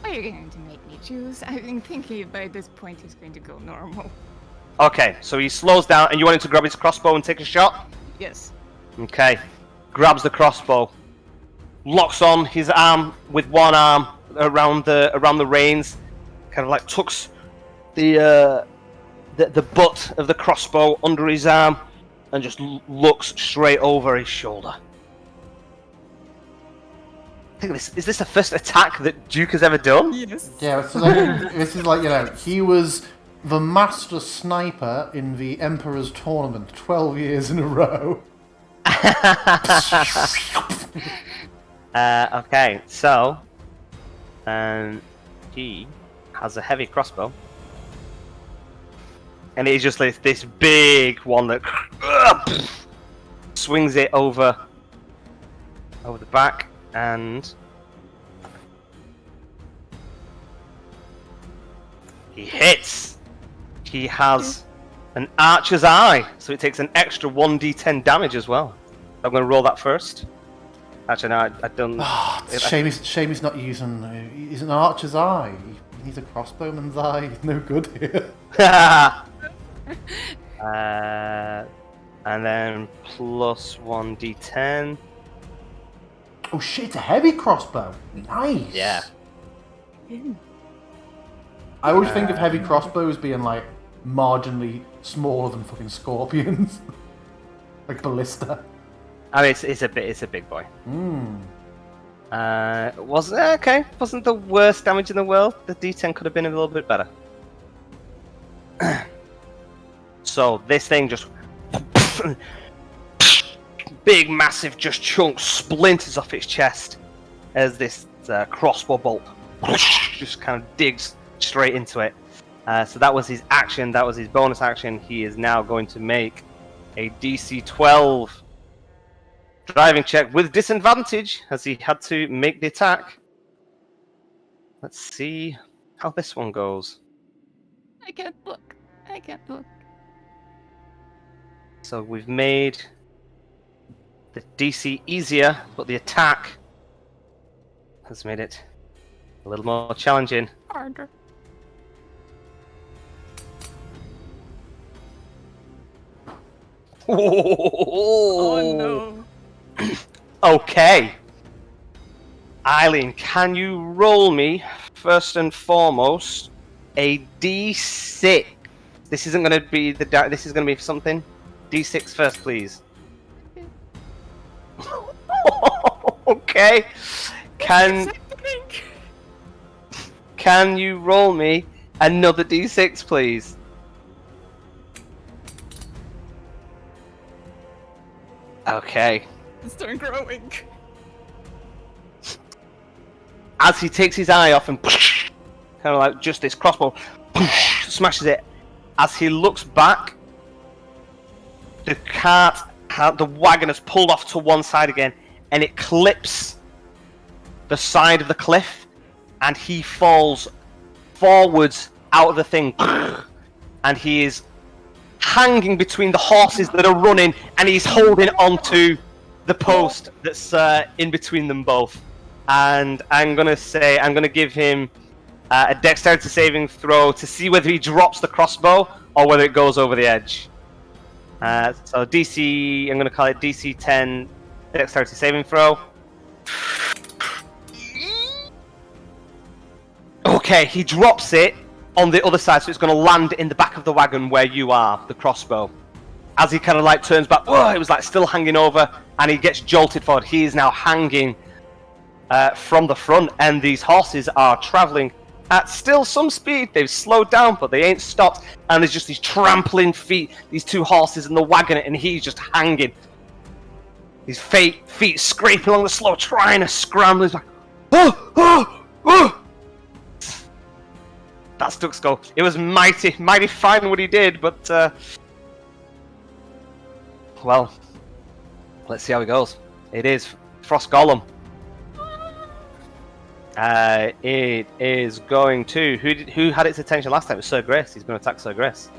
Are you going to make me choose? I've been thinking by this point he's going to go normal. Okay, so he slows down and you want him to grab his crossbow and take a shot? Yes. Okay. Grabs the crossbow. Locks on his arm with one arm around the reins. Kind of like tucks the butt of the crossbow under his arm and just looks straight over his shoulder. I think is this the first attack that Duke has ever done? Yes. Yeah, this is like, you know, he was the master sniper in the Emperor's Tournament 12 years in a row. Okay, so he has a heavy crossbow, and it's just like this big one that swings it over the back, and he hits. He has an archer's eye, so it takes an extra 1d10 damage as well. I'm going to roll that first. Actually, no, I don't. Oh, shame he's not using. He's an archer's eye. He needs a crossbowman's eye. He's no good here. And then plus 1d10. Oh shit! It's a heavy crossbow. Nice. Yeah. I always think of heavy crossbows being like marginally smaller than fucking scorpions, like ballista. I mean, it's a big boy. Wasn't the worst damage in the world. The D10 could have been a little bit better. So this thing just big, massive, just chunk splinters off its chest as this crossbow bolt just kind of digs straight into it. So that was his action. That was his bonus action. He is now going to make a DC 12 driving check with disadvantage as he had to make the attack. Let's see how this one goes. I can't look. So we've made the DC easier, but the attack has made it a little more challenging. Harder. Oh no. Okay. Eileen, can you roll me, first and foremost, a D6? This isn't going to be this is going to be something. D6 first, please. Okay. Can you roll me another D6, please? Okay. Start growing. As he takes his eye off and kind of like just this crossbow smashes it. As he looks back, the wagon has pulled off to one side again, and it clips the side of the cliff, and he falls forwards out of the thing, and he is hanging between the horses that are running, and he's holding onto the post that's in between them both. And I'm gonna give him a dexterity saving throw to see whether he drops the crossbow or whether it goes over the edge. So DC, I'm gonna call it DC 10 dexterity saving throw. Okay, he drops it on the other side, so it's going to land in the back of the wagon where you are, the crossbow. as he kind of like turns back, whoa, it was like still hanging over, and he gets jolted forward. He is now hanging from the front, and these horses are traveling at still some speed. They've slowed down, but they ain't stopped. And there's just these trampling feet, these two horses in the wagon, and he's just hanging. His feet scraping along the slope, trying to scramble. He's like, oh, oh, oh. That's Duck's goal. It was mighty fine what he did, but well, let's see how it goes. It is Frost Golem. It is going to who had its attention last time? It was Sir Grace. He's going to attack Sir Grace.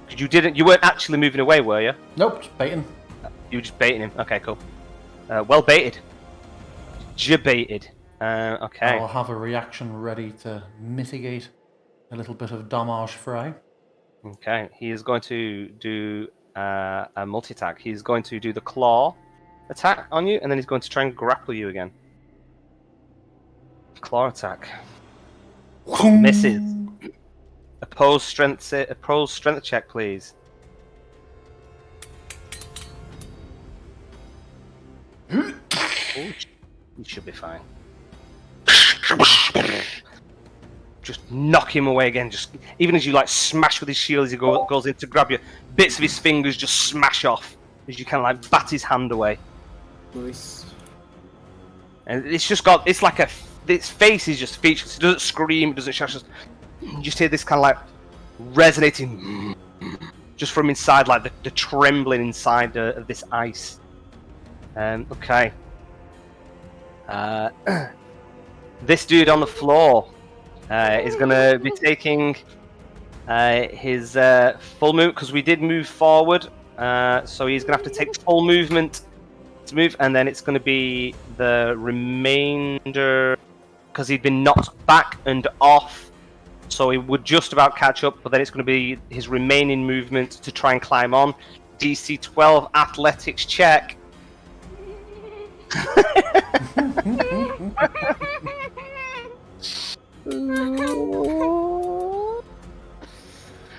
Because you weren't actually moving away, were you? Nope, just baiting. You were just baiting him. Okay, cool. Well baited. Jebaited. Okay. I'll have a reaction ready to mitigate a little bit of damage fray. Okay, he is going to do a multi-attack. He's going to do the claw attack on you, and then he's going to try and grapple you again. Claw attack. Misses. Opposed strength check, please. Ooh, you should be fine. Just knock him away again. Just even as you like smash with his shield as he goes in to grab you, bits of his fingers just smash off as you kind of like bat his hand away. Nice. And it's just got its face is just featureless. It doesn't scream, it doesn't shout. You just hear this kind of like resonating just from inside, like the trembling inside of this ice. Okay. This dude on the floor is going to be taking his full move, because we did move forward. So he's going to have to take full movement to move, and then it's going to be the remainder, because he'd been knocked back and off. So he would just about catch up, but then it's going to be his remaining movement to try and climb on. DC 12 athletics check.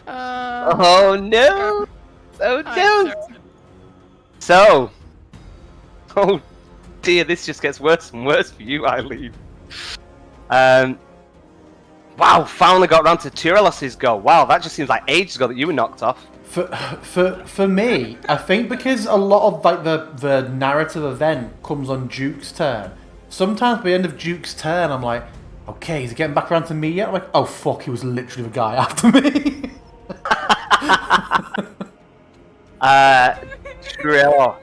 Oh no! Oh no! So, oh dear, this just gets worse and worse for you, Eileen. Wow, finally got around to Tyrelos' go. Wow, that just seems like ages ago that you were knocked off. For me, I think because a lot of like the narrative event comes on Duke's turn. Sometimes by the end of Duke's turn, I'm like, okay, is he getting back around to me yet? I'm like, oh fuck, he was literally the guy after me. True.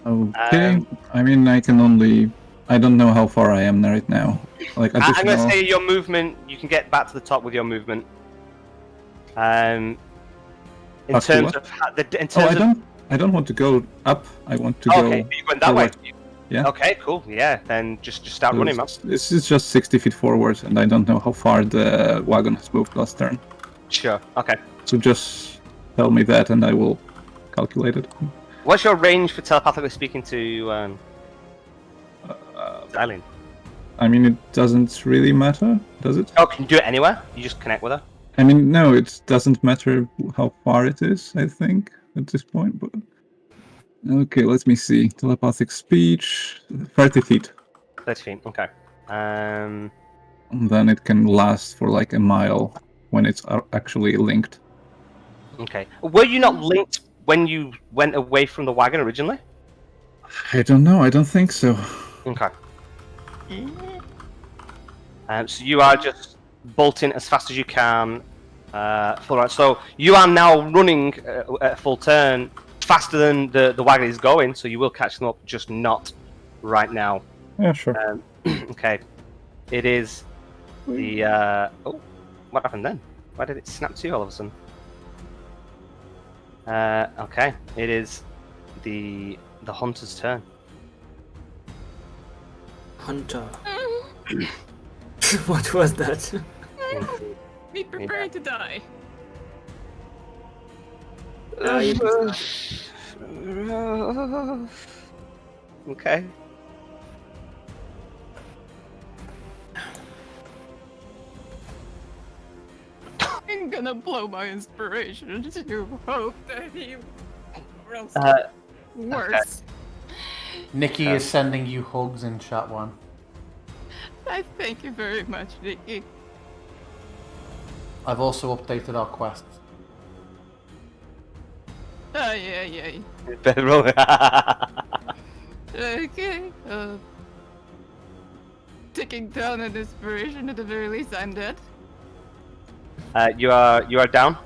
Okay, I mean, I don't know how far I am right now. Like, I'm going to say your movement, you can get back to the top with your movement. In terms of I don't want to go up. I want to go. Okay, you went that way. Yeah. Okay, cool. Yeah, then just start running, man. This is just 60 feet forward, and I don't know how far the wagon has moved last turn. Sure. Okay. So just tell me that, and I will calculate it. What's your range for telepathically speaking to Eileen? I mean, it doesn't really matter, does it? Oh, can you do it anywhere? You just connect with her? I mean, no, it doesn't matter how far it is, I think, at this point, but... Okay, let me see. Telepathic speech... 30 feet. 30 feet, okay. And then it can last for like a mile when it's actually linked. Okay. Were you not linked when you went away from the wagon originally? I don't know, I don't think so. Okay. So you are just bolting as fast as you can. Full right. So you are now running at full turn faster than the wagon is going, so you will catch them up, just not right now. Yeah, sure. Okay. It is the... oh, what happened then? Why did it snap to you all of a sudden? Okay. It is the hunter's turn. Hunter. What was that? Be prepared to die. Okay. I'm gonna blow my inspiration to hope that he rolls worse. Nikki is sending you hugs in chat one. I thank you very much, Nikki. I've also updated our quests. Yeah. Better roll. Okay. Ticking down an inspiration at the very least, I'm dead. You are down.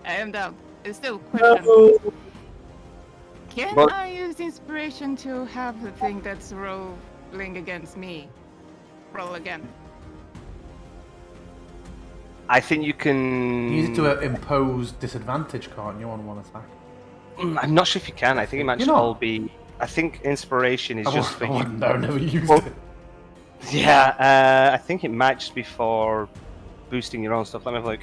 I am down. It's still a question. No. Can What? I use inspiration to have the thing that's rolling against me roll again? I think you can. You need to impose disadvantage, can't you, on one attack? I'm not sure if you can. I think it might You're just not? all be. I think inspiration is just for you. No, never used Well, it. Yeah, I think it might just be for boosting your own stuff. Let me have a look.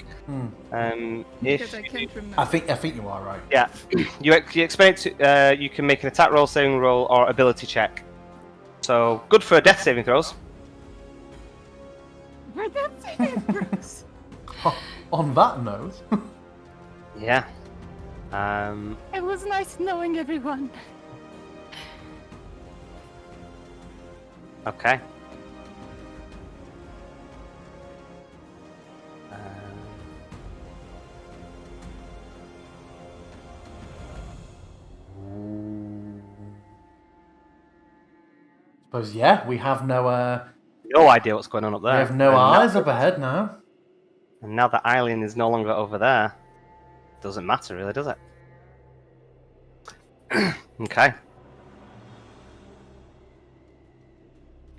Because If I can't remember. I think you are right. yeah, you expect to, you can make an attack roll, saving roll, or ability check. So good for death saving throws. Where that saving throws? On that note, Yeah. It was nice knowing everyone. Okay. suppose we have no No idea what's going on up there. we have no And eyes now, up ahead now. and now that Eileen is no longer over there, doesn't matter really, does it? Okay.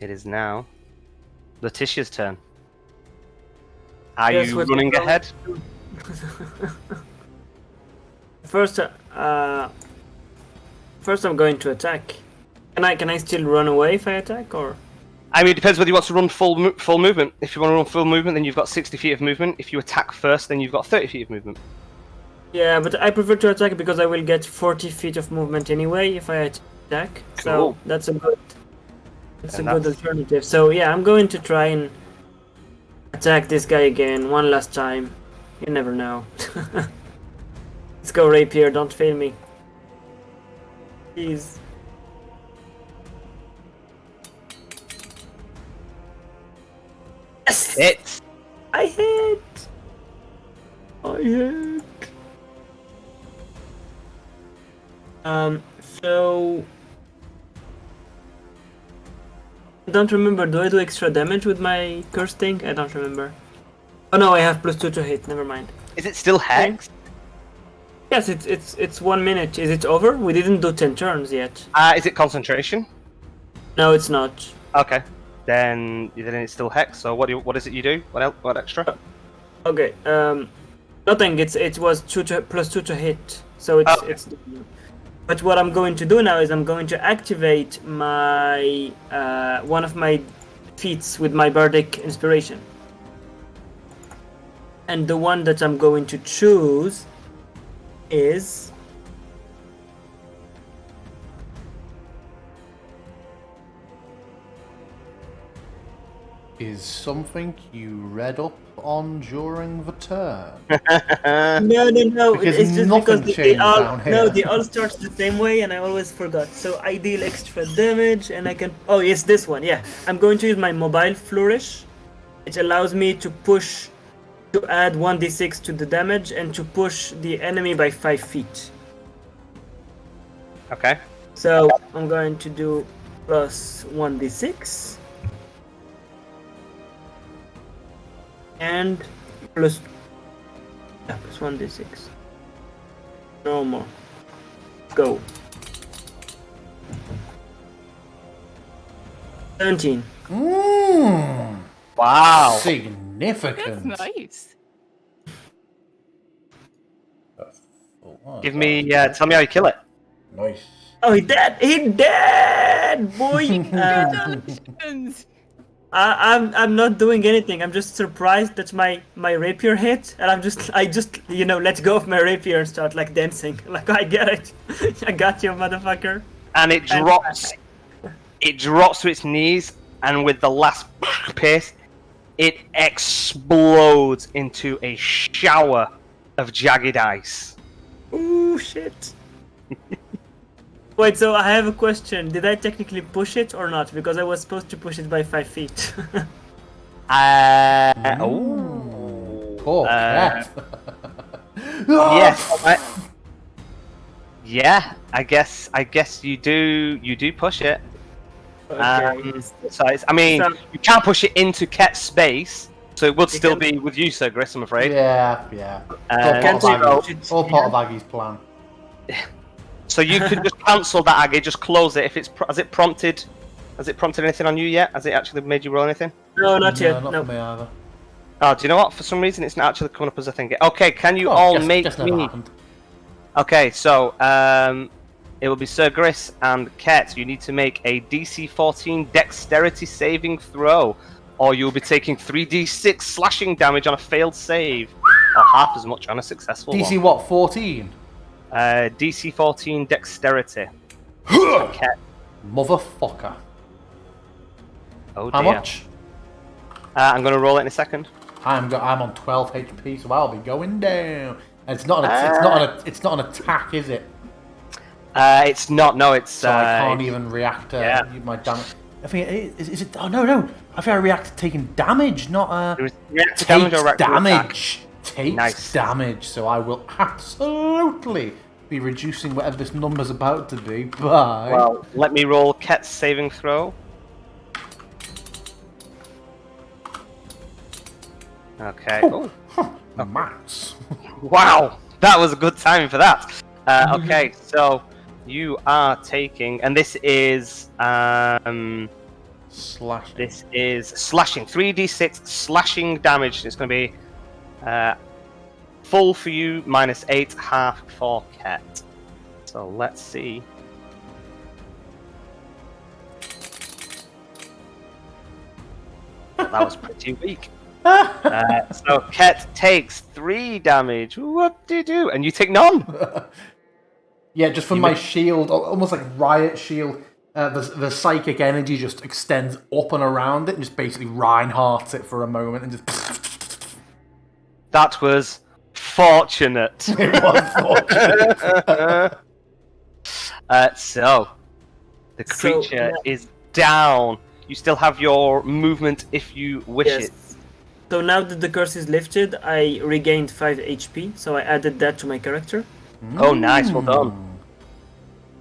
It is now Letitia's turn. Are Yes, you with- running ahead? First, I'm going to attack. Can I still run away if I attack, or? I mean, it depends whether you want to run full movement. If you want to run full movement, then you've got 60 feet of movement. If you attack first, then you've got 30 feet of movement. Yeah, but I prefer to attack because I will get 40 feet of movement anyway if I attack. So Cool. that's a good And good that's- alternative. So yeah, I'm going to try and attack this guy again one last time. You never know. Let's go, rapier. Don't fail me. Please. Yes! Hit. I hit! I hit! So... I don't remember, do I do extra damage with my curse thing? I don't remember. Oh no, I have +2 to hit, never mind. Is it still hex? Yes, it's 1 minute. Is it over? We didn't do 10 turns yet. Is it concentration? No, it's not. Okay. Then it's still hex. So what is it you do? What extra? Okay, nothing, it was +2 to hit. So it's Okay. it's. But what I'm going to do now is I'm going to activate my one of my feats with my bardic inspiration. And the one that I'm going to choose is Is something you read up on during the turn? no. Because It's just nothing because they changed all down here. no, they all start the same way, and I always forgot. So I deal extra damage, and I can. Oh, it's this one. Yeah, I'm going to use my mobile flourish. It allows me to push, to add 1d6 to the damage, and to push the enemy by 5 feet. Okay. So I'm going to do plus 1d6. And plus 1d6. No more. Go. 17. Mmm. Wow. Significant. That's nice. Oh, Give me. Tell me how you kill it. Nice. Oh, he dead! He dead, boy. Congratulations! I'm not doing anything. I'm just surprised that my rapier hit, and I just let go of my rapier and start like dancing. Like, I get it. I got you, motherfucker. And it drops. It drops to its knees, and with the last pace, it explodes into a shower of jagged ice. Ooh, shit. Wait, so I have a question. Did I technically push it or not? Because I was supposed to push it by 5 feet. Oh, cat. Yes. I guess you do push it. Okay. So it's, I mean, So- you can't push it into Ket's space, so it would still be with you, Sir Gris, I'm afraid. Yeah. Can't we push it All part of here? Aggie's plan. So you can just cancel that, Aggie. Just close it. If it's has it prompted anything on you yet? Has it actually made you roll anything? No, not yet. Not No. for me either. Oh, do you know what? For some reason, it's not actually coming up as a thing. Okay, can you all make Guess never me? happened. Okay, so it will be Sir Gris and Ket. You need to make a DC 14 Dexterity saving throw, or you'll be taking 3d6 slashing damage on a failed save, or half as much on a successful DC one. what? 14. DC 14 Dexterity. Ket. Motherfucker. Oh dear. How much? I'm going to roll it in a second. I'm on 12 HP, so I'll be going down. And it's not an attack, is it? It's not. No, it's. So I can't even react to my damage. I think is it? Oh no! I think I react to taking damage, not react to takes damage or react to damage. Takes Nice. damage. So I will absolutely be reducing whatever this number's about to be by. Well, let me roll Ket's saving throw. Okay. Oh. Max. Wow, that was a good timing for that. Okay, so you are taking, and this is Slash. this is slashing 3d6 slashing damage. It's going to be full for you, -8, half for Ket. So let's see. That was pretty weak. So Ket takes 3 damage. Whoop-de-doo. And you take none. Yeah, just from my shield, almost like riot shield. The psychic energy just extends up and around it, and just basically Reinhardts it for a moment, and just. That was fortunate. It was fortunate. So the creature is down. You still have your movement if you wish Yes. it. So now that the curse is lifted, I regained 5 HP, so I added that to my character. Oh, nice. Well done.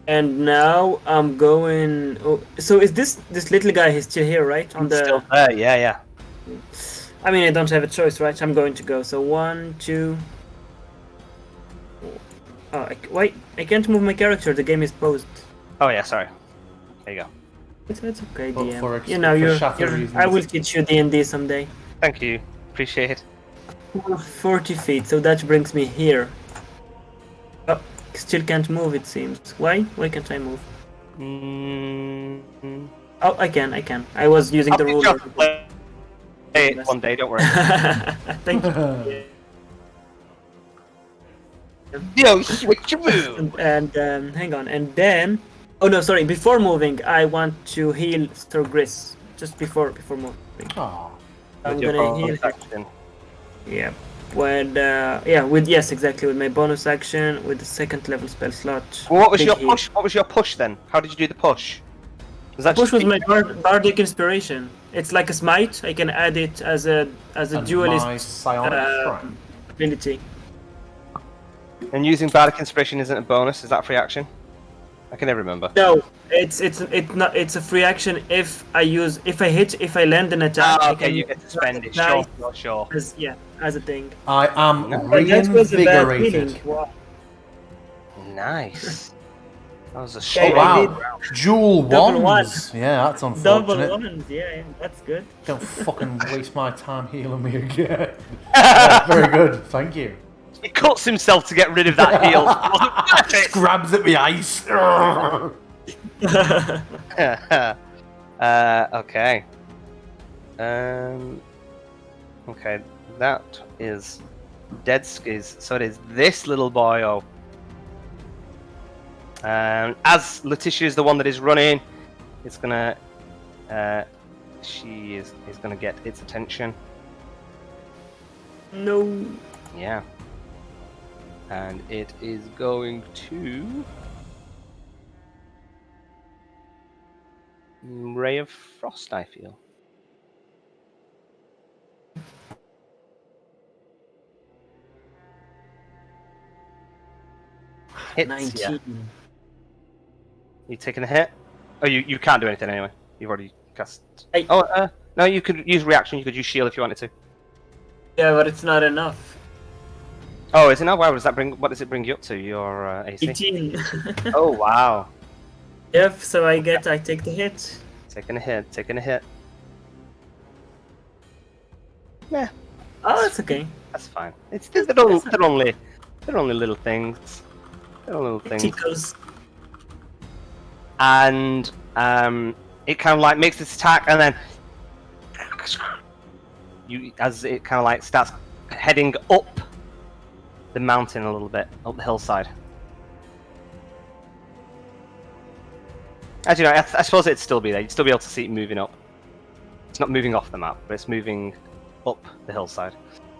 And now I'm going. Oh, so is this little guy? He's still here, right? On the. Still there, yeah. I mean, I don't have a choice, right? I'm going to go. So 1, 2. Oh, wait! I can't move my character. The game is paused. Oh yeah, sorry. There you go. It's okay, But DM. for You know, you're. shadow reasons. I will teach you D&D someday. Thank you. Appreciate it. 40 feet. So that brings me here. Oh, still can't move. It seems. Why? Why can't I move? Oh, I can. I was using the ruler. Play it one day. Don't worry. Thank you. Yo, switch your move. And hang on, and then. Oh no, sorry. Before moving, I want to heal Sir Gris. Just before moving. Aw. I'm With your gonna heal. bonus action. Yeah. With exactly, with my bonus action, with the 2nd level spell slot. Well, what was Big your heal. push? What was your push then? How did you do the push? Was that Push just was my bardic inspiration. It's like a smite. I can add it as a And duelist my psionic strike. ability. And using bardic inspiration isn't a bonus? Is that a free action? I can never remember. No, it's not. It's a free action if I land an attack. I Okay, can you get to spend it. Nice. Sure. as a thing. I am But that was a bad reinvigorated. feeling. Wow. Nice. That was a Oh short wow, round. dual Double wands. Yeah, that's Double unfortunate. ones, yeah, that's good. Don't fucking waste my time healing me again. Yeah, very good, thank you. He cuts himself to get rid of that heal. Wasn't worth it. Grabs at the ice. Okay. Okay, that is Dead Skiz. So it is this little boyo. As Letitia is the one that is running, it's gonna she is going to get its attention. No. Yeah. And it is going to Ray of Frost, I feel. Hits, 19. yeah. You taking a hit? Oh, you can't do anything anyway. You've already cast. Hey. Oh, no, you could use reaction. You could use shield if you wanted to. Yeah, but it's not enough. Oh, is it not? Why does that bring? What does it bring you up to? Your AC? 18. Oh wow! Yep. So I take the hit. Taking a hit. Taking a hit. Yeah, Oh, it's okay. that's fine. They're only little things. They're only little things. Tickles. And it kind of like makes this attack, and then as it kind of like starts heading up the mountain a little bit, up the hillside. As you know, I suppose it'd still be there. You'd still be able to see it moving up. It's not moving off the map, but it's moving up the hillside.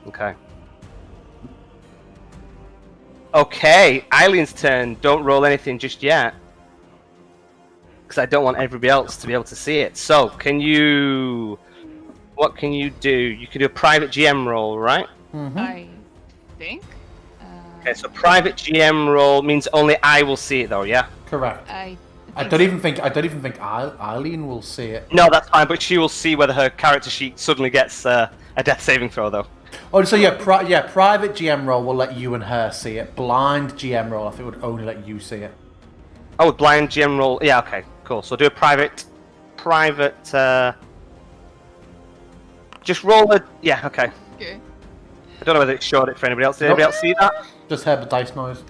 Okay. Okay, Eileen's turn. Don't roll anything just yet, because I don't want everybody else to be able to see it. So, what can you do? You can do a private GM roll, right? Mm-hmm. I think. Okay, so private GM roll means only I will see it, though. Yeah. Correct. I don't even think Eileen will see it. No, that's fine, but she will see whether her character sheet suddenly gets a death saving throw, though. Oh, so yeah, private GM roll will let you and her see it. Blind GM roll, I think, would only let you see it. Oh, blind GM roll. Yeah, okay, cool. So do a private. Just roll a. Yeah, okay. Okay. I don't know whether it showed it for anybody else. Did anybody else see that? Just heard the dice noise.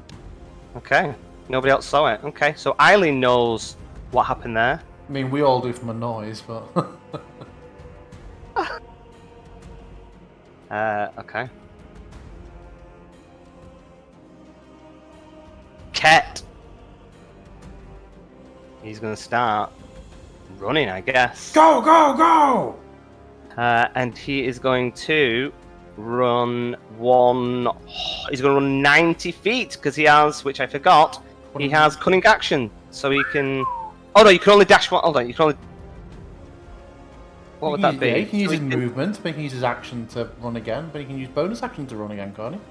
Okay. Nobody else saw it. Okay, so Eileen knows what happened there. I mean, we all do from a noise, but... Okay. Ket. He's gonna start running, I guess. Go, go, go! And he is going to run He's going to run 90 feet because he has, which I forgot, he has cunning action, so he can. Oh no, you can only dash one. Hold on, you can only. What would that be? Yeah, he can use his movement, but he can use his action to run again, but he can use bonus action to run again, can't he?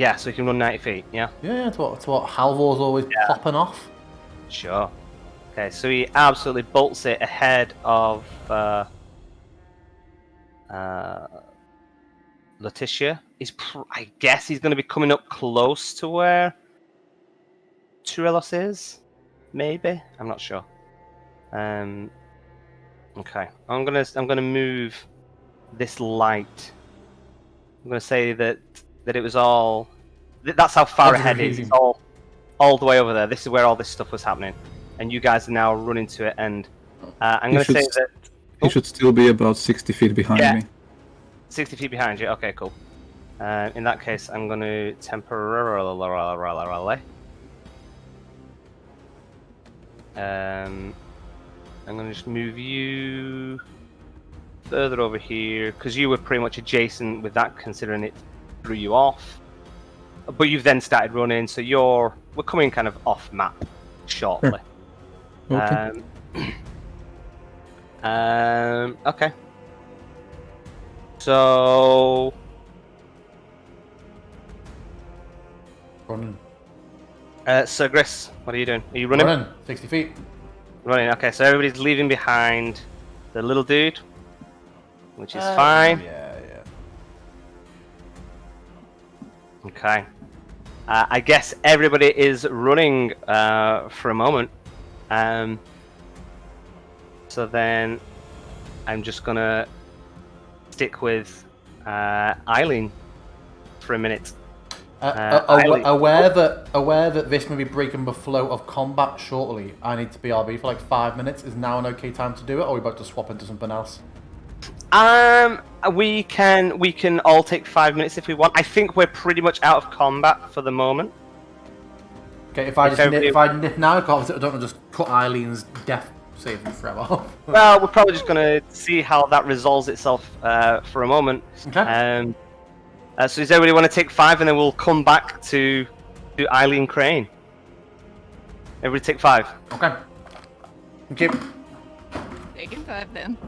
Yeah, so he can run 90 feet. Yeah. Yeah, it's what Halvor's always popping off. Sure. Okay, so he absolutely bolts it ahead of Letitia. I guess he's going to be coming up close to where Turelos is. Maybe, I'm not sure. Okay, I'm gonna move this light. I'm gonna say that it was all. That's how far ahead it is. It's all the way over there. This is where all this stuff was happening, and you guys are now running to it. And I'm gonna say that he should still be about 60 feet behind me. 60 feet behind you. Okay, cool. In that case, I'm going to temporarily. I'm going to just move you further over here because you were pretty much adjacent with that, considering it threw you off. But you've then started running, so we're coming kind of off map shortly. Sure. Okay. Okay. So Running. Sir Gris, what are you doing? Are you running? Running, 60 feet. Running, okay, so everybody's leaving behind the little dude, which is fine. Yeah. Okay. I guess everybody is running for a moment. So then I'm just gonna stick with Eileen for a minute. Aware that this may be breaking the flow of combat shortly, I need to BRB for like 5 minutes. Is now an okay time to do it, or are we about to swap into something else? We can all take 5 minutes if we want. I think we're pretty much out of combat for the moment. Okay, if I nip now, I don't want to just cut Eileen's death save and throw off. Well, we're probably just going to see how that resolves itself for a moment. Okay. So does everybody want to take 5, and then we'll come back to Eileen Crane? Everybody take 5. Okay. Thank you. Taking 5 then.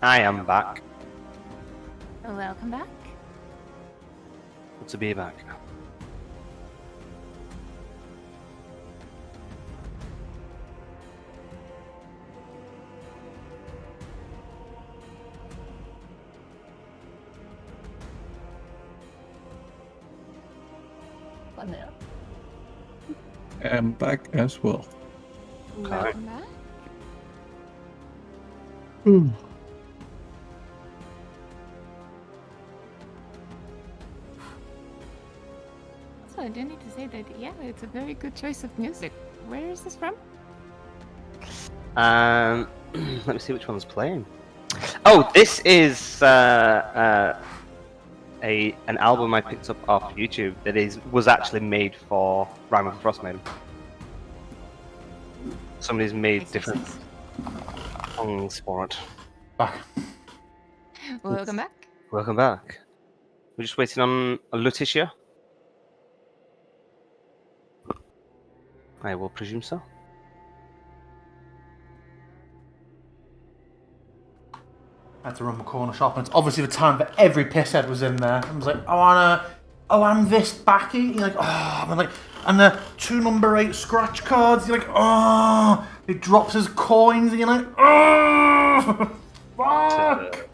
I am back. Welcome back. Good to be back. I'm back as well. Welcome back. Also, I do need to say that, yeah, it's a very good choice of music. Where is this from? Let me see which one's playing. Oh, this is an album I picked up off YouTube that was actually made for Rime of the Frostmaiden. Somebody's made different songs for it. Back. Welcome back. Welcome back. We're just waiting on Letitia. I will presume so. I had to run the corner shop, and it's obviously the time that every pisshead was in there. I was like, I'm this backy. You're like, oh, I'm like, and the 2 number 8 scratch cards. You're like, oh, it drops his coins, and you're like, oh, fuck.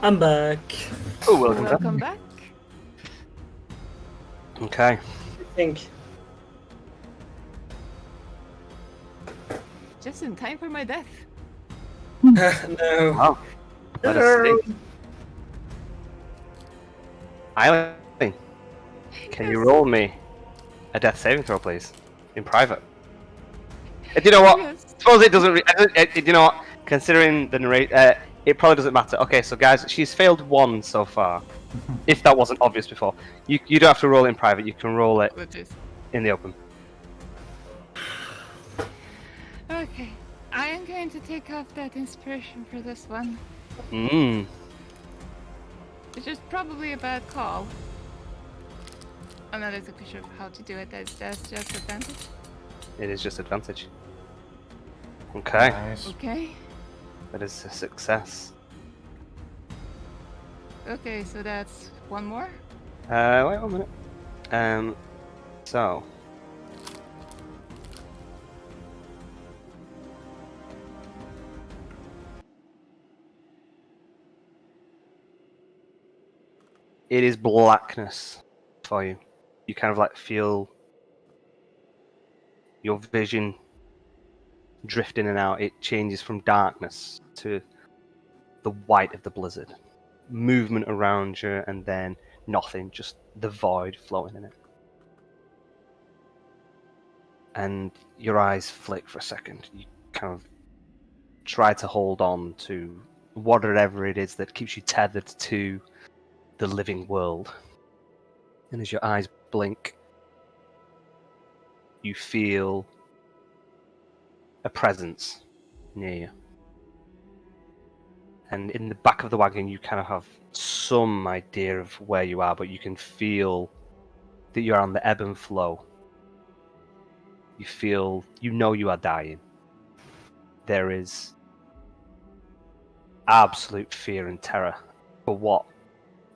I'm back. Oh, welcome back. Okay. I think. Just in time for my death. No. Wow. Let us see. Eileen, can you roll me a death saving throw, please? In private. Do you know what? Yes. Suppose it doesn't. Do you know what? Considering the it probably doesn't matter. Okay, so guys, she's failed 1 so far. If that wasn't obvious before, you don't have to roll it in private. You can roll it in the open. Okay. I am going to take off that inspiration for this one. Which is probably a bad call. I'm not exactly sure how to do it. That's just advantage. It is just advantage. Okay. Nice. Okay. That is a success. Okay, so that's 1 more. Wait 1 minute. So. It is blackness for you. You kind of like feel your vision drift in and out. It changes from darkness to the white of the blizzard. Movement around you and then nothing, just the void flowing in it. And your eyes flick for a second. You kind of try to hold on to whatever it is that keeps you tethered to the living world. And as your eyes blink, you feel a presence near you. And in the back of the wagon, you kind of have some idea of where you are, but you can feel that you're on the ebb and flow. You know you are dying. There is absolute fear and terror for what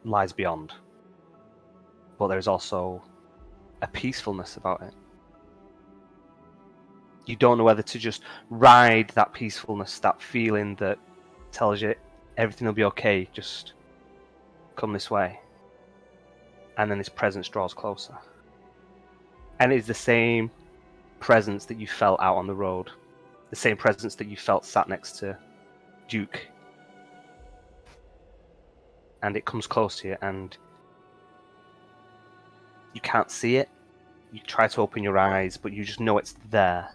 lies beyond. But there's also a peacefulness about it. You don't know whether to just ride that peacefulness, that feeling that tells you everything will be okay, just come this way. And then this presence draws closer. And it's the same presence that you felt out on the road. The same presence that you felt sat next to Duke. And it comes close to you and you can't see it. You try to open your eyes, but you just know it's there.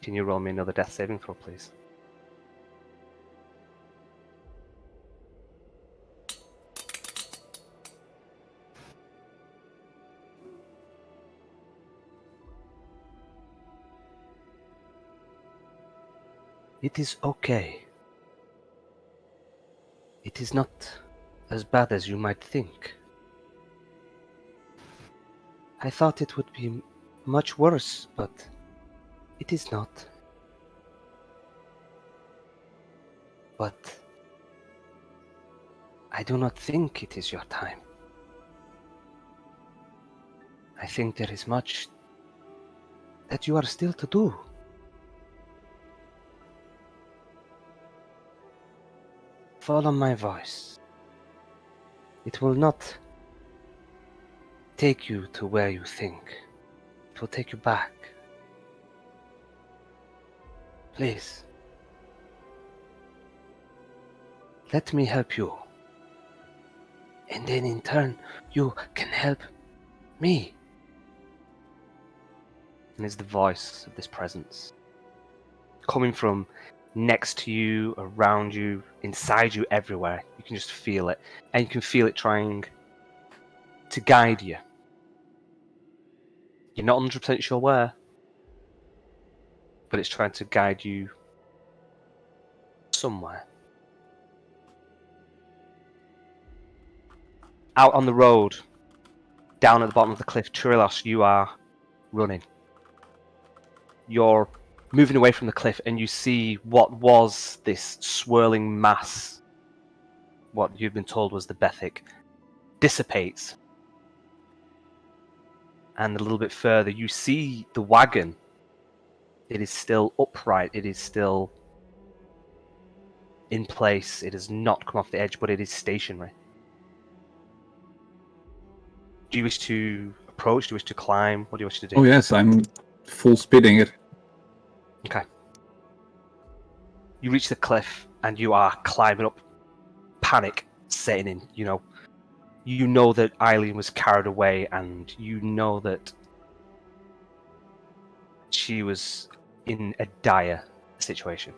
Can you roll me another death saving throw, please? It is okay. It is not as bad as you might think. I thought it would be much worse, but it is not. But I do not think it is your time. I think there is much that you are still to do. Follow my voice. It will not take you to where you think. It will take you back. Please. Let me help you. And then in turn, you can help me. And it's the voice of this presence. Coming from next to you, around you, inside you, everywhere. You can just feel it. And you can feel it trying to guide you. You're not 100% sure where, but it's trying to guide you somewhere. Out on the road, down at the bottom of the cliff, Trilos, you are running. You're moving away from the cliff and you see what was this swirling mass, what you've been told was the Bethic, dissipates. And a little bit further, you see the wagon. It is still upright. It is still in place. It has not come off the edge, but it is stationary. Do you wish to approach? Do you wish to climb? What do you wish to do? Oh yes, I'm full speeding it. Okay. You reach the cliff and you are climbing up. Panic setting in. You know that Eileen was carried away, and you know that she was in a dire situation.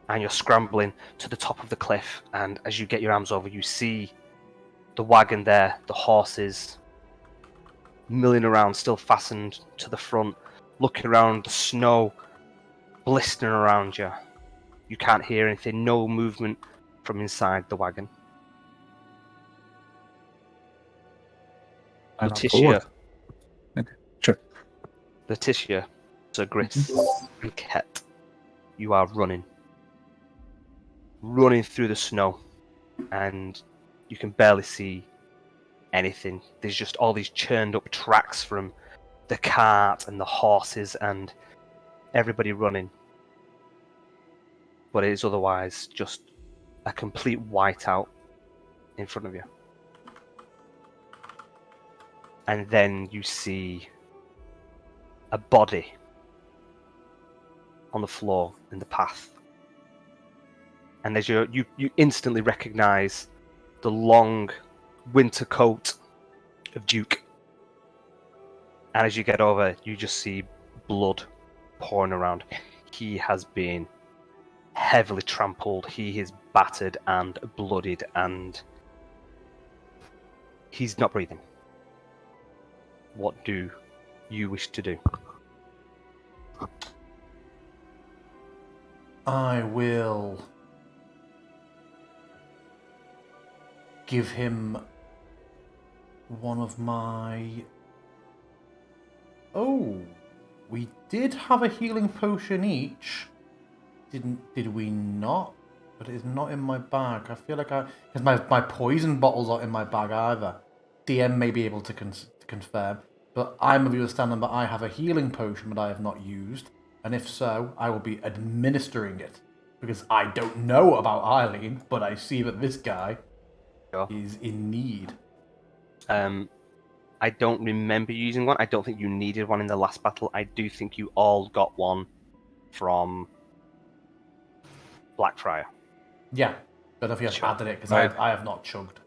And you're scrambling to the top of the cliff, and as you get your arms over, you see the wagon there, the horses milling around, still fastened to the front, looking around, the snow blistering around you. You can't hear anything, no movement from inside the wagon. Letitia, Okay, sure. Letitia, Sir Gris, and Ket, you are running through the snow, and you can barely see anything. There's just all these churned up tracks from the cart and the horses and everybody running. But it is otherwise just a complete whiteout in front of you. And then you see a body on the floor in the path. And as you instantly recognize the long winter coat of Duke. And as you get over, you just see blood pouring around. He has been heavily trampled. He is battered and bloodied, and he's not breathing. What do you wish to do? I will give him one of my... Oh, we did have a healing potion each. Did we not? But it is not in my bag. I feel like because my poison bottles aren't in my bag either. DM may be able to confirm. But I'm of the understanding that I have a healing potion that I have not used. And if so, I will be administering it. Because I don't know about Eileen, but I see that this guy is in need. I don't remember using one. I don't think you needed one in the last battle. I do think you all got one from Blackfriar. Yeah, but if you have added it, because I have not chugged.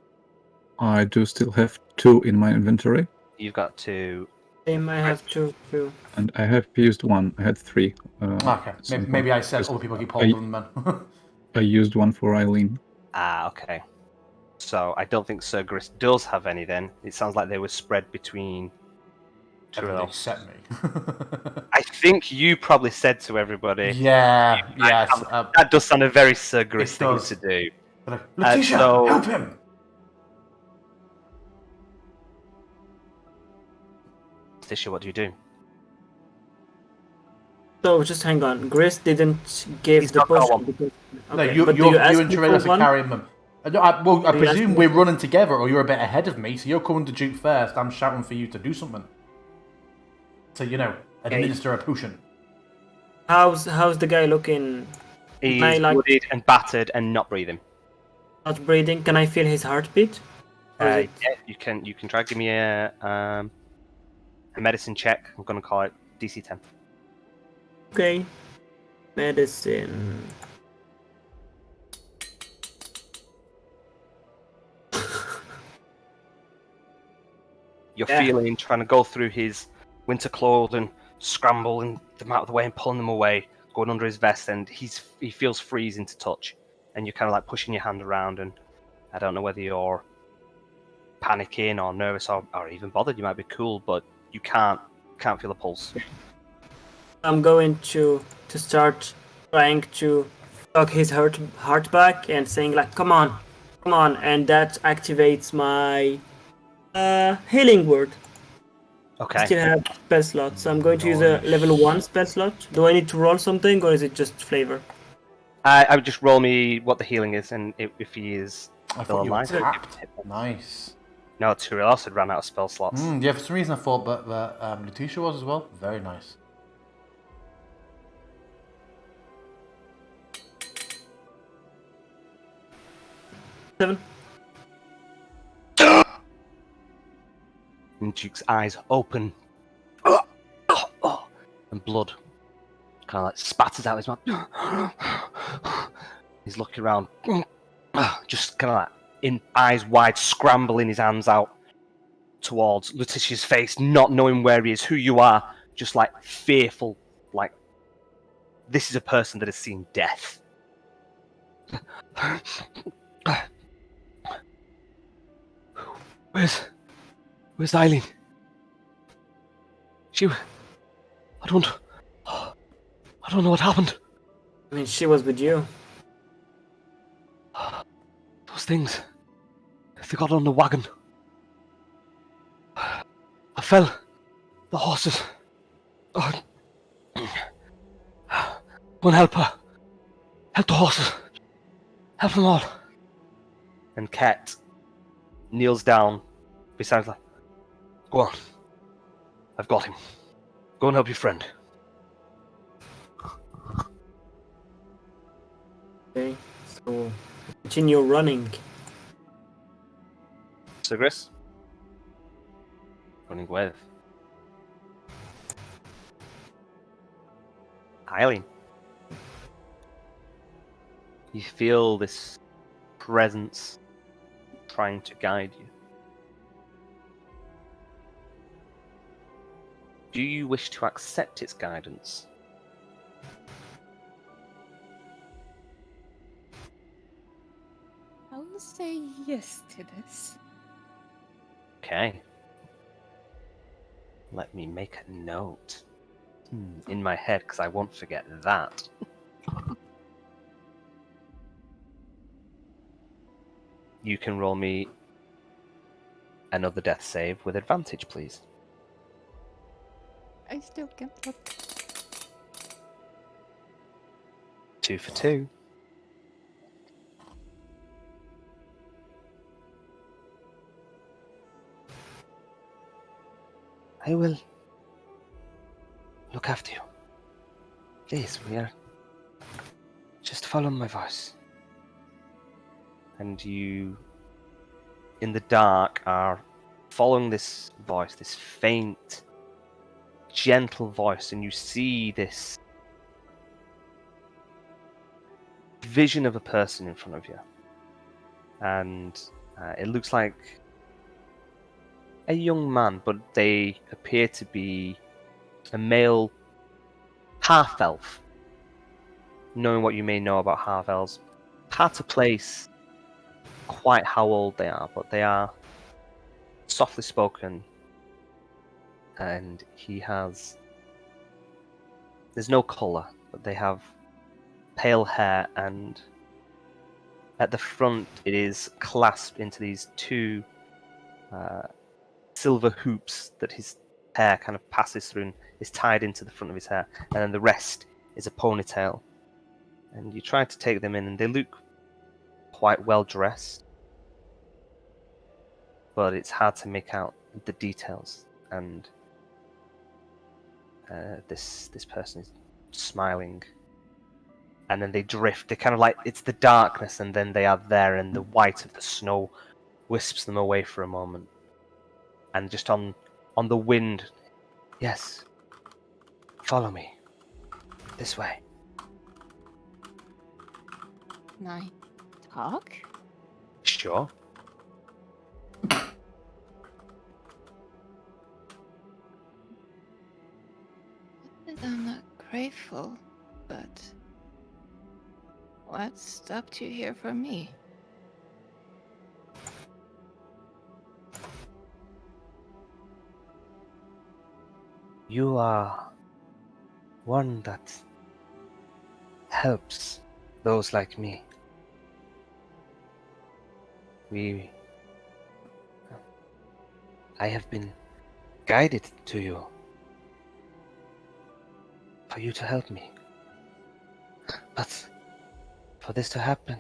I do still have 2 in my inventory. You've got 2. Same, I have 2 too. And I have used 1. I had 3. Okay, maybe I said other people keep hold of them then. I used 1 for Eileen. Ah, okay. So I don't think Sir Gris does have any then. It sounds like they were spread between Everybody except me. I think you probably said to everybody. Yeah, yes. That does sound a very Sir Gris thing to do. Letitia, help him! Tisha, what do you do? So just hang on. Grace didn't give He's the not got potion one. because... No, Okay, you but do you ask and me for Trellis are one? carrying them. I Do you ask presume me we're for- running together, or you're a bit ahead of me, so you're coming to Duke first. I'm shouting for you to do something. To, administer a potion. How's the guy looking? Can I, He's like, bloodied and battered and not breathing. not breathing? Can I feel his heartbeat? Or is it... Yeah, you can try. Give me a medicine check. I'm gonna call it DC 10. Okay. Medicine. You're Yeah. feeling trying to go through his winter clothing, scrambling them out of the way and pulling them away, going under his vest, and he feels freezing to touch. And you're kind of like pushing your hand around, and I don't know whether you're panicking or nervous or even bothered. You might be cool, but you can't feel a pulse. I'm going to start trying to talk his heart back and saying like, come on, and that activates my healing word. I Okay. still have spell slots, so I'm going to use a level 1 spell slot. Do I need to roll something, or is it just flavor? I would just roll me what the healing is, and if he is I still thought you were alive, tapped. Nice. no, Turiel had ran out of spell slots. Yeah, for some reason I thought that Letitia was as well. Very nice. Seven. And Duke's eyes open, and blood kind of like spatters out his mouth. He's looking around, just kind of like in eyes wide, scrambling his hands out towards Letitia's face, not knowing where he is, who you are, just like fearful, like this is a person that has seen death. Where's Eileen? I don't know what happened. I mean, she was with you. Those things, they got on the wagon. I fell. The horses. Oh. Go and help her. Help the horses. Help them all. And Ket kneels down beside her. Go on. I've got him. Go and help your friend. Okay, so continue running. So, Chris? Running with Eileen. You feel this presence trying to guide you. Do you wish to accept its guidance? I'll say yes to this. Okay. Let me make a note in my head, because I won't forget that. You can roll me another death save with advantage, please. I still can't look. 2 for 2. I will look after you. Please, we are just follow my voice. And you, in the dark, are following this voice, this faint, gentle voice, and you see this vision of a person in front of you. And it looks like a young man, but they appear to be a male half-elf. Knowing what you may know about half-elves, hard to place quite how old they are, but they are softly spoken, and there's no colour, but they have pale hair, and at the front it is clasped into these two silver hoops that his hair kind of passes through and is tied into the front of his hair, and then the rest is a ponytail. And you try to take them in, and they look quite well dressed, but it's hard to make out the details. And this person is smiling, and then they drift. They kind of like, it's the darkness, and then they are there, and the white of the snow wisps them away for a moment. And just on the wind, yes, follow me this way. Can I talk? Sure. I'm not grateful, but what stopped you here from me? You are one that helps those like me. I have been guided to you for you to help me. But for this to happen,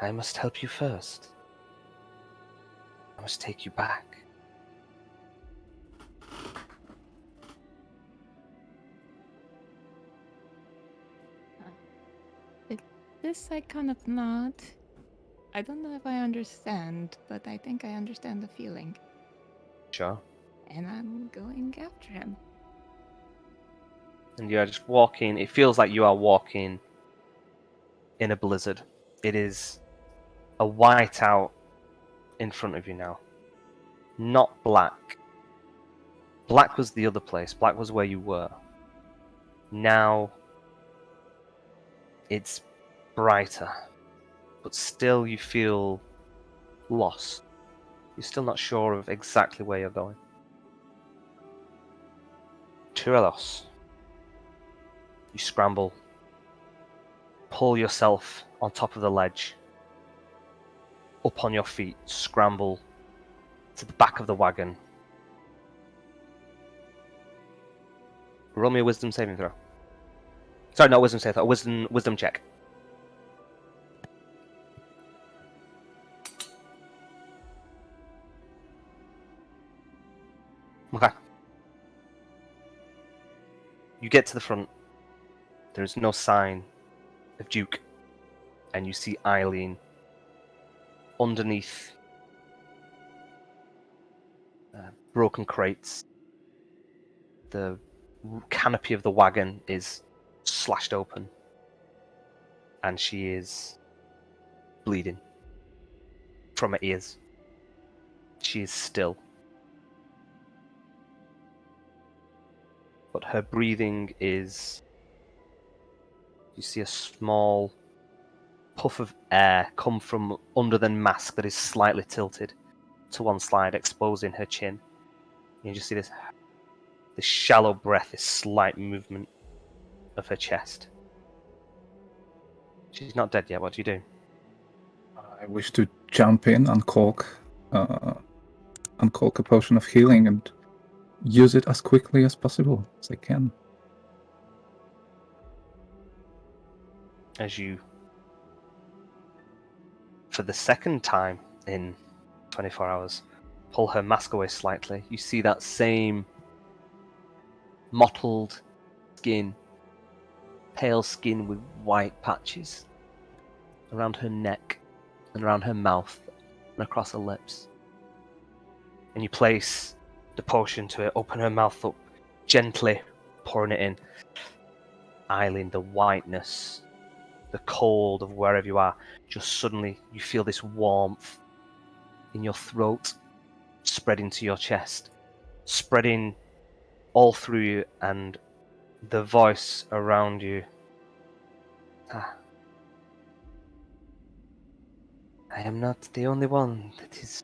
I must help you first. I must take you back. This I kind of nod. I don't know if I understand, but I think I understand the feeling. Sure. And I'm going after him. And you are just walking. It feels like you are walking in a blizzard. It is a whiteout in front of you now. Not black. Black was the other place. Black was where you were. Now it's brighter, but still you feel lost. You're still not sure of exactly where you're going. Tyrelos. You scramble, pull yourself on top of the ledge, up on your feet, scramble to the back of the wagon. Roll me a wisdom saving throw. Sorry, not wisdom saving throw, a wisdom check. Okay. You get to the front. There is no sign of Duke, and you see Eileen underneath broken crates. The canopy of the wagon is slashed open, and she is bleeding from her ears. She is still. But her breathing is... You see a small puff of air come from under the mask that is slightly tilted to one side, exposing her chin. And you just see this shallow breath, this slight movement of her chest. She's not dead yet. What do you do? I wish to jump in, uncork a potion of healing, and use it as quickly as possible as I can. As you, for the second time in 24 hours, pull her mask away slightly, you see that same mottled skin, pale skin with white patches around her neck and around her mouth and across her lips. And you place the potion to it, open her mouth up, gently pouring it in. Eileen, the whiteness, the cold of wherever you are, just suddenly you feel this warmth in your throat, spreading to your chest, spreading all through you, and the voice around you. I am not the only one that is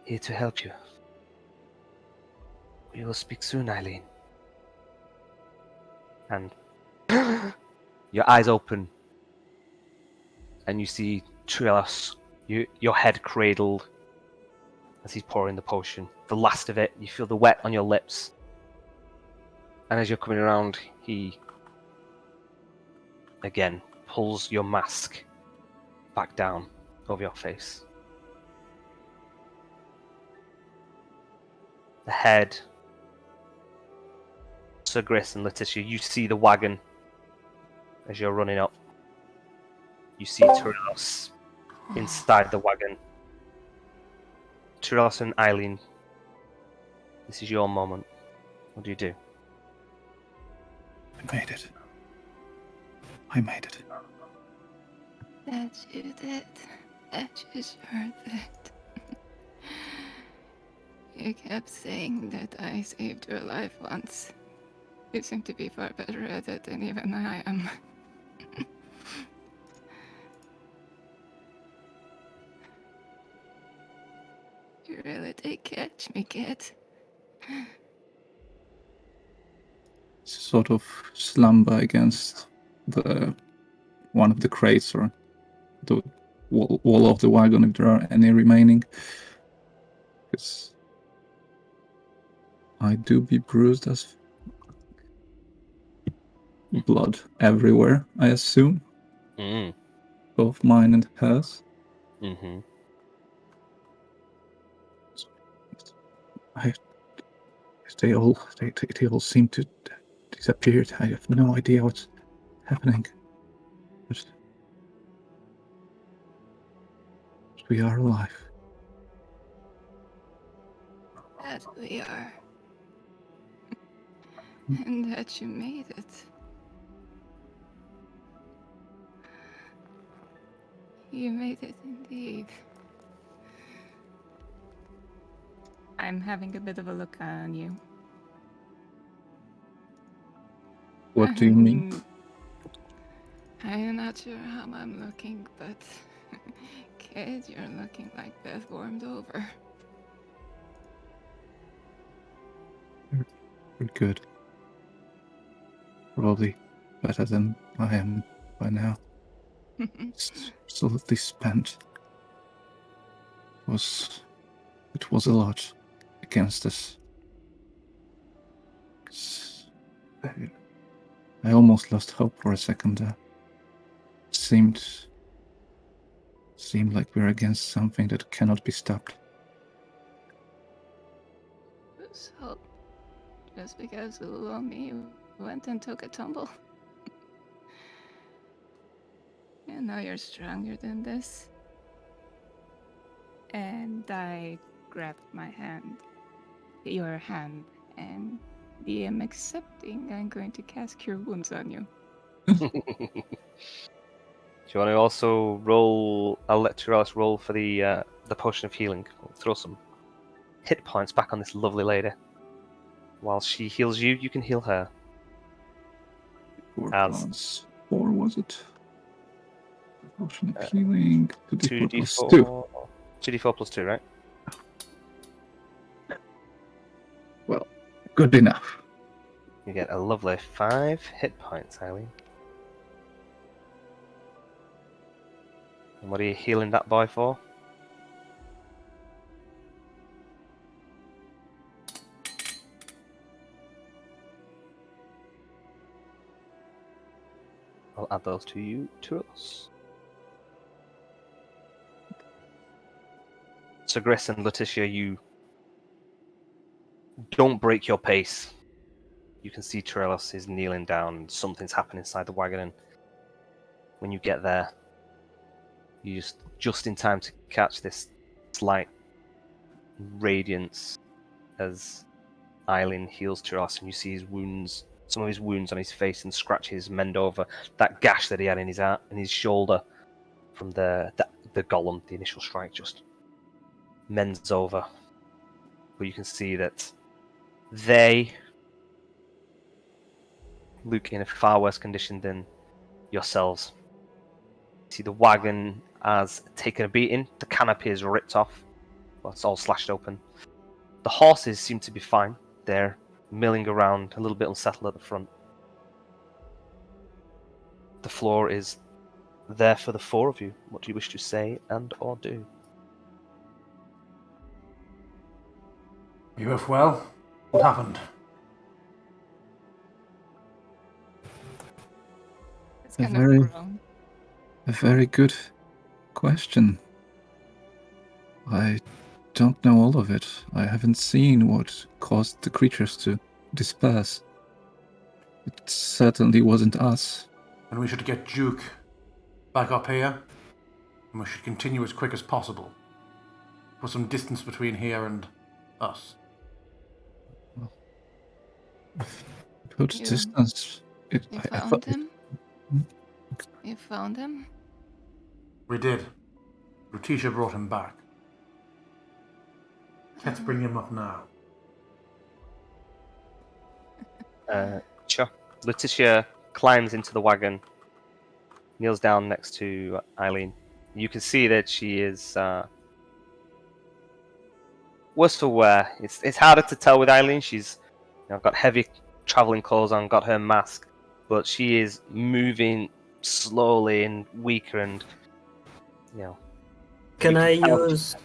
here to help you. We will speak soon, Eileen. And your eyes open, and you see Tyrelos, your head cradled as he's pouring the potion. The last of it, you feel the wet on your lips. And as you're coming around, he again pulls your mask back down over your face. The head, Sir Gris and Letitia, you see the wagon as you're running up. You see Tyrelos inside the wagon. Tyrelos and Eileen, this is your moment. What do you do? I made it. I made it. That you did. That you sure did. You kept saying that I saved your life once. You seem to be far better at it than even I am. You really did catch me, kid. Sort of slumber against the one of the crates or the wall of the wagon if there are any remaining. Because I do be bruised as blood everywhere, I assume. Mm. Both mine and hers. Mm-hmm. They all seem to disappear. I have no idea what's happening. But we are alive. That we are. And that you made it. You made it indeed. I'm having a bit of a look on you. What do you mean? I'm not sure how I'm looking, but kid, you're looking like Beth warmed over. We're good. Probably better than I am by now. Absolutely spent. It was a lot against us. I almost lost hope for a second. Seemed like we're against something that cannot be stopped. So, just because Lulu and me went and took a tumble. You know you're stronger than this. And I grabbed my hand, your hand, and am accepting I'm going to cast Cure Wounds on you. Do you want to also roll? I'll let Tyrelos roll for the potion of healing. We'll throw some hit points back on this lovely lady. While she heals you, you can heal her. 4 As- plus 4, was it? Potion of healing. 2d4 plus 2. 2d4 plus 2, right? Well, good enough. You get a lovely 5 hit points, Eileen. And what are you healing that boy for? I'll add those to you, Tyrelos. So Gris and Letitia, you don't break your pace. You can see Tyrelos is kneeling down and something's happening inside the wagon, and when you get there, you just in time to catch this slight radiance as Eileen heals Tyrelos, and you see his wounds, some of his wounds on his face and scratches mend over. That gash that he had in his shoulder from the golem, the initial strike, just mends over. But you can see that they look in a far worse condition than yourselves. You see the wagon has taken a beating, the canopy is ripped off, well, it's all slashed open. The horses seem to be fine, they're milling around, a little bit unsettled at the front. The floor is there for the 4 of you. What do you wish to say and or do? You both well? What happened? It's A kind very- of grown. A very good question. I don't know all of it. I haven't seen what caused the creatures to disperse. It certainly wasn't us. And we should get Duke back up here. And we should continue as quick as possible. Put some distance between here and us. Put You- distance. You I found thought him? You found him? We did. Lutetia brought him back. Let's bring him up now. Sure. Letitia climbs into the wagon, kneels down next to Eileen. You can see that she is worse for wear. It's harder to tell with Eileen. She's got heavy traveling clothes on, got her mask, but she is moving slowly and weaker, and Can I use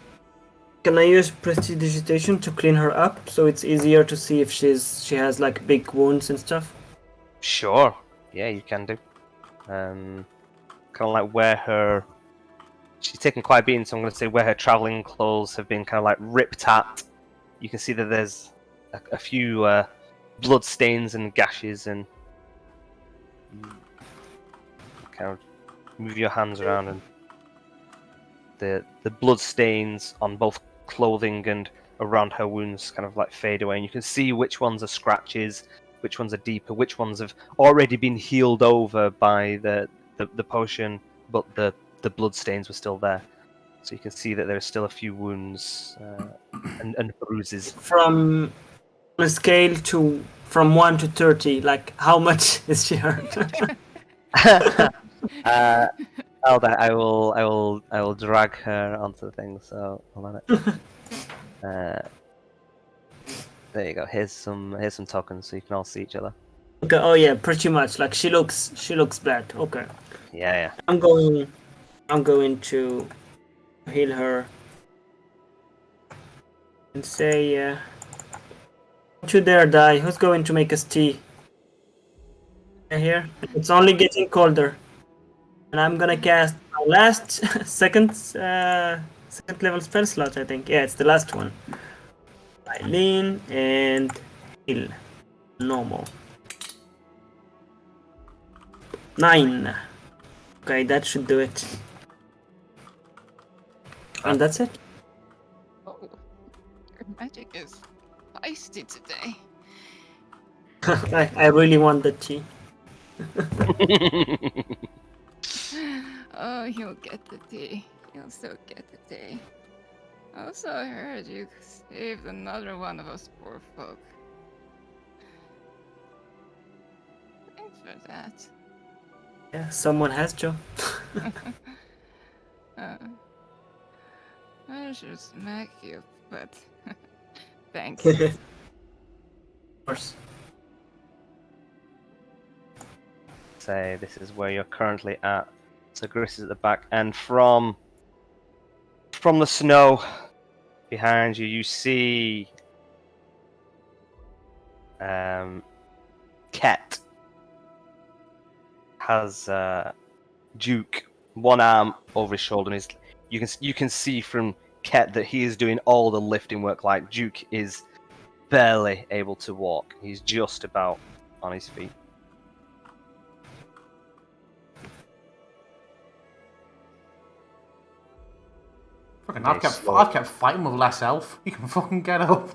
prestidigitation to clean her up so it's easier to see if she has like big wounds and stuff? Sure. Yeah, you can do. Kind of like where her... She's taken quite a beating, so I'm going to say where her travelling clothes have been kind of like ripped at. You can see that there's a few blood stains and gashes, and kind of move your hands around, and the blood stains on both clothing and around her wounds kind of like fade away, and you can see which ones are scratches, which ones are deeper, which ones have already been healed over by the potion, but the blood stains were still there. So you can see that there are still a few wounds and bruises. From a scale from 1 to 30, like how much is she hurt? Alda, I will drag her onto the thing. So hold on. There you go. Here's some tokens, so you can all see each other. Okay. Oh yeah, pretty much. Like she looks bad. Okay. Yeah. I'm going to heal her and say, don't you dare die. Who's going to make us tea? Here. It's only getting colder. And I'm gonna cast my last second level spell slot, I think. Yeah, it's the last one. Eileen and heal. Normal. 9. Okay, that should do it. And that's it. Oh, your magic is feisty today. I really want the tea. Oh, you'll get the tea. You'll still get the tea. Also, I heard you saved another one of us poor folk. Thanks for that. Yeah, someone has to. I should smack you, but thank you. Of course. Say this is where you're currently at. So Gris is at the back, and from the snow behind you, you see Ket has Duke one arm over his shoulder, and you can see from Ket that he is doing all the lifting work. Like Duke is barely able to walk; he's just about on his feet. Fucking, I've kept fighting with less elf. You can fucking get up.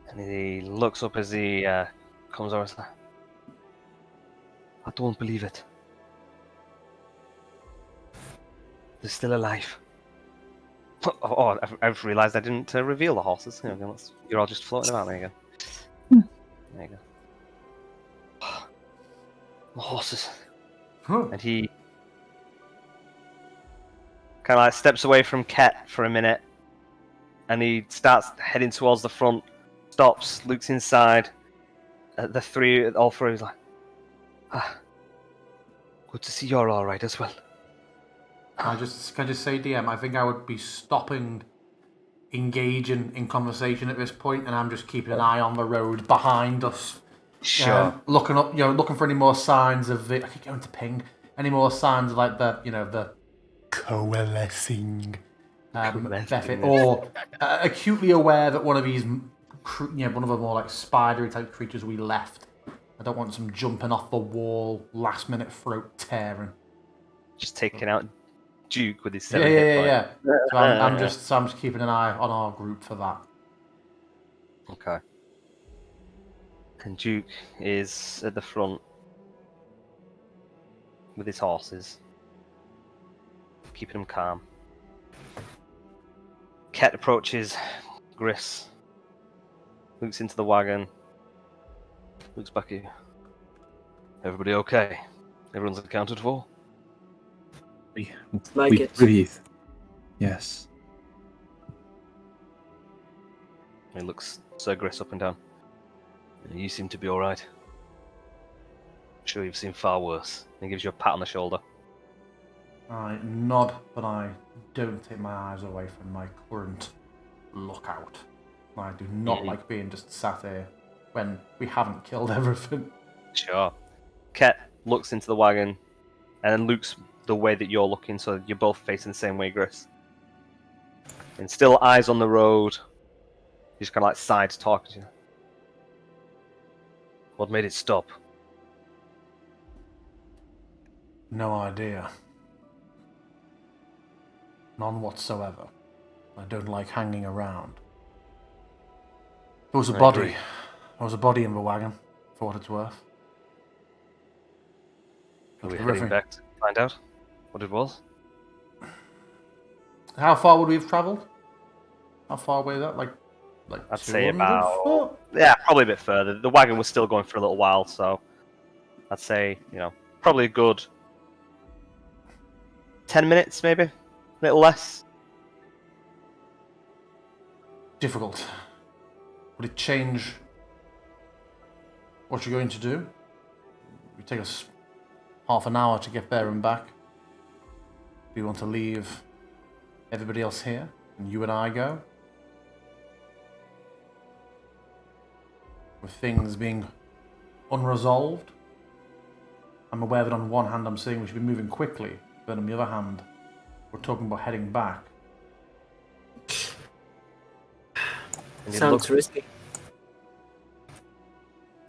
And he looks up as he comes over. And I don't believe it. They're still alive. Oh, I've realised I didn't reveal the horses. You're all just floating about. There you go. There you go. The horses. And he kind of like steps away from Ket for a minute, and he starts heading towards the front. Stops, looks inside. All three, is like, good to see you're all right as well. Can I just say, DM? I think I would be stopping engaging in conversation at this point, and I'm just keeping an eye on the road behind us. Sure. Looking up, looking for any more signs of it. I keep going to ping. Any more signs of like the coalescing Beffet, or acutely aware that one of these, one of the more like spidery type creatures we left. I don't want some jumping off the wall, last minute throat tearing. Just taking out Duke with his 7 Yeah. hit points. So I'm just keeping an eye on our group for that. Okay. And Duke is at the front with his horses, keeping them calm. Ket approaches Gris, looks into the wagon, looks back at you. Everybody okay? Everyone's accounted for? We it. breathe. Yes. He looks Sir Gris up and down. You seem to be alright. I'm sure you've seen far worse. He gives you a pat on the shoulder. I nod, but I don't take my eyes away from my current lookout. I do not like being just sat here when we haven't killed everything. Sure. Ket looks into the wagon and then looks the way that you're looking, so you're both facing the same way, Gris. And still eyes on the road. He's kind of like side talking to you. What made it stop? No idea. None whatsoever. I don't like hanging around. There was a body. agree. There was a body in the wagon, for what it's worth. Are we Terrific. heading back to find out what it was? How far would we have travelled? How far away is that? Like I'd say 200 about... foot? Yeah, probably a bit further. The wagon was still going for a little while, so... I'd say, probably a good... 10 minutes, maybe? A little less. Difficult. Would it change what you're going to do? It would take us half an hour to get there and back. Do you want to leave everybody else here and you and I go? With things being unresolved, I'm aware that on one hand I'm saying we should be moving quickly, but on the other hand, we're talking about heading back. And he Sounds risky.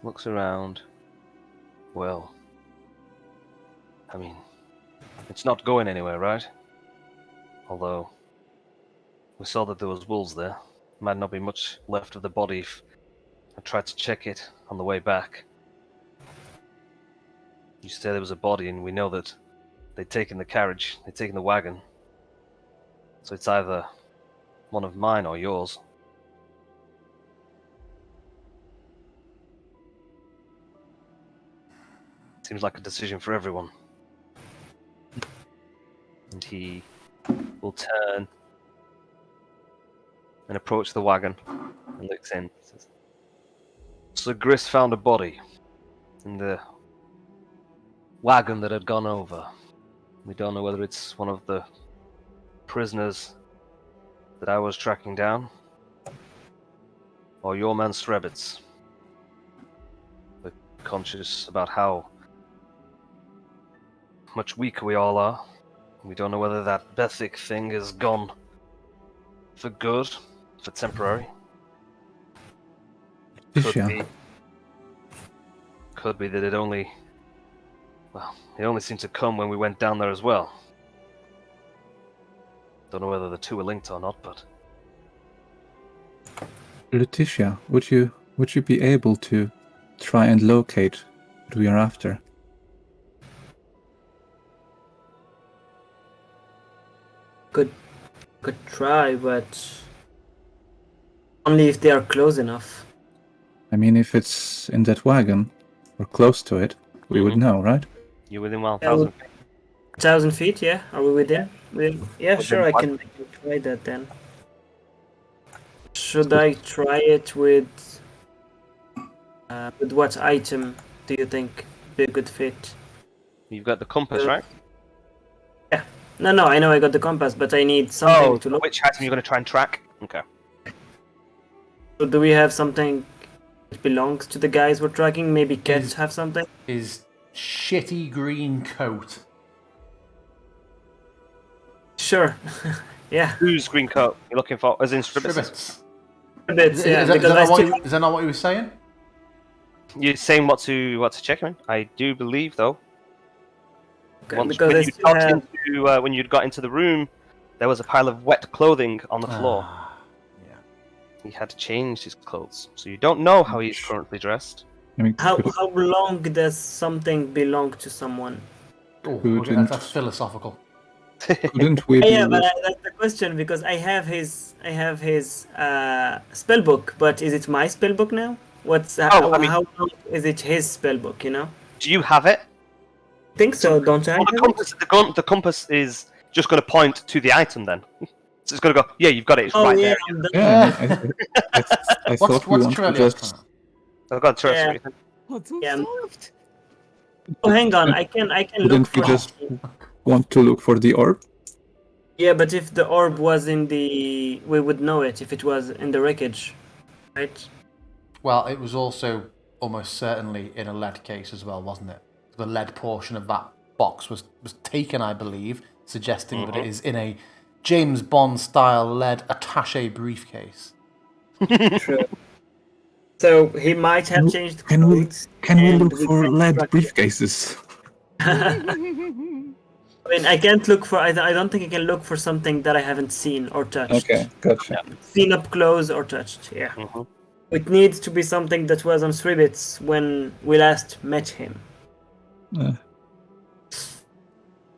looks around. Well, I mean, it's not going anywhere, right? Although, we saw that there was wolves there. Might not be much left of the body if I tried to check it on the way back. You say there was a body, and we know that they'd taken the carriage, they'd taken the wagon. So it's either one of mine or yours. Seems like a decision for everyone. And he will turn and approach the wagon and looks in. Says, so Gris found a body in the wagon that had gone over. We don't know whether it's one of the prisoners that I was tracking down or your man Strebitz. We're conscious about how much weaker we all are. We don't know whether that Bethic thing is gone for good, for temporary. Could be that it only seemed to come when we went down there as well. Don't know whether the two are linked or not, but... Letitia, would you be able to try and locate what we are after? Could try, but only if they are close enough. I mean, if it's in that wagon, or close to it, we would know, right? You're within 1,000 feet. 1,000 feet, yeah? Are we within? Yeah, sure, I what? can try that then. Should I try it with what item do you think be a good fit? You've got the compass, right? No, I know I got the compass, but I need something to look. Which item you're going to try and track? Okay. So do we have something that belongs to the guys we're tracking? Maybe cats have something? His shitty green coat. Sure. Yeah. Whose green coat you're looking for? As in Stribbits? Ribbits. Bits, yeah, Is that because not I what still- is that not what he was saying? You're saying what to check him in? I do believe though. Okay, Once, because when, I you still got have... into, when you'd got into the room, there was a pile of wet clothing on the floor. Yeah. He had changed his clothes, so you don't know how he's currently dressed. I mean, How long does something belong to someone? Oh, Couldn't- that's philosophical. couldn't we Yeah, be but that's the question because I have his spell book, but is it my spell book now? How long is it his spell book? You know? Do you have it? I think so, don't I? Well, the compass is just going to point to the item then. So it's going to go, yeah, you've got it, it's Oh right yeah, there. I'm done. Yeah, I thought we What's wanted to Trellia's just. plan? I've got to Yeah. What's Yeah. solved? Oh, hang on, I can look Couldn't for. we just want to look for the orb? Yeah, but if the orb was in the, we would know it if it was in the wreckage, right? Well, it was also almost certainly in a lead case as well, wasn't it? The lead portion of that box was taken, I believe, suggesting that it is in a James Bond style lead attaché briefcase. True. So he might have changed Can we clothes. can we and look for can lead track it. briefcases? I mean, I can't look for. I don't think I can look for something that I haven't seen or touched. Okay, gotcha. Seen up close or touched. Yeah. It needs to be something that was on Stribbits when we last met him.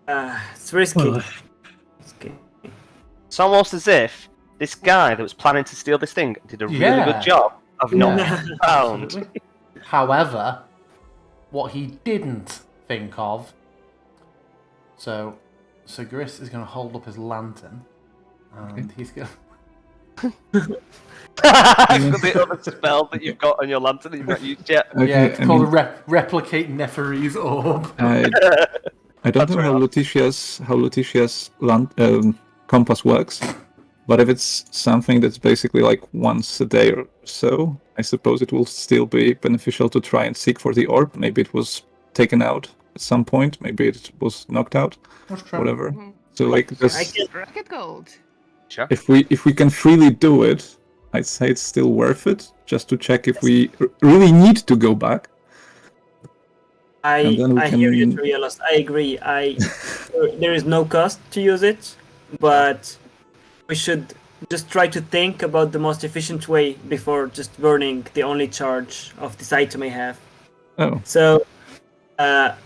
It's risky. Well, Risky. It's almost as if this guy that was planning to steal this thing did a really Yeah. good job of not Yeah. being found. Absolutely. However, what he didn't think of. So Gris is going to hold up his lantern, and he's going. the other spell that you've got on your lantern that you've not used yet. Okay, Yeah, it's I called mean, replicate Neferi's orb. I don't know how Letitia's compass works, but if it's something that's basically like once a day or so, I suppose it will still be beneficial to try and seek for the orb. Maybe it was taken out at some point. Maybe it was knocked out. That's true. Whatever. So like this, Rocket gold. Sure. if we can freely do it, I'd say it's still worth it just to check if we really need to go back. And then we I hear you, can- Trialos. I agree. There is no cost to use it, but we should just try to think about the most efficient way before just burning the only charge of this item I have. Oh, So,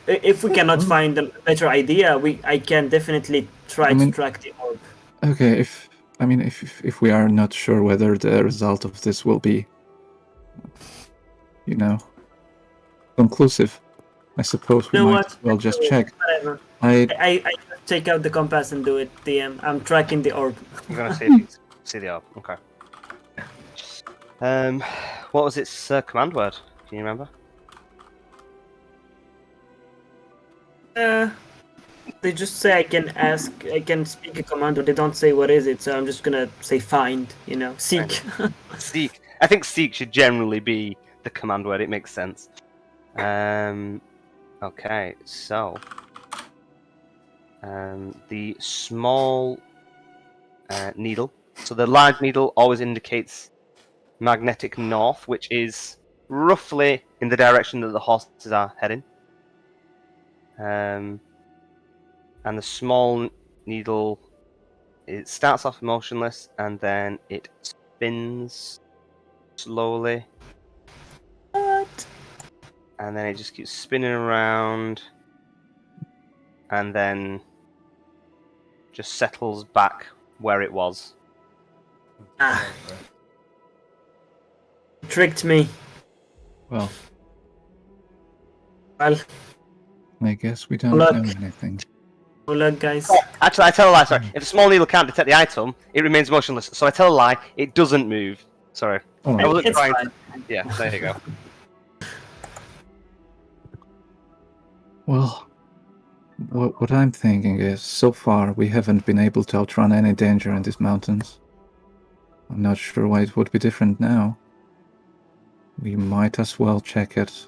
if we cannot find a better idea, I can definitely try to track the orb. okay. If we are not sure whether the result of this will be, conclusive, I suppose we You know might what? as well just Do it. check. Whatever. I I just take out the compass and do it, DM. I'm tracking the orb. I'm going to see if you see the orb. Okay. What was its command word? Can you remember? They just say I can speak a command, but they don't say what is it. So I'm just gonna say find. Seek. Seek. I think seek should generally be the command word. It makes sense. Okay, so the small needle. So the large needle always indicates magnetic north, which is roughly in the direction that the horses are heading. And the small needle, it starts off motionless and then it spins slowly. What? And then it just keeps spinning around and then just settles back where it was. Tricked me. well, Well, I guess we don't Look. know anything. good luck, guys. Actually, I tell a lie, sorry. If a small needle can't detect the item, it remains motionless. So I tell a lie, it doesn't move. Sorry. Oh, I wasn't It's trying fine. Yeah, there you go. well, what I'm thinking is, so far we haven't been able to outrun any danger in these mountains. I'm not sure why it would be different now. We might as well check it.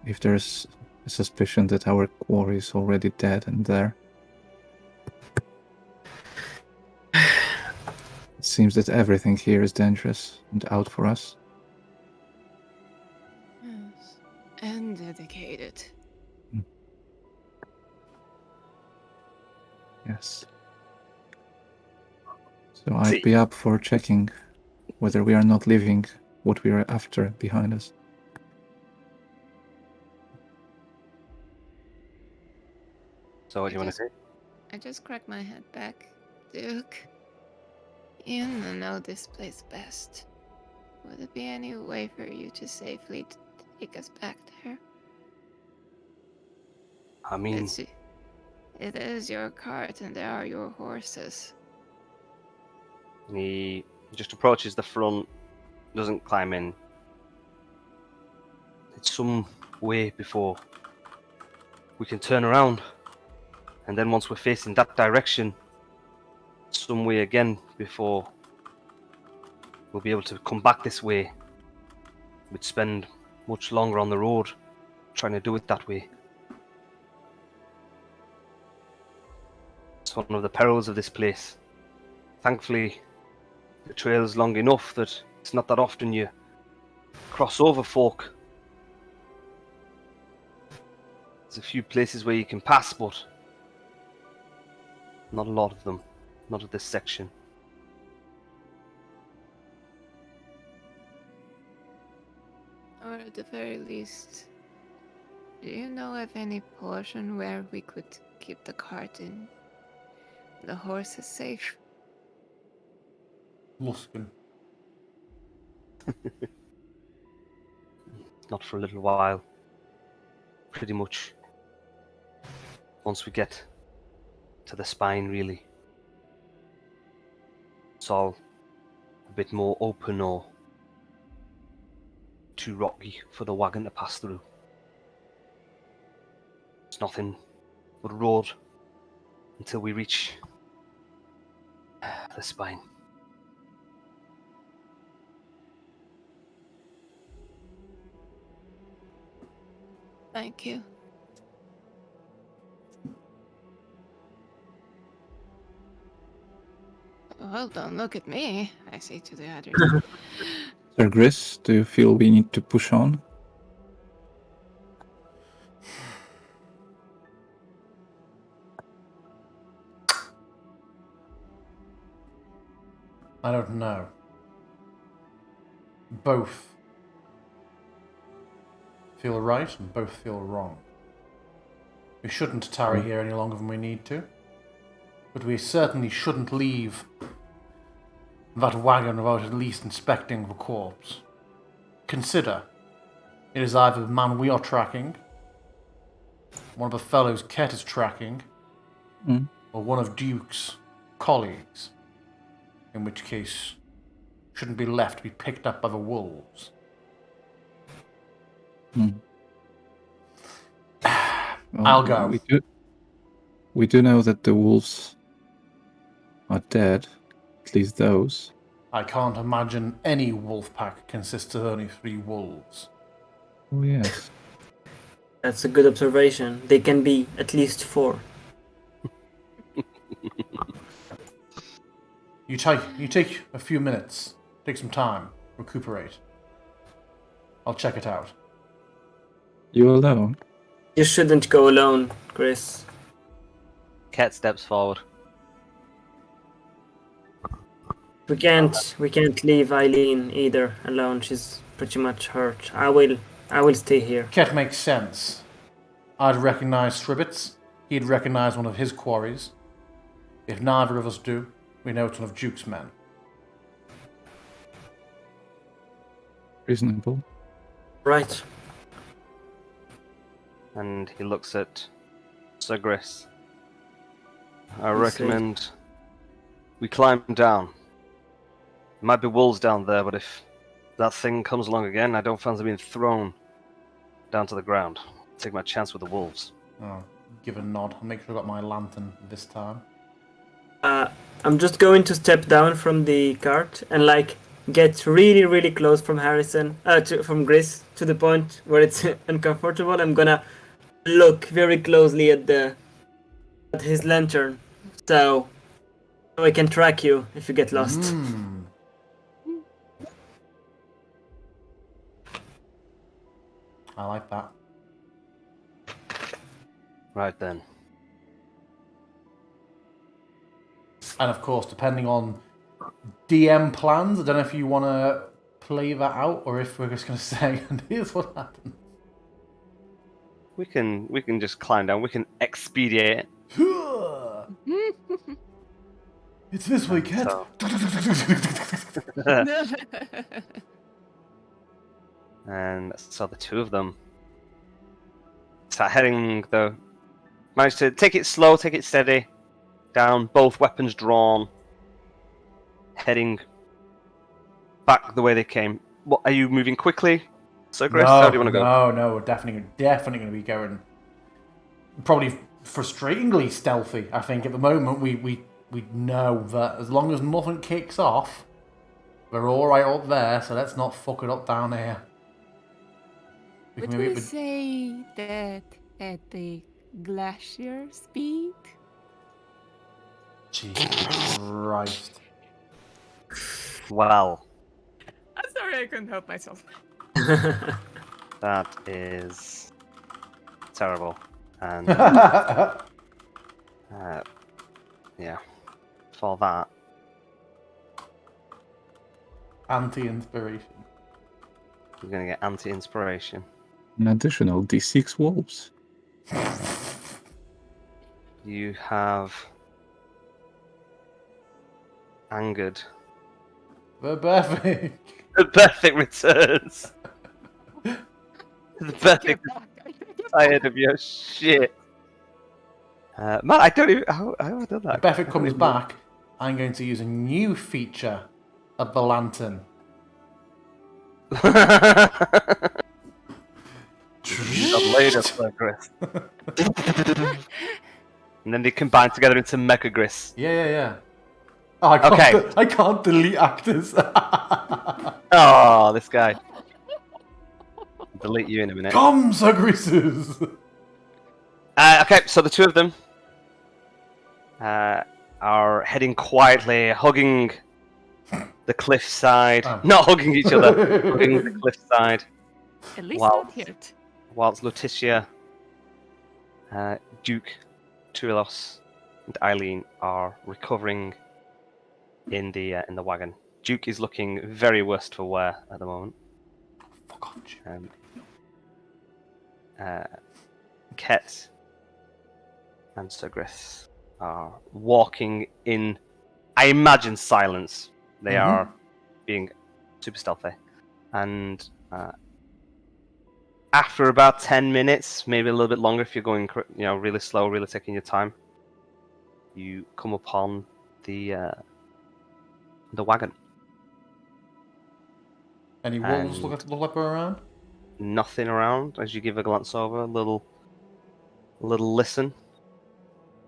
If there's a suspicion that our quarry is already dead and there. It seems that everything here is dangerous and out for us. Yes. And dedicated. Yes. So I'd be up for checking whether we are not leaving what we are after behind us. So what do you want to say? I just cracked my head back. Duke, you know this place best. Would there be any way for you to safely take us back there? I mean, It is your cart and there are your horses. he just approaches the front, doesn't climb in. It's some way before we can turn around. And then once we're facing that direction, some way again before we'll be able to come back this way. We'd spend much longer on the road trying to do it that way. It's one of the perils of this place. Thankfully, the trail's long enough that it's not that often you cross over folk. There's a few places where you can pass, but not a lot of them. Not at this section. Or at the very least, do you know of any portion where we could keep the cart in? The horses safe? Luskin. Not for a little while. Pretty much. Once we get to the spine, really. It's all a bit more open or too rocky for the wagon to pass through. It's nothing but a road until we reach the spine. Thank you. Well, don't look at me, I say to the others. Sir Gris, do you feel we need to push on? I don't know. Both feel right and both feel wrong. We shouldn't tarry here any longer than we need to. But we certainly shouldn't leave that wagon without at least inspecting the corpse. Consider, it is either the man we are tracking, one of the fellows Ket is tracking, or one of Duke's colleagues, in which case shouldn't be left to be picked up by the wolves. Well, I'll go. We do know that the wolves are dead, at least those. I can't imagine any wolf pack consists of only 3 wolves. Oh yes. That's a good observation. They can be at least 4. You take a few minutes, take some time, recuperate. I'll check it out. You alone? You shouldn't go alone, Chris. Ket steps forward. We can't leave Eileen either alone. She's pretty much hurt. I will stay here. Ket makes sense. I'd recognize Stribbits. He'd recognize one of his quarries. If neither of us do, we know it's one of Duke's men. Reasonable. Right. And he looks at Sir Gris. I You recommend we climb down. There might be wolves down there, but if that thing comes along again, I don't fancy being thrown down to the ground. Take my chance with the wolves. Oh, give a nod. I'll make sure I got my lantern this time. I'm just going to step down from the cart and get really, really close from Harrison, from Gris, to the point where it's uncomfortable. I'm gonna look very closely at his lantern, so I can track you if you get lost. I like that. Right then. And of course, depending on DM plans, I don't know if you want to play that out or if we're just going to say, and here's what happened. We can just climb down. We can expedite it. It's this way, cat. So- And so the two of them start heading. Manage to take it slow, take it steady. Down, both weapons drawn. Heading back the way they came. What are you moving quickly? So Grace, how do you want to go? No, we're definitely going to be going. Probably frustratingly stealthy. I think at the moment we know that as long as nothing kicks off, we're all right up there. So let's not fuck it up down here. Would we say that at the glacier speed? Jesus Christ. Well, I'm sorry, I couldn't help myself. that is terrible. And yeah, for that. Anti-inspiration. You're going to get anti-inspiration. An additional D6 wolves. You have angered. The perfect. The perfect returns. The perfect is tired of your shit. Man, I don't even. How have I done that? If Beffick comes back, I'm going to use a new feature of the lantern. Later, Chris. And then they combine together into Mecha Gris. Yeah. Oh, I can't delete actors. Oh, this guy. Delete you in a minute. Come, Sagrises! Okay, so the two of them are heading quietly, hugging the cliffside. Oh. Not hugging each other, hugging the cliffside. At least Wow. not hit. Whilst Letitia, Duke, Tuilos, and Eileen are recovering in the wagon. Duke is looking very worst for wear at the moment. Fuck off, Duke. Ket and Sigris are walking in, I imagine, silence. They are being super stealthy. And after about 10 minutes, maybe a little bit longer if you're going really slow, really taking your time, you come upon the wagon. Any wolves look like we're around? Nothing around as you give a glance over, a little listen,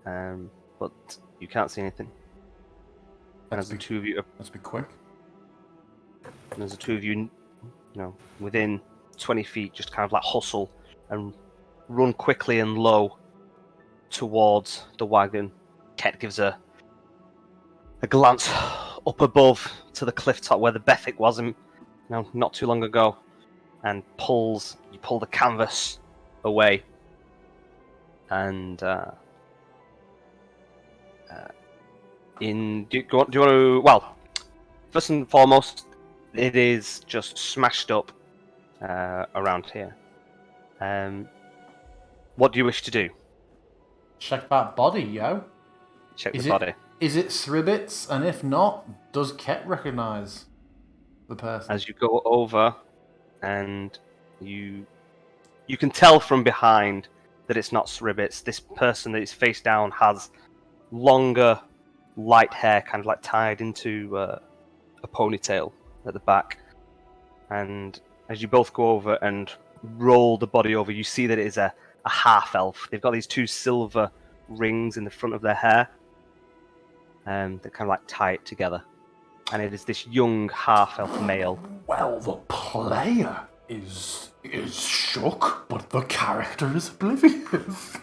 but you can't see anything. And as the two of you, Let's be quick. and as the two of you, within 20 feet, just kind of like hustle and run quickly and low towards the wagon. Ket gives a glance up above to the cliff top where the Bethic was, not too long ago, and you pull the canvas away, and do you want to? Well, first and foremost, it is just smashed up around here. What do you wish to do? Check that body, yo. Check the body. Is it Sribbits? And if not, does Ket recognise the person? As you go over, and you can tell from behind that it's not Sribbits. This person that is face down has longer, light hair, kind of like tied into a ponytail at the back. And as you both go over and roll the body over, you see that it is a half elf. They've got these two silver rings in the front of their hair, that kind of like tie it together. and it is this young half-elf male. Well, the player is shook, but the character is oblivious.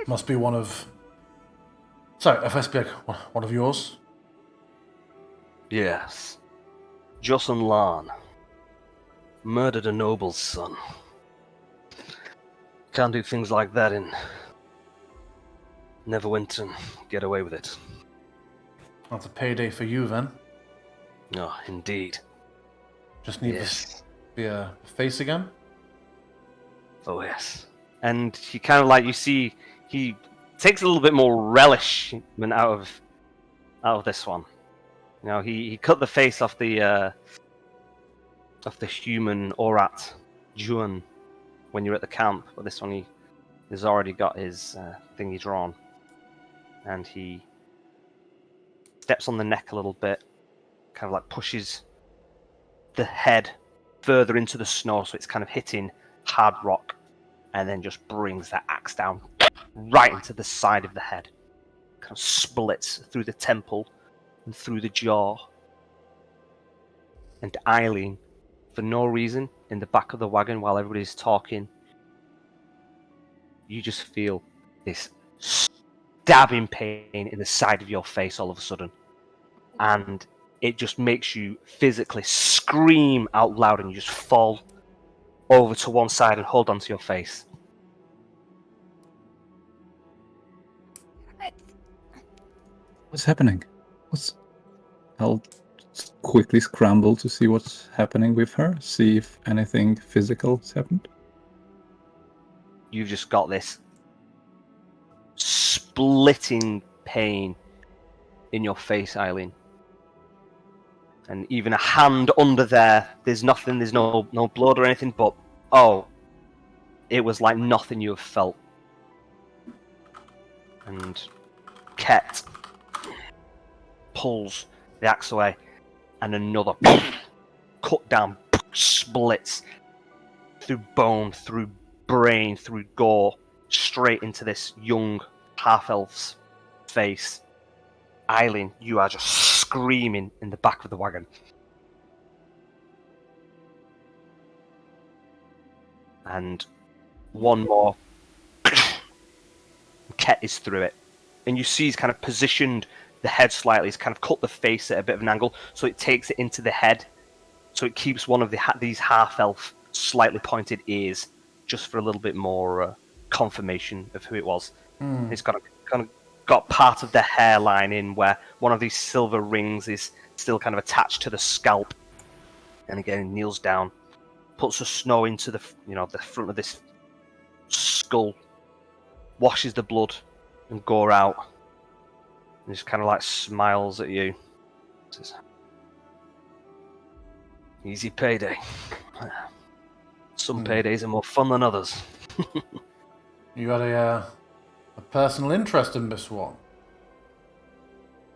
Must be one of... Sorry, if I speak, one of yours? Yes. Jocelyn Lan. Murdered a noble's son. Can't do things like that in Neverwinter and get away with it. That's a payday for you, then. Oh, indeed. Just need Yes. the face again? Oh, yes. And he kind of like, you see, he takes a little bit more relishment out of this one. You know, he cut the face off the human Orat Juan when you're at the camp, but this one he's already got his thingy drawn, and he steps on the neck a little bit, kind of like pushes the head further into the snow so it's kind of hitting hard rock, and then just brings that axe down right into the side of the head, kind of splits through the temple and through the jaw. And Eileen, for no reason, in the back of the wagon while everybody's talking, you just feel this stabbing pain in the side of your face all of a sudden. And it just makes you physically scream out loud, and you just fall over to one side and hold onto your face. What's happening? I'll quickly scramble to see what's happening with her, see if anything physical has happened. You've just got this splitting pain in your face, Eileen. And even a hand under there's nothing, there's no blood or anything, but it was like nothing you have felt. And Ket pulls the axe away, and another cut down splits through bone, through brain, through gore, straight into this young half-elf's face. Eileen, you are just screaming in the back of the wagon. And one more. Ket is through it. And you see he's kind of positioned the head slightly. He's kind of cut the face at a bit of an angle, so it takes it into the head. So it keeps one of these half-elf, slightly pointed ears, just for a little bit more confirmation of who it was. It's got part of the hairline in where one of these silver rings is still kind of attached to the scalp. And again, he kneels down, puts the snow into the front of this skull, washes the blood and gore out, and just kind of like smiles at you. Says, "Easy payday. Some paydays are more fun than others." You had a personal interest in this one.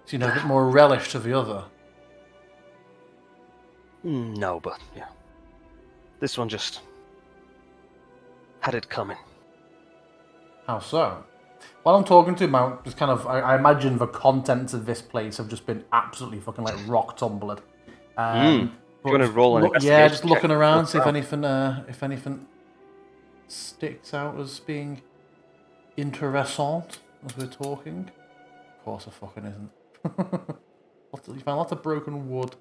So you know, a bit more relish to the other. No, but yeah. This one just had it coming. How so? While I'm talking to him, I imagine the contents of this place have just been absolutely fucking like rock tumbling. You want to roll an investigation? Yeah, just looking check? around, see if anything sticks out as being interessant as we're talking. Of course, it fucking isn't. You found lots of broken wood.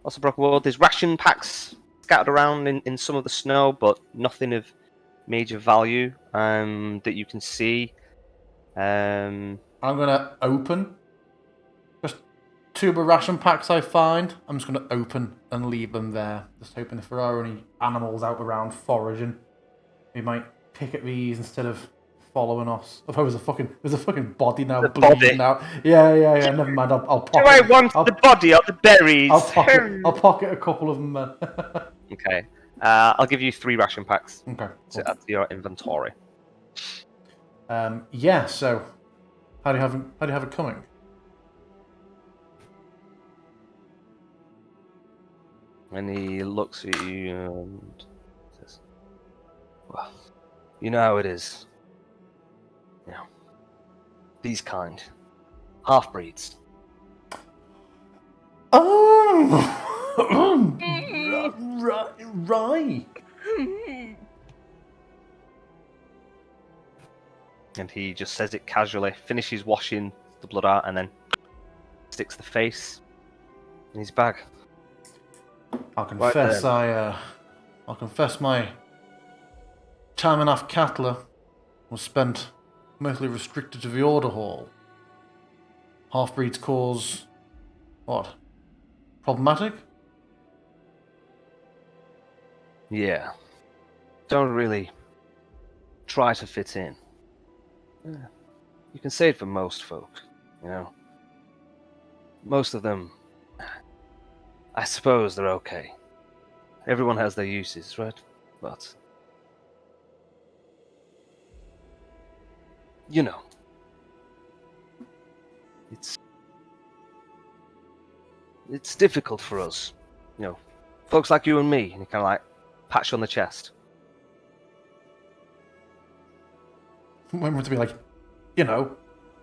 Lots of broken wood. There's ration packs scattered around in some of the snow, but nothing of major value that you can see. I'm gonna open just two of the ration packs I find. I'm just gonna open and leave them there. Just hoping if there are any animals out around foraging, they might pick at these instead of following us. Oh, there's a fucking body now bleeding out. Yeah. Never mind. I'll pocket. Do I want the body or the berries? I'll pocket a couple of them. Okay. I'll give you 3 ration packs. Okay. To add to your inventory. Yeah. So, how do you have it coming? And he looks at you and says, "Well, you know how it is. You know, these kind, half-breeds, Right. And he just says it casually, finishes washing the blood out, and then sticks the face in his bag. I'll confess, I'll confess my time in Afkatla was spent mostly restricted to the order hall. Half-breeds cause... what? Problematic? Yeah. Don't really try to fit in. You can say it for most folk, you know. Most of them, I suppose they're okay. Everyone has their uses, right? But, you know, it's difficult for us, you know, folks like you and me, and he kind of like pats you on the chest. When we're to be like, you know,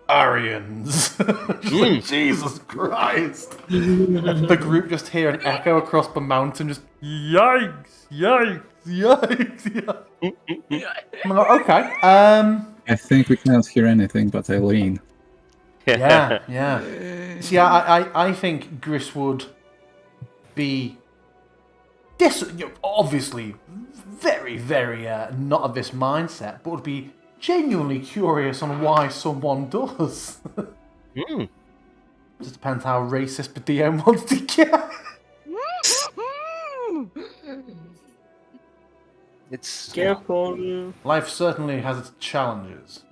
Aryans. Like, Jesus Christ. The group just hear an echo across the mountain, just yikes, yikes, yikes, yikes. I'm like, okay. I think we cannot hear anything but Eileen. Yeah. See, I think Gris would be obviously very, very not of this mindset, but would be genuinely curious on why someone does. Just depends how racist the DM wants to get. It's Careful. Life certainly has its challenges.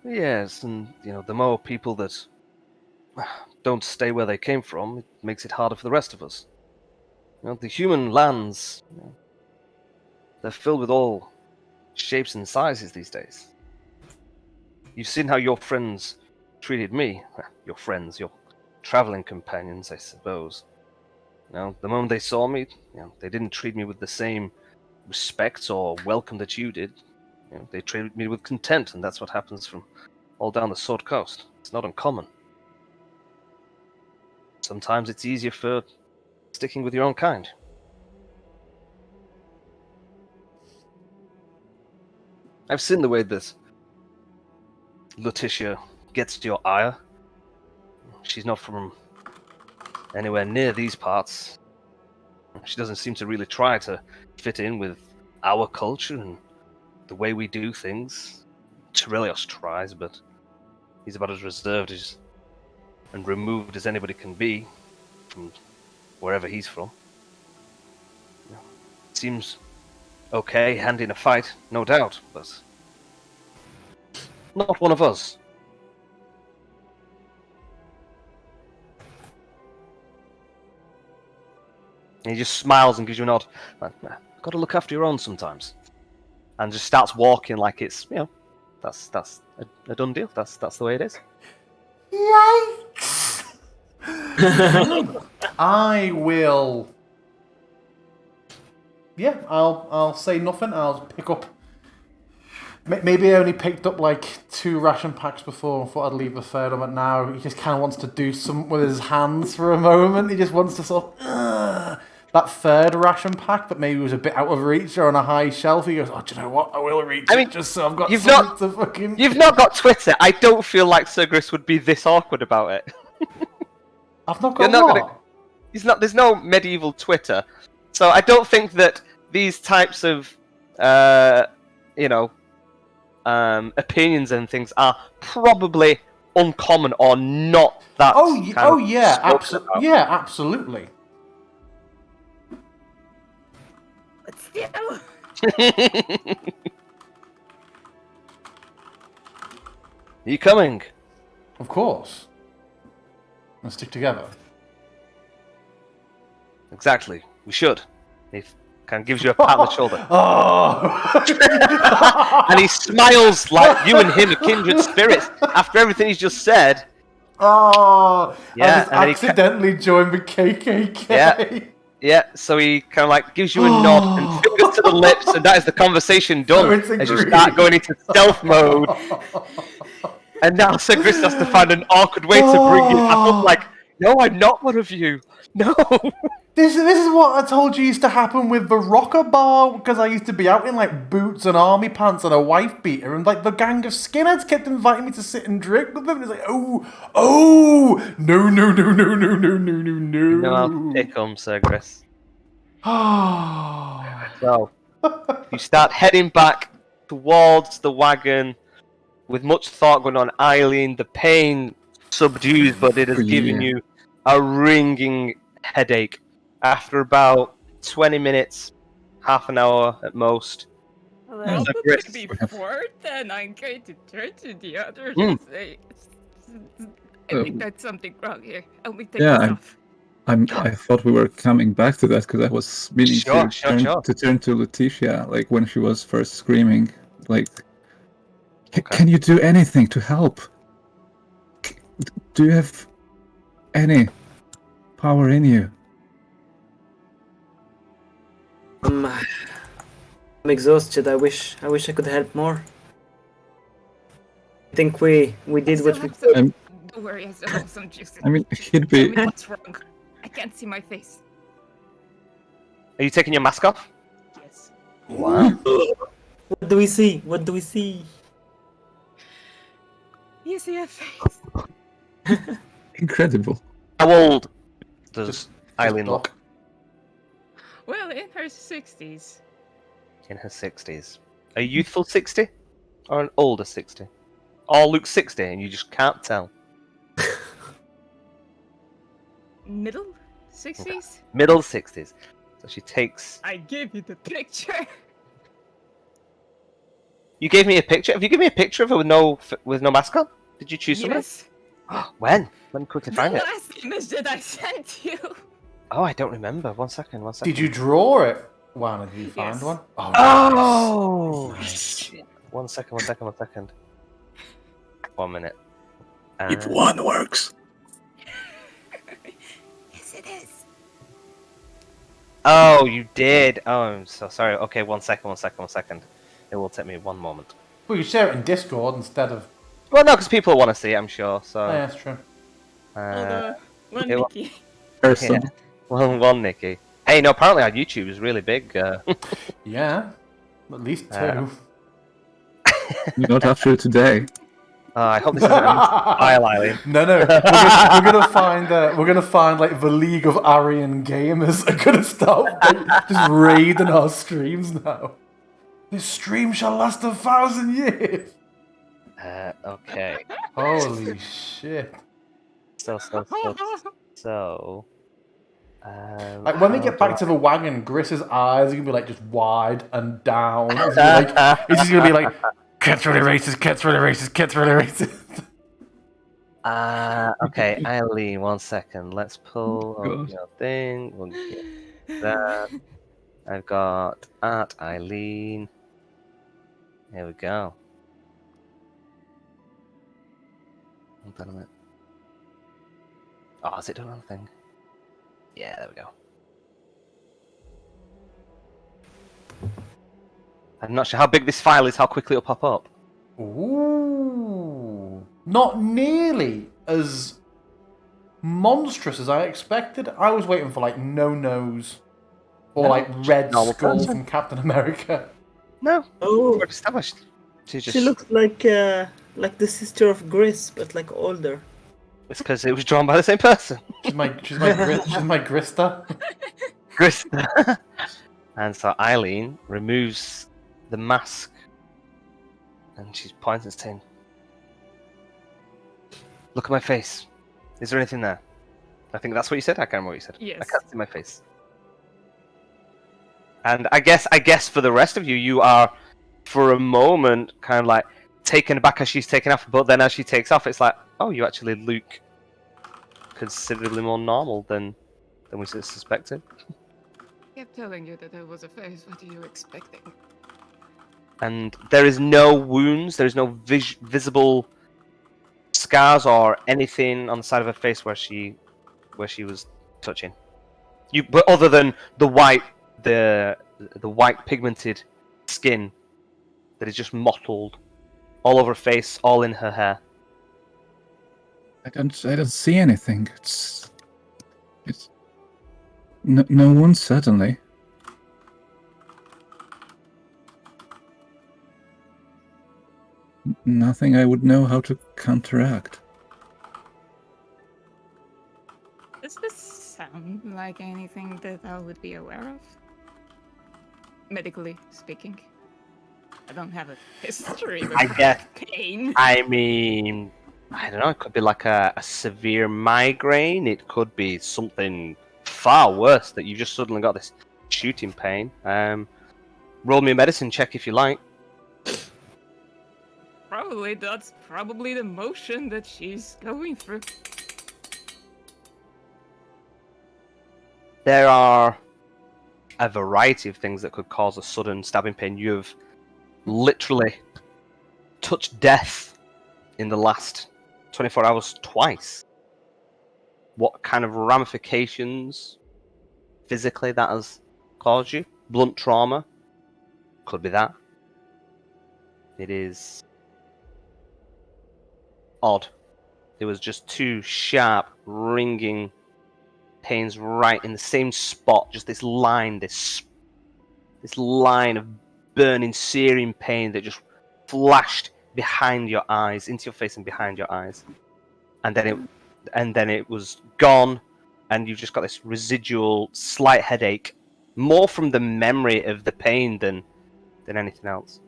Yes, and you know, the more people that don't stay where they came from, it makes it harder for the rest of us. You know, the human lands, you know, they're filled with all shapes and sizes these days. You've seen how your friends treated me. Your friends, your traveling companions, I suppose. You know, the moment they saw me, you know, they didn't treat me with the same respect or welcome that you did. You know, they treated me with contempt, and that's what happens from all down the Sword Coast. It's not uncommon. Sometimes it's easier for sticking with your own kind. I've seen the way that Letitia gets to your ire. She's not from anywhere near these parts. She doesn't seem to really try to fit in with our culture and the way we do things. Tirelios tries, but he's about as reserved as and removed as anybody can be from wherever he's from. Seems okay, hand in a fight, no doubt, but not one of us. And he just smiles and gives you a nod. Like, got to look after your own sometimes. And just starts walking like it's, you know, that's a done deal. That's the way it is. Yikes! I will. Yeah, I'll say nothing. I'll pick up. Maybe I only picked up like 2 ration packs before. Thought I'd leave the third one. But now he just kind of wants to do something with his hands for a moment. He just wants to sort of that third ration pack, but maybe was a bit out of reach or on a high shelf. He goes, "Oh, do you know what? I will reach it just so I've got something to fucking." You've not got Twitter. I don't feel like Sir Gris would be this awkward about it. I've not got what? There's no medieval Twitter, so I don't think that these types of, opinions and things are probably uncommon or not that. Yeah, absolutely. But still. Are you coming? Of course. Let's stick together. Exactly. We should. He kind of gives you a pat on the shoulder. And he smiles like you and him are kindred spirits after everything he's just said. Oh, yeah, I just accidentally joined the KKK. Yeah, so he kind of like gives you a nod and fingers to the lips, and that is the conversation done as you start going into stealth mode. And now Sir Gris has to find an awkward way to bring you up, like No, I'm not one of you. No. This is what I told you used to happen with the rocker bar, because I used to be out in like boots and army pants and a wife beater, and like the gang of skinheads kept inviting me to sit and drink with them. And it's like, oh, no. You know how to pick 'em, Sir Chris. So, you start heading back towards the wagon with much thought going on. Eileen, the pain subdues, but it has given you a ringing headache. After about 20 minutes, half an hour at most. Well, So but Chris, before then, I'm going to turn to the others Mm. and say, I think that's something wrong here. Help me take Yeah, this off. I thought we were coming back to that because I was meaning Sure. to turn to Letitia, like when she was first screaming, like, can you do anything to help? Do you have any power in you? I'm exhausted. I wish I could help more. I think we did what we could. Don't worry, I still have some juice. I mean, he'd Tell be. me what's wrong. I can't see my face. are you taking your mask off? Yes. Wow. What do we see? What do we see? You see a face. Incredible. How old does Eileen look? Well, in her 60s. In her 60s. A youthful 60? Or an older 60? Or Luke 60 and you just can't tell? Middle 60s? Middle 60s. So she takes... I gave you the picture. You gave me a picture? Have you given me a picture of her with no mask on? Did you choose somebody? Yes. When? Let me quickly find The it. last image that I sent you. Oh, I don't remember. One second. Did you draw it? Wow, did you find Yes. one? Oh! Nice. One second. 1 minute. If one works. Yes, it is. Oh, you did. Oh, I'm so sorry. Okay, one second. It will take me 1 moment. Well, you share it in Discord instead of... Well, no, because people want to see it, I'm sure. So. Oh, yeah, that's true. One it wa- Mickey. Person. Yeah. One Nikki. Hey, no, apparently our YouTube is really big. Yeah. At least two. Not after today. I hope this isn't an file, Eileen. No. We're gonna find like the League of Aryan Gamers are gonna start like, just raiding our streams now. This stream shall last 1,000 years. Okay. Holy shit! So. Like when they get back to the wagon, Griss's eyes are gonna be like just wide and down. It's just gonna be like, Ket's really racist. Okay, Eileen, 1 second. Let's pull up your thing. We'll get that. I've got at Eileen. Here we go. Hold on a minute. Oh, is it doing anything? Yeah, there we go. I'm not sure how big this file is, how quickly it'll pop up. Ooh, not nearly as monstrous as I expected. I was waiting for like no-nos or like Red normal Skull person. from Captain America. No, Oh, we're established. she looks like the sister of Gris, but like older. It's because it was drawn by the same person. She's my Grista. Krista. And so Eileen removes the mask and she's pointing and saying, "Look at my face. Is there anything there?" I think that's what you said. I can't remember what you said. Yes. I can't see my face. And I guess for the rest of you, you are, for a moment, kind of like taken aback as she's taken off. But then as she takes off, it's like, oh, you actually look considerably more normal than we suspected. I kept telling you that there was a face. What are you expecting? And there is no wounds. There is no visible scars or anything on the side of her face where she was touching. But other than the white pigmented skin that is just mottled all over her face, all in her hair. I don't see anything. It's No one, certainly. Nothing I would know how to counteract. Does this sound like anything that I would be aware of? Medically speaking. I don't have a history with I guess. pain. I mean, I don't know. It could be like a severe migraine. It could be something far worse that you just suddenly got this shooting pain. Roll me a medicine check if you like. Probably that's probably the motion that she's going through. There are a variety of things that could cause a sudden stabbing pain. You've literally touched death in the last 24 hours twice. What kind of ramifications physically that has caused you? Blunt trauma? Could be that. It is odd. There was just two sharp, ringing pains right in the same spot. Just this line, this line of burning, searing pain that just flashed behind your eyes, into your face and behind your eyes, and then it was gone, and you've just got this residual slight headache, more from the memory of the pain than anything else.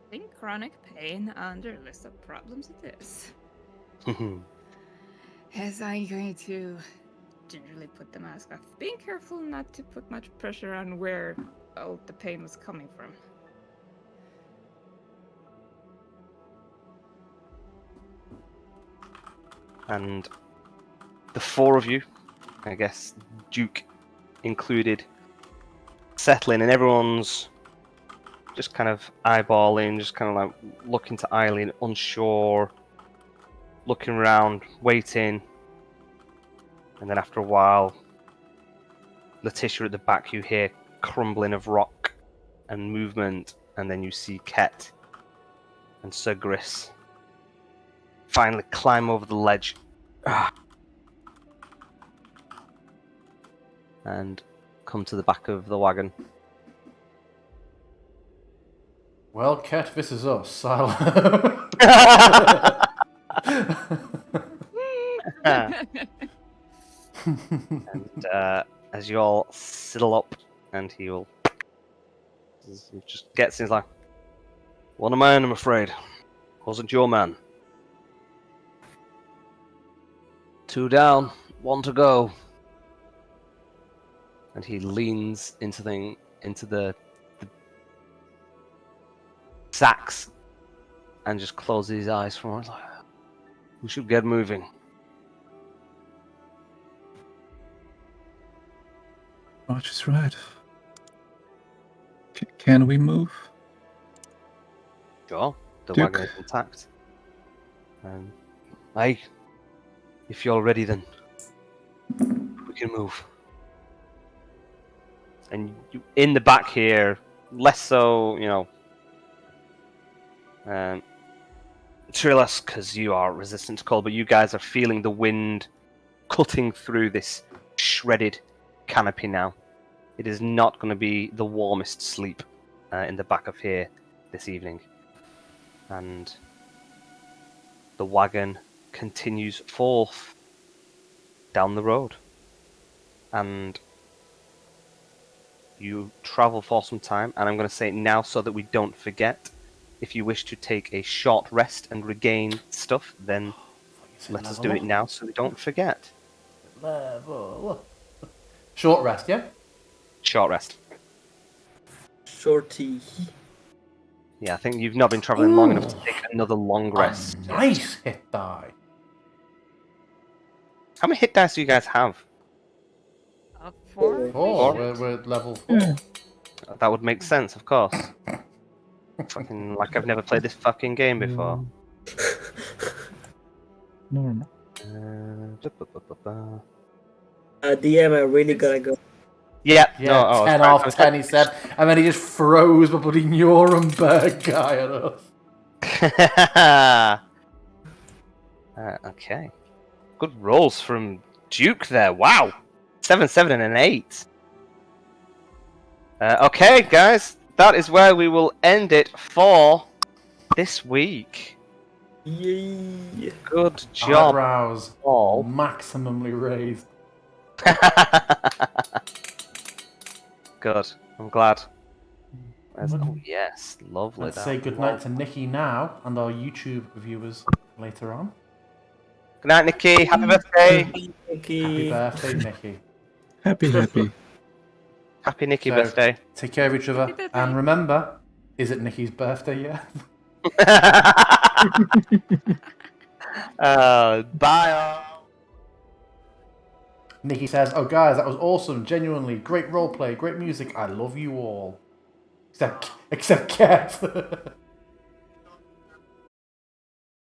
I think chronic pain under a list of problems it is. As I'm going to gingerly put the mask off, being careful not to put much pressure on where all the pain was coming from. And the four of you, I guess Duke included, settling, and everyone's just kind of eyeballing, just kind of like looking to Eileen, unsure, looking around, waiting. And then after a while, Letitia at the back, you hear crumbling of rock and movement, and then you see Ket and Sir Gris finally climb over the ledge and come to the back of the wagon. Well, Ket, this is us. And as you all sidle up, and he will just gets in, he's like, "One of mine, I'm afraid. Wasn't your man. 2 down, 1 to go." And he leans into the sacks and just closes his eyes for a moment. Like, "We should get moving." Arch is right. Can we move? Sure, the Duke. wagon is intact. Aye, if you're ready, then we can move. And you, in the back here, less so, Trillis, because you are resistant to cold, but you guys are feeling the wind cutting through this shredded canopy now. It is not going to be the warmest sleep in the back of here this evening. And the wagon continues forth down the road. And you travel for some time, and I'm going to say it now so that we don't forget. If you wish to take a short rest and regain stuff, then let us do it now so we don't forget. Level. Short rest, yeah? Short rest. Shorty. Yeah, I think you've not been travelling long enough to take another long rest. Nice hit die. How many hit dice do you guys have? 4. Oh, we're level 4. That would make sense, of course. Fucking like I've never played this fucking game before. Normal. DM, I really gotta go. Yeah, Yeah, no, 10 off 10, he said. And then he just froze the bloody Nuremberg guy at us. Okay. Good rolls from Duke there. Wow. 7, 7, and an 8. Okay, guys. That is where we will end it for this week. Yay! Good job. Eyebrows all. maximally raised. Good. I'm glad. Oh, yes. Lovely. Let's say goodnight to Nikki now and our YouTube viewers later on. Good night, Nikki. Happy birthday. Happy birthday, Nikki. Happy. Happy Nikki So, birthday. Take care of each other. And remember, is it Nikki's birthday yet? Bye all. Nikki says, "Oh guys, that was awesome. Genuinely great roleplay, great music. I love you all, except Ket."